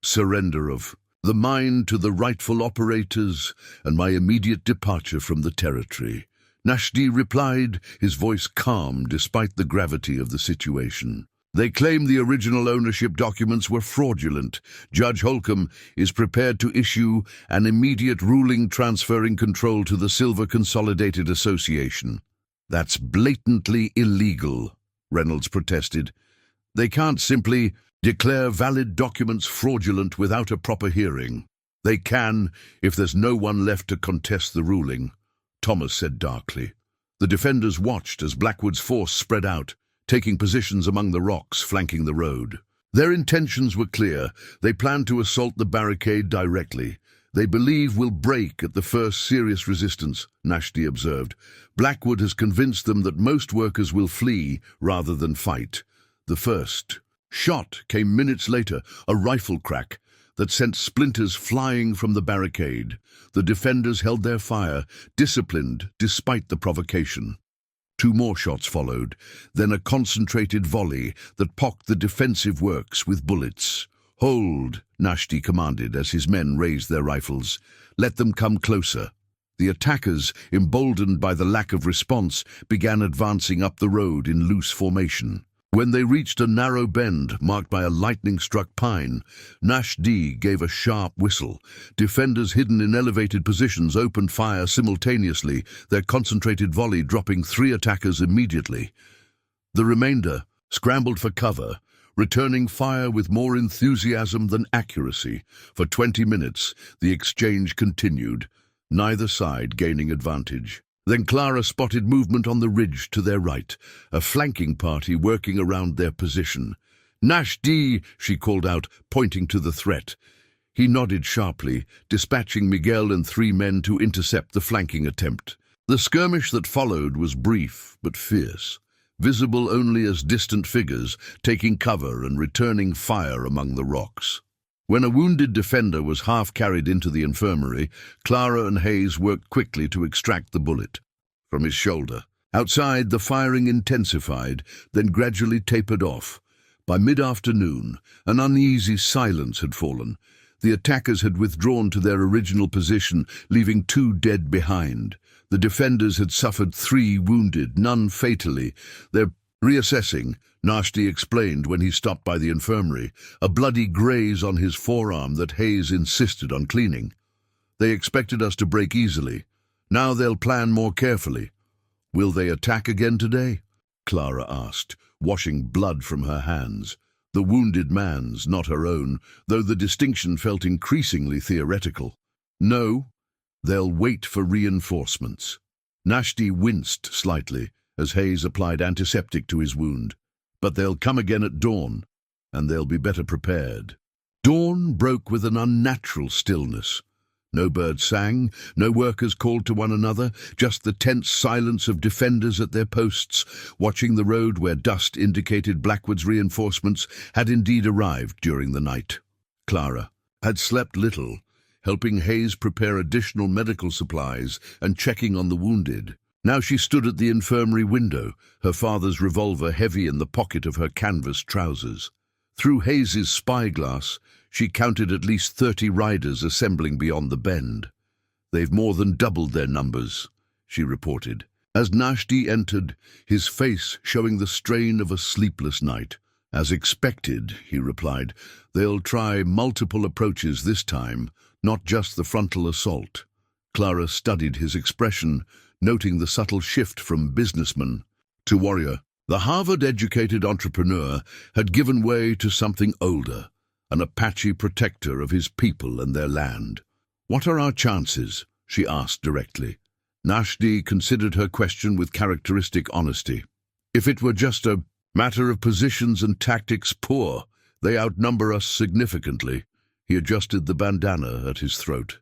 "Surrender of the mine to the rightful operators and my immediate departure from the territory," Nashdi replied, his voice calm despite the gravity of the situation. "They claim the original ownership documents were fraudulent. Judge Holcomb is prepared to issue an immediate ruling transferring control to the Silver Consolidated Association." "That's blatantly illegal," Reynolds protested. "They can't simply declare valid documents fraudulent without a proper hearing." "They can if there's no one left to contest the ruling," Thomas said darkly. The defenders watched as Blackwood's force spread out, taking positions among the rocks flanking the road. Their intentions were clear. They planned to assault the barricade directly. "They believe we'll break at the first serious resistance," Nashdi observed. "Blackwood has convinced them that most workers will flee rather than fight." The first shot came minutes later, a rifle crack that sent splinters flying from the barricade. The defenders held their fire, disciplined despite the provocation. 2 more shots followed, then a concentrated volley that pocked the defensive works with bullets. "Hold," Nashdi commanded as his men raised their rifles. "Let them come closer." The attackers, emboldened by the lack of response, began advancing up the road in loose formation. When they reached a narrow bend marked by a lightning-struck pine, Nashdi gave a sharp whistle. Defenders hidden in elevated positions opened fire simultaneously, their concentrated volley dropping 3 attackers immediately. The remainder scrambled for cover, returning fire with more enthusiasm than accuracy. For 20 minutes, the exchange continued, neither side gaining advantage. Then Clara spotted movement on the ridge to their right, a flanking party working around their position. "Nashdi," she called out, pointing to the threat. He nodded sharply, dispatching Miguel and 3 men to intercept the flanking attempt. The skirmish that followed was brief but fierce, visible only as distant figures taking cover and returning fire among the rocks. When a wounded defender was half carried into the infirmary, Clara and Hayes worked quickly to extract the bullet from his shoulder. Outside, the firing intensified, then gradually tapered off. By mid-afternoon, an uneasy silence had fallen. The attackers had withdrawn to their original position, leaving 2 dead behind. The defenders had suffered 3 wounded, none fatally. They're reassessing, Nashdi explained when he stopped by the infirmary, a bloody graze on his forearm that Hayes insisted on cleaning. They expected us to break easily. Now they'll plan more carefully. Will they attack again today? Clara asked, washing blood from her hands. The wounded man's, not her own, though the distinction felt increasingly theoretical. No, they'll wait for reinforcements. Nashdi winced slightly as Hayes applied antiseptic to his wound. But they'll come again at dawn, and they'll be better prepared. Dawn broke with an unnatural stillness. No birds sang, no workers called to one another, just the tense silence of defenders at their posts, watching the road where dust indicated Blackwood's reinforcements had indeed arrived during the night. Clara had slept little, helping Hayes prepare additional medical supplies and checking on the wounded. Now she stood at the infirmary window, her father's revolver heavy in the pocket of her canvas trousers. Through Hayes's spyglass, she counted at least 30 riders assembling beyond the bend. "They've more than doubled their numbers," she reported. As Nashdi entered, his face showing the strain of a sleepless night. "As expected," he replied. "They'll try multiple approaches this time, not just the frontal assault." Clara studied his expression, noting the subtle shift from businessman to warrior. The Harvard-educated entrepreneur had given way to something older, an Apache protector of his people and their land. "What are our chances?" she asked directly. Nashdi considered her question with characteristic honesty. "If it were just a matter of positions and tactics, poor. They outnumber us significantly." He adjusted the bandana at his throat.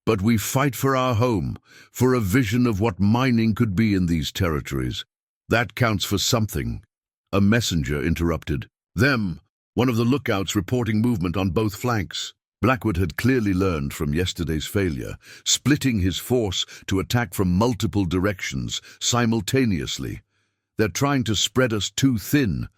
"But we fight for our home, for a vision of what mining could be in these territories. That counts for something." A messenger interrupted. "Them, one of the lookouts reporting movement on both flanks." Blackwood had clearly learned from yesterday's failure, splitting his force to attack from multiple directions simultaneously. "They're trying to spread us too thin,"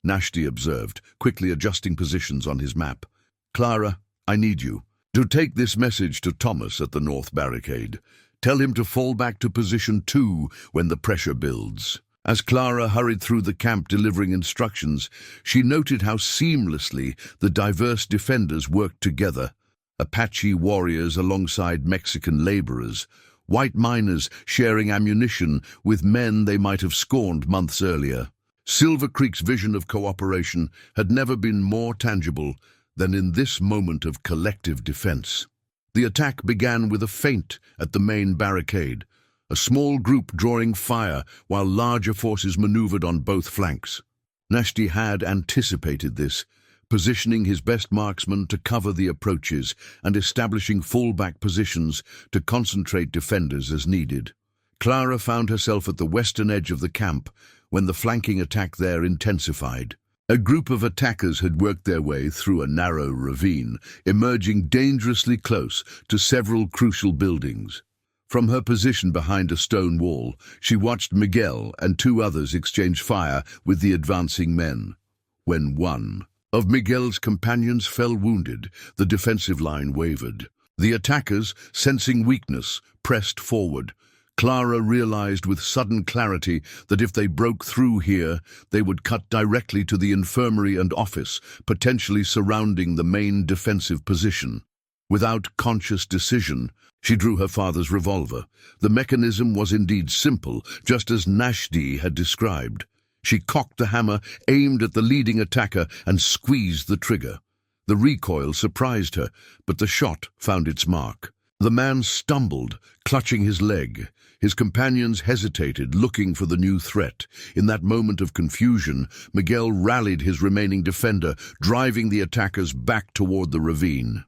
Nashdi observed, quickly adjusting positions on his map. "Clara, I need you to take this message to Thomas at the North Barricade. Tell him to fall back to position 2 when the pressure builds." As Clara hurried through the camp delivering instructions, she noted how seamlessly the diverse defenders worked together. Apache warriors alongside Mexican laborers, white miners sharing ammunition with men they might have scorned months earlier. Silver Creek's vision of cooperation had never been more tangible than in this moment of collective defense. The attack began with a feint at the main barricade, a small group drawing fire while larger forces maneuvered on both flanks. Nashdi had anticipated this, positioning his best marksmen to cover the approaches and establishing fallback positions to concentrate defenders as needed. Clara found herself at the western edge of the camp when the flanking attack there intensified. A group of attackers had worked their way through a narrow ravine, emerging dangerously close to several crucial buildings. From her position behind a stone wall, she watched Miguel and 2 others exchange fire with the advancing men. When one of Miguel's companions fell wounded, the defensive line wavered. The attackers, sensing weakness, pressed forward. Clara realized with sudden clarity that if they broke through here, they would cut directly to the infirmary and office, potentially surrounding the main defensive position. Without conscious decision, she drew her father's revolver. The mechanism was indeed simple, just as Nashdi had described. She cocked the hammer, aimed at the leading attacker, and squeezed the trigger. The recoil surprised her, but the shot found its mark. The man stumbled, clutching his leg. His companions hesitated, looking for the new threat. In that moment of confusion, Miguel rallied his remaining defender, driving the attackers back toward the ravine.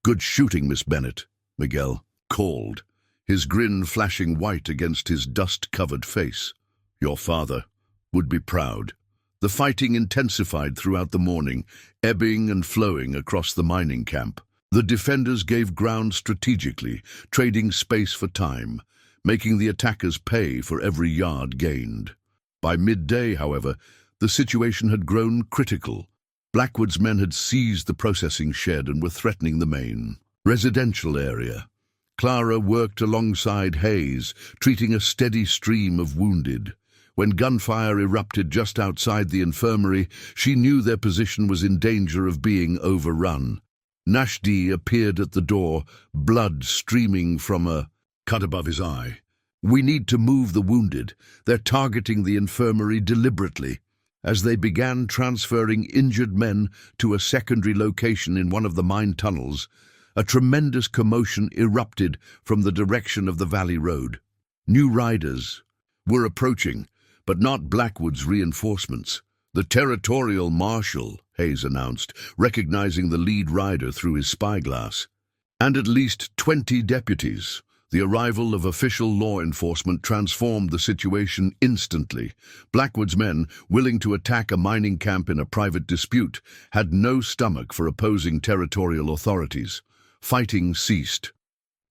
"Good shooting, Miss Bennett," Miguel called, his grin flashing white against his dust-covered face. "Your father would be proud." The fighting intensified throughout the morning, ebbing and flowing across the mining camp. The defenders gave ground strategically, trading space for time, making the attackers pay for every yard gained. By midday, however, the situation had grown critical. Blackwood's men had seized the processing shed and were threatening the main residential area. Clara worked alongside Hayes, treating a steady stream of wounded. When gunfire erupted just outside the infirmary, she knew their position was in danger of being overrun. Nashdi appeared at the door, blood streaming from a cut above his eye. "We need to move the wounded. They're targeting the infirmary deliberately." As they began transferring injured men to a secondary location in one of the mine tunnels, a tremendous commotion erupted from the direction of the valley road. New riders were approaching, but not Blackwood's reinforcements. "The Territorial Marshal," Hayes announced, recognizing the lead rider through his spyglass. "And at least 20 deputies." The arrival of official law enforcement transformed the situation instantly. Blackwood's men, willing to attack a mining camp in a private dispute, had no stomach for opposing territorial authorities. Fighting ceased.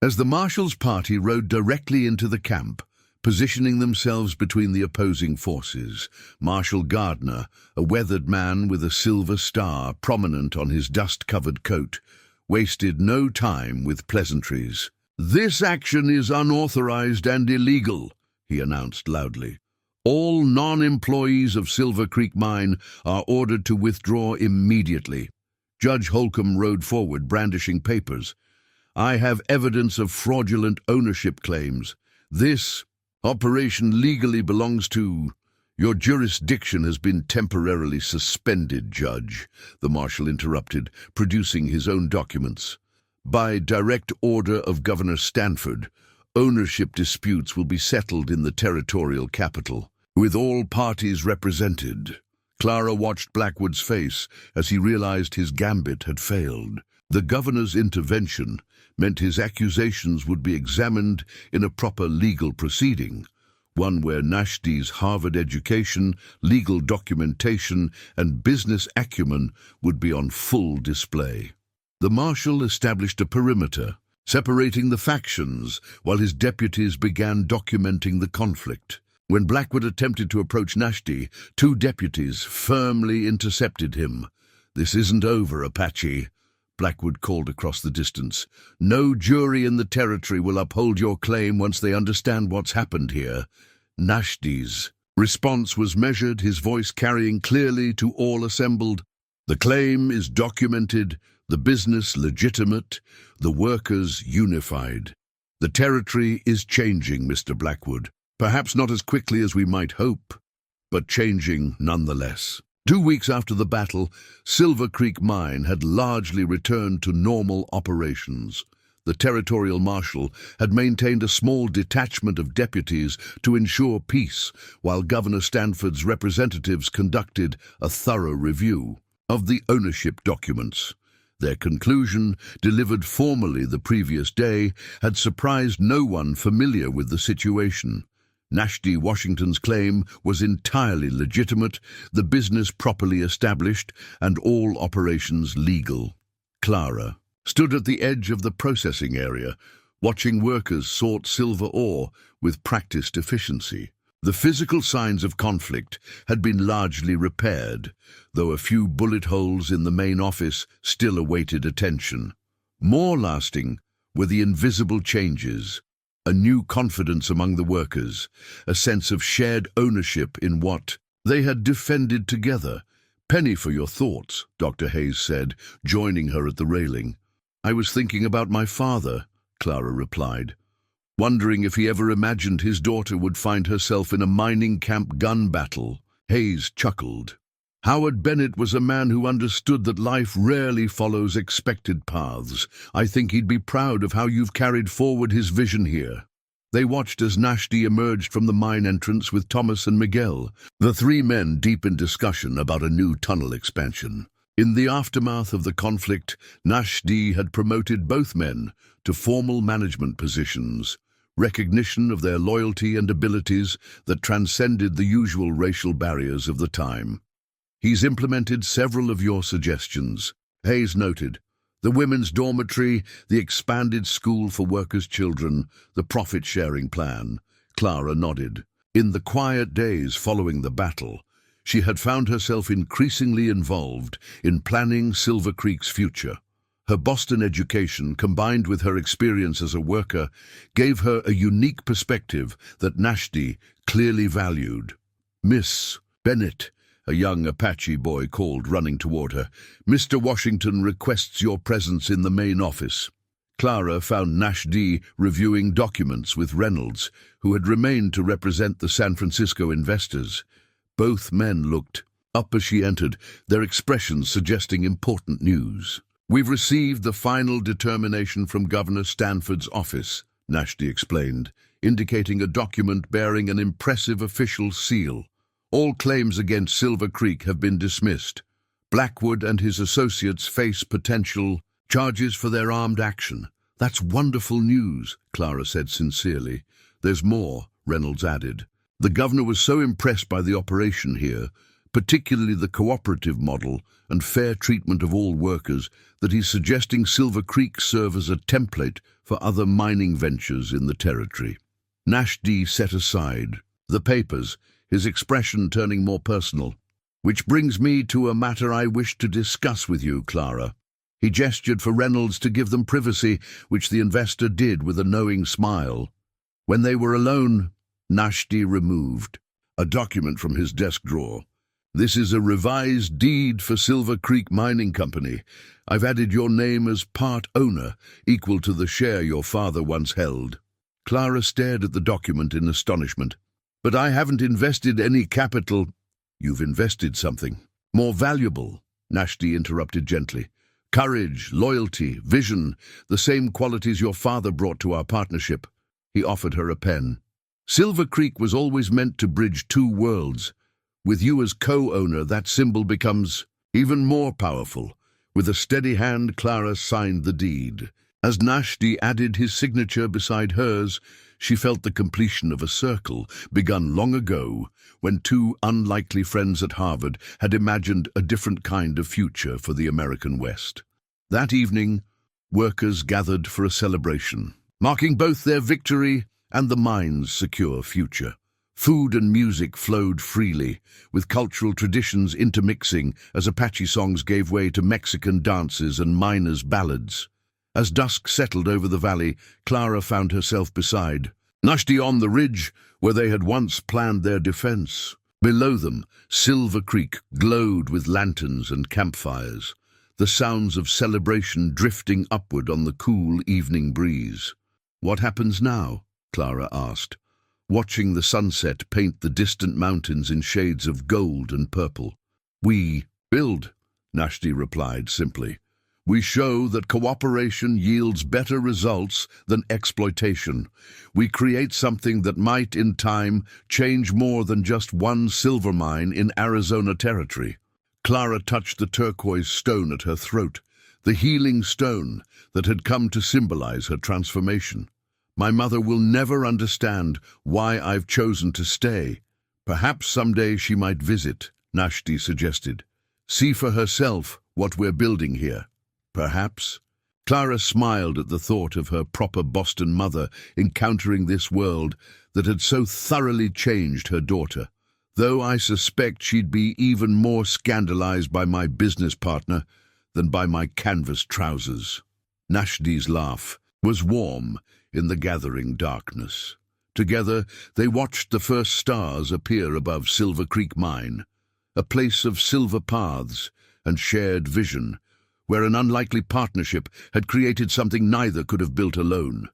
As the Marshal's party rode directly into the camp, positioning themselves between the opposing forces, Marshal Gardner, a weathered man with a silver star prominent on his dust-covered coat, wasted no time with pleasantries. "This action is unauthorized and illegal," he announced loudly. "All non-employees of Silver Creek Mine are ordered to withdraw immediately." Judge Holcomb rode forward, brandishing papers. "I have evidence of fraudulent ownership claims. This operation legally belongs to—" "Your jurisdiction has been temporarily suspended, Judge," the Marshal interrupted, producing his own documents. "By direct order of Governor Stanford, ownership disputes will be settled in the territorial capital, with all parties represented." Clara watched Blackwood's face as he realized his gambit had failed. The governor's intervention meant his accusations would be examined in a proper legal proceeding, one where Nashdi's Harvard education, legal documentation, and business acumen would be on full display. The Marshal established a perimeter, separating the factions, while his deputies began documenting the conflict. When Blackwood attempted to approach Nashdi, 2 deputies firmly intercepted him. "This isn't over, Apache," Blackwood called across the distance. "No jury in the territory will uphold your claim once they understand what's happened here." Nashdi's response was measured, his voice carrying clearly to all assembled. "The claim is documented, the business legitimate, the workers unified. The territory is changing, Mr. Blackwood. Perhaps not as quickly as we might hope, but changing nonetheless." 2 weeks after the battle, Silver Creek Mine had largely returned to normal operations. The Territorial Marshal had maintained a small detachment of deputies to ensure peace, while Governor Stanford's representatives conducted a thorough review of the ownership documents. Their conclusion, delivered formally the previous day, had surprised no one familiar with the situation. Nashdi Washington's claim was entirely legitimate, the business properly established, and all operations legal. Clara stood at the edge of the processing area, watching workers sort silver ore with practiced efficiency. The physical signs of conflict had been largely repaired, though a few bullet holes in the main office still awaited attention. More lasting were the invisible changes, a new confidence among the workers, a sense of shared ownership in what they had defended together. "Penny for your thoughts," Dr. Hayes said, joining her at the railing. "I was thinking about my father," Clara replied, wondering if he ever imagined his daughter would find herself in a mining camp gun battle. Hayes chuckled. "Howard Bennett was a man who understood that life rarely follows expected paths. I think he'd be proud of how you've carried forward his vision here." They watched as Nashdi emerged from the mine entrance with Thomas and Miguel, the 3 men deep in discussion about a new tunnel expansion. In the aftermath of the conflict, Nashdi had promoted both men to formal management positions, recognition of their loyalty and abilities that transcended the usual racial barriers of the time. "He's implemented several of your suggestions," Hayes noted. "The women's dormitory, the expanded school for workers' children, the profit-sharing plan." Clara nodded. In the quiet days following the battle, she had found herself increasingly involved in planning Silver Creek's future. Her Boston education, combined with her experience as a worker, gave her a unique perspective that Nashdi clearly valued. "Miss Bennett," A young Apache boy called, running toward her. "Mr. Washington requests your presence in the main office." Clara found Nashdi reviewing documents with Reynolds, who had remained to represent the San Francisco investors. Both men looked up as she entered, their expressions suggesting important news. "We've received the final determination from Governor Stanford's office," Nashdi explained, indicating a document bearing an impressive official seal. "All claims against Silver Creek have been dismissed. Blackwood and his associates face potential charges for their armed action." "That's wonderful news," Clara said sincerely. "There's more," Reynolds added. "The governor was so impressed by the operation here, particularly the cooperative model and fair treatment of all workers, that he's suggesting Silver Creek serve as a template for other mining ventures in the territory." Nashdi set aside the papers, his expression turning more personal. "Which brings me to a matter I wish to discuss with you, Clara." He gestured for Reynolds to give them privacy, which the investor did with a knowing smile. When they were alone, Nashdi removed a document from his desk drawer. "This is a revised deed for Silver Creek Mining Company. I've added your name as part owner, equal to the share your father once held." Clara stared at the document in astonishment. "But I haven't invested any capital." "You've invested something more valuable," Nashdi interrupted gently. "Courage, loyalty, vision, the same qualities your father brought to our partnership." He offered her a pen. "Silver Creek was always meant to bridge two worlds. With you as co-owner, that symbol becomes even more powerful." With a steady hand, Clara signed the deed. As Nashdi added his signature beside hers, she felt the completion of a circle begun long ago, when two unlikely friends at Harvard had imagined a different kind of future for the American West. That evening, workers gathered for a celebration, marking both their victory and the mine's secure future. Food and music flowed freely, with cultural traditions intermixing as Apache songs gave way to Mexican dances and miners' ballads. As dusk settled over the valley, Clara found herself beside Nashdi on the ridge where they had once planned their defense. Below them, Silver Creek glowed with lanterns and campfires, the sounds of celebration drifting upward on the cool evening breeze. "What happens now?" Clara asked, watching the sunset paint the distant mountains in shades of gold and purple. "We build," Nashdi replied simply. "We show that cooperation yields better results than exploitation. We create something that might, in time, change more than just one silver mine in Arizona territory." Clara touched the turquoise stone at her throat, the healing stone that had come to symbolize her transformation. "My mother will never understand why I've chosen to stay. Perhaps someday she might visit," Nashdi suggested. "See for herself what we're building here." "Perhaps." Clara smiled at the thought of her proper Boston mother encountering this world that had so thoroughly changed her daughter. "Though I suspect she'd be even more scandalized by my business partner than by my canvas trousers." Nashdi's laugh was warm in the gathering darkness. Together, they watched the first stars appear above Silver Creek Mine, a place of silver paths and shared vision, where an unlikely partnership had created something neither could have built alone.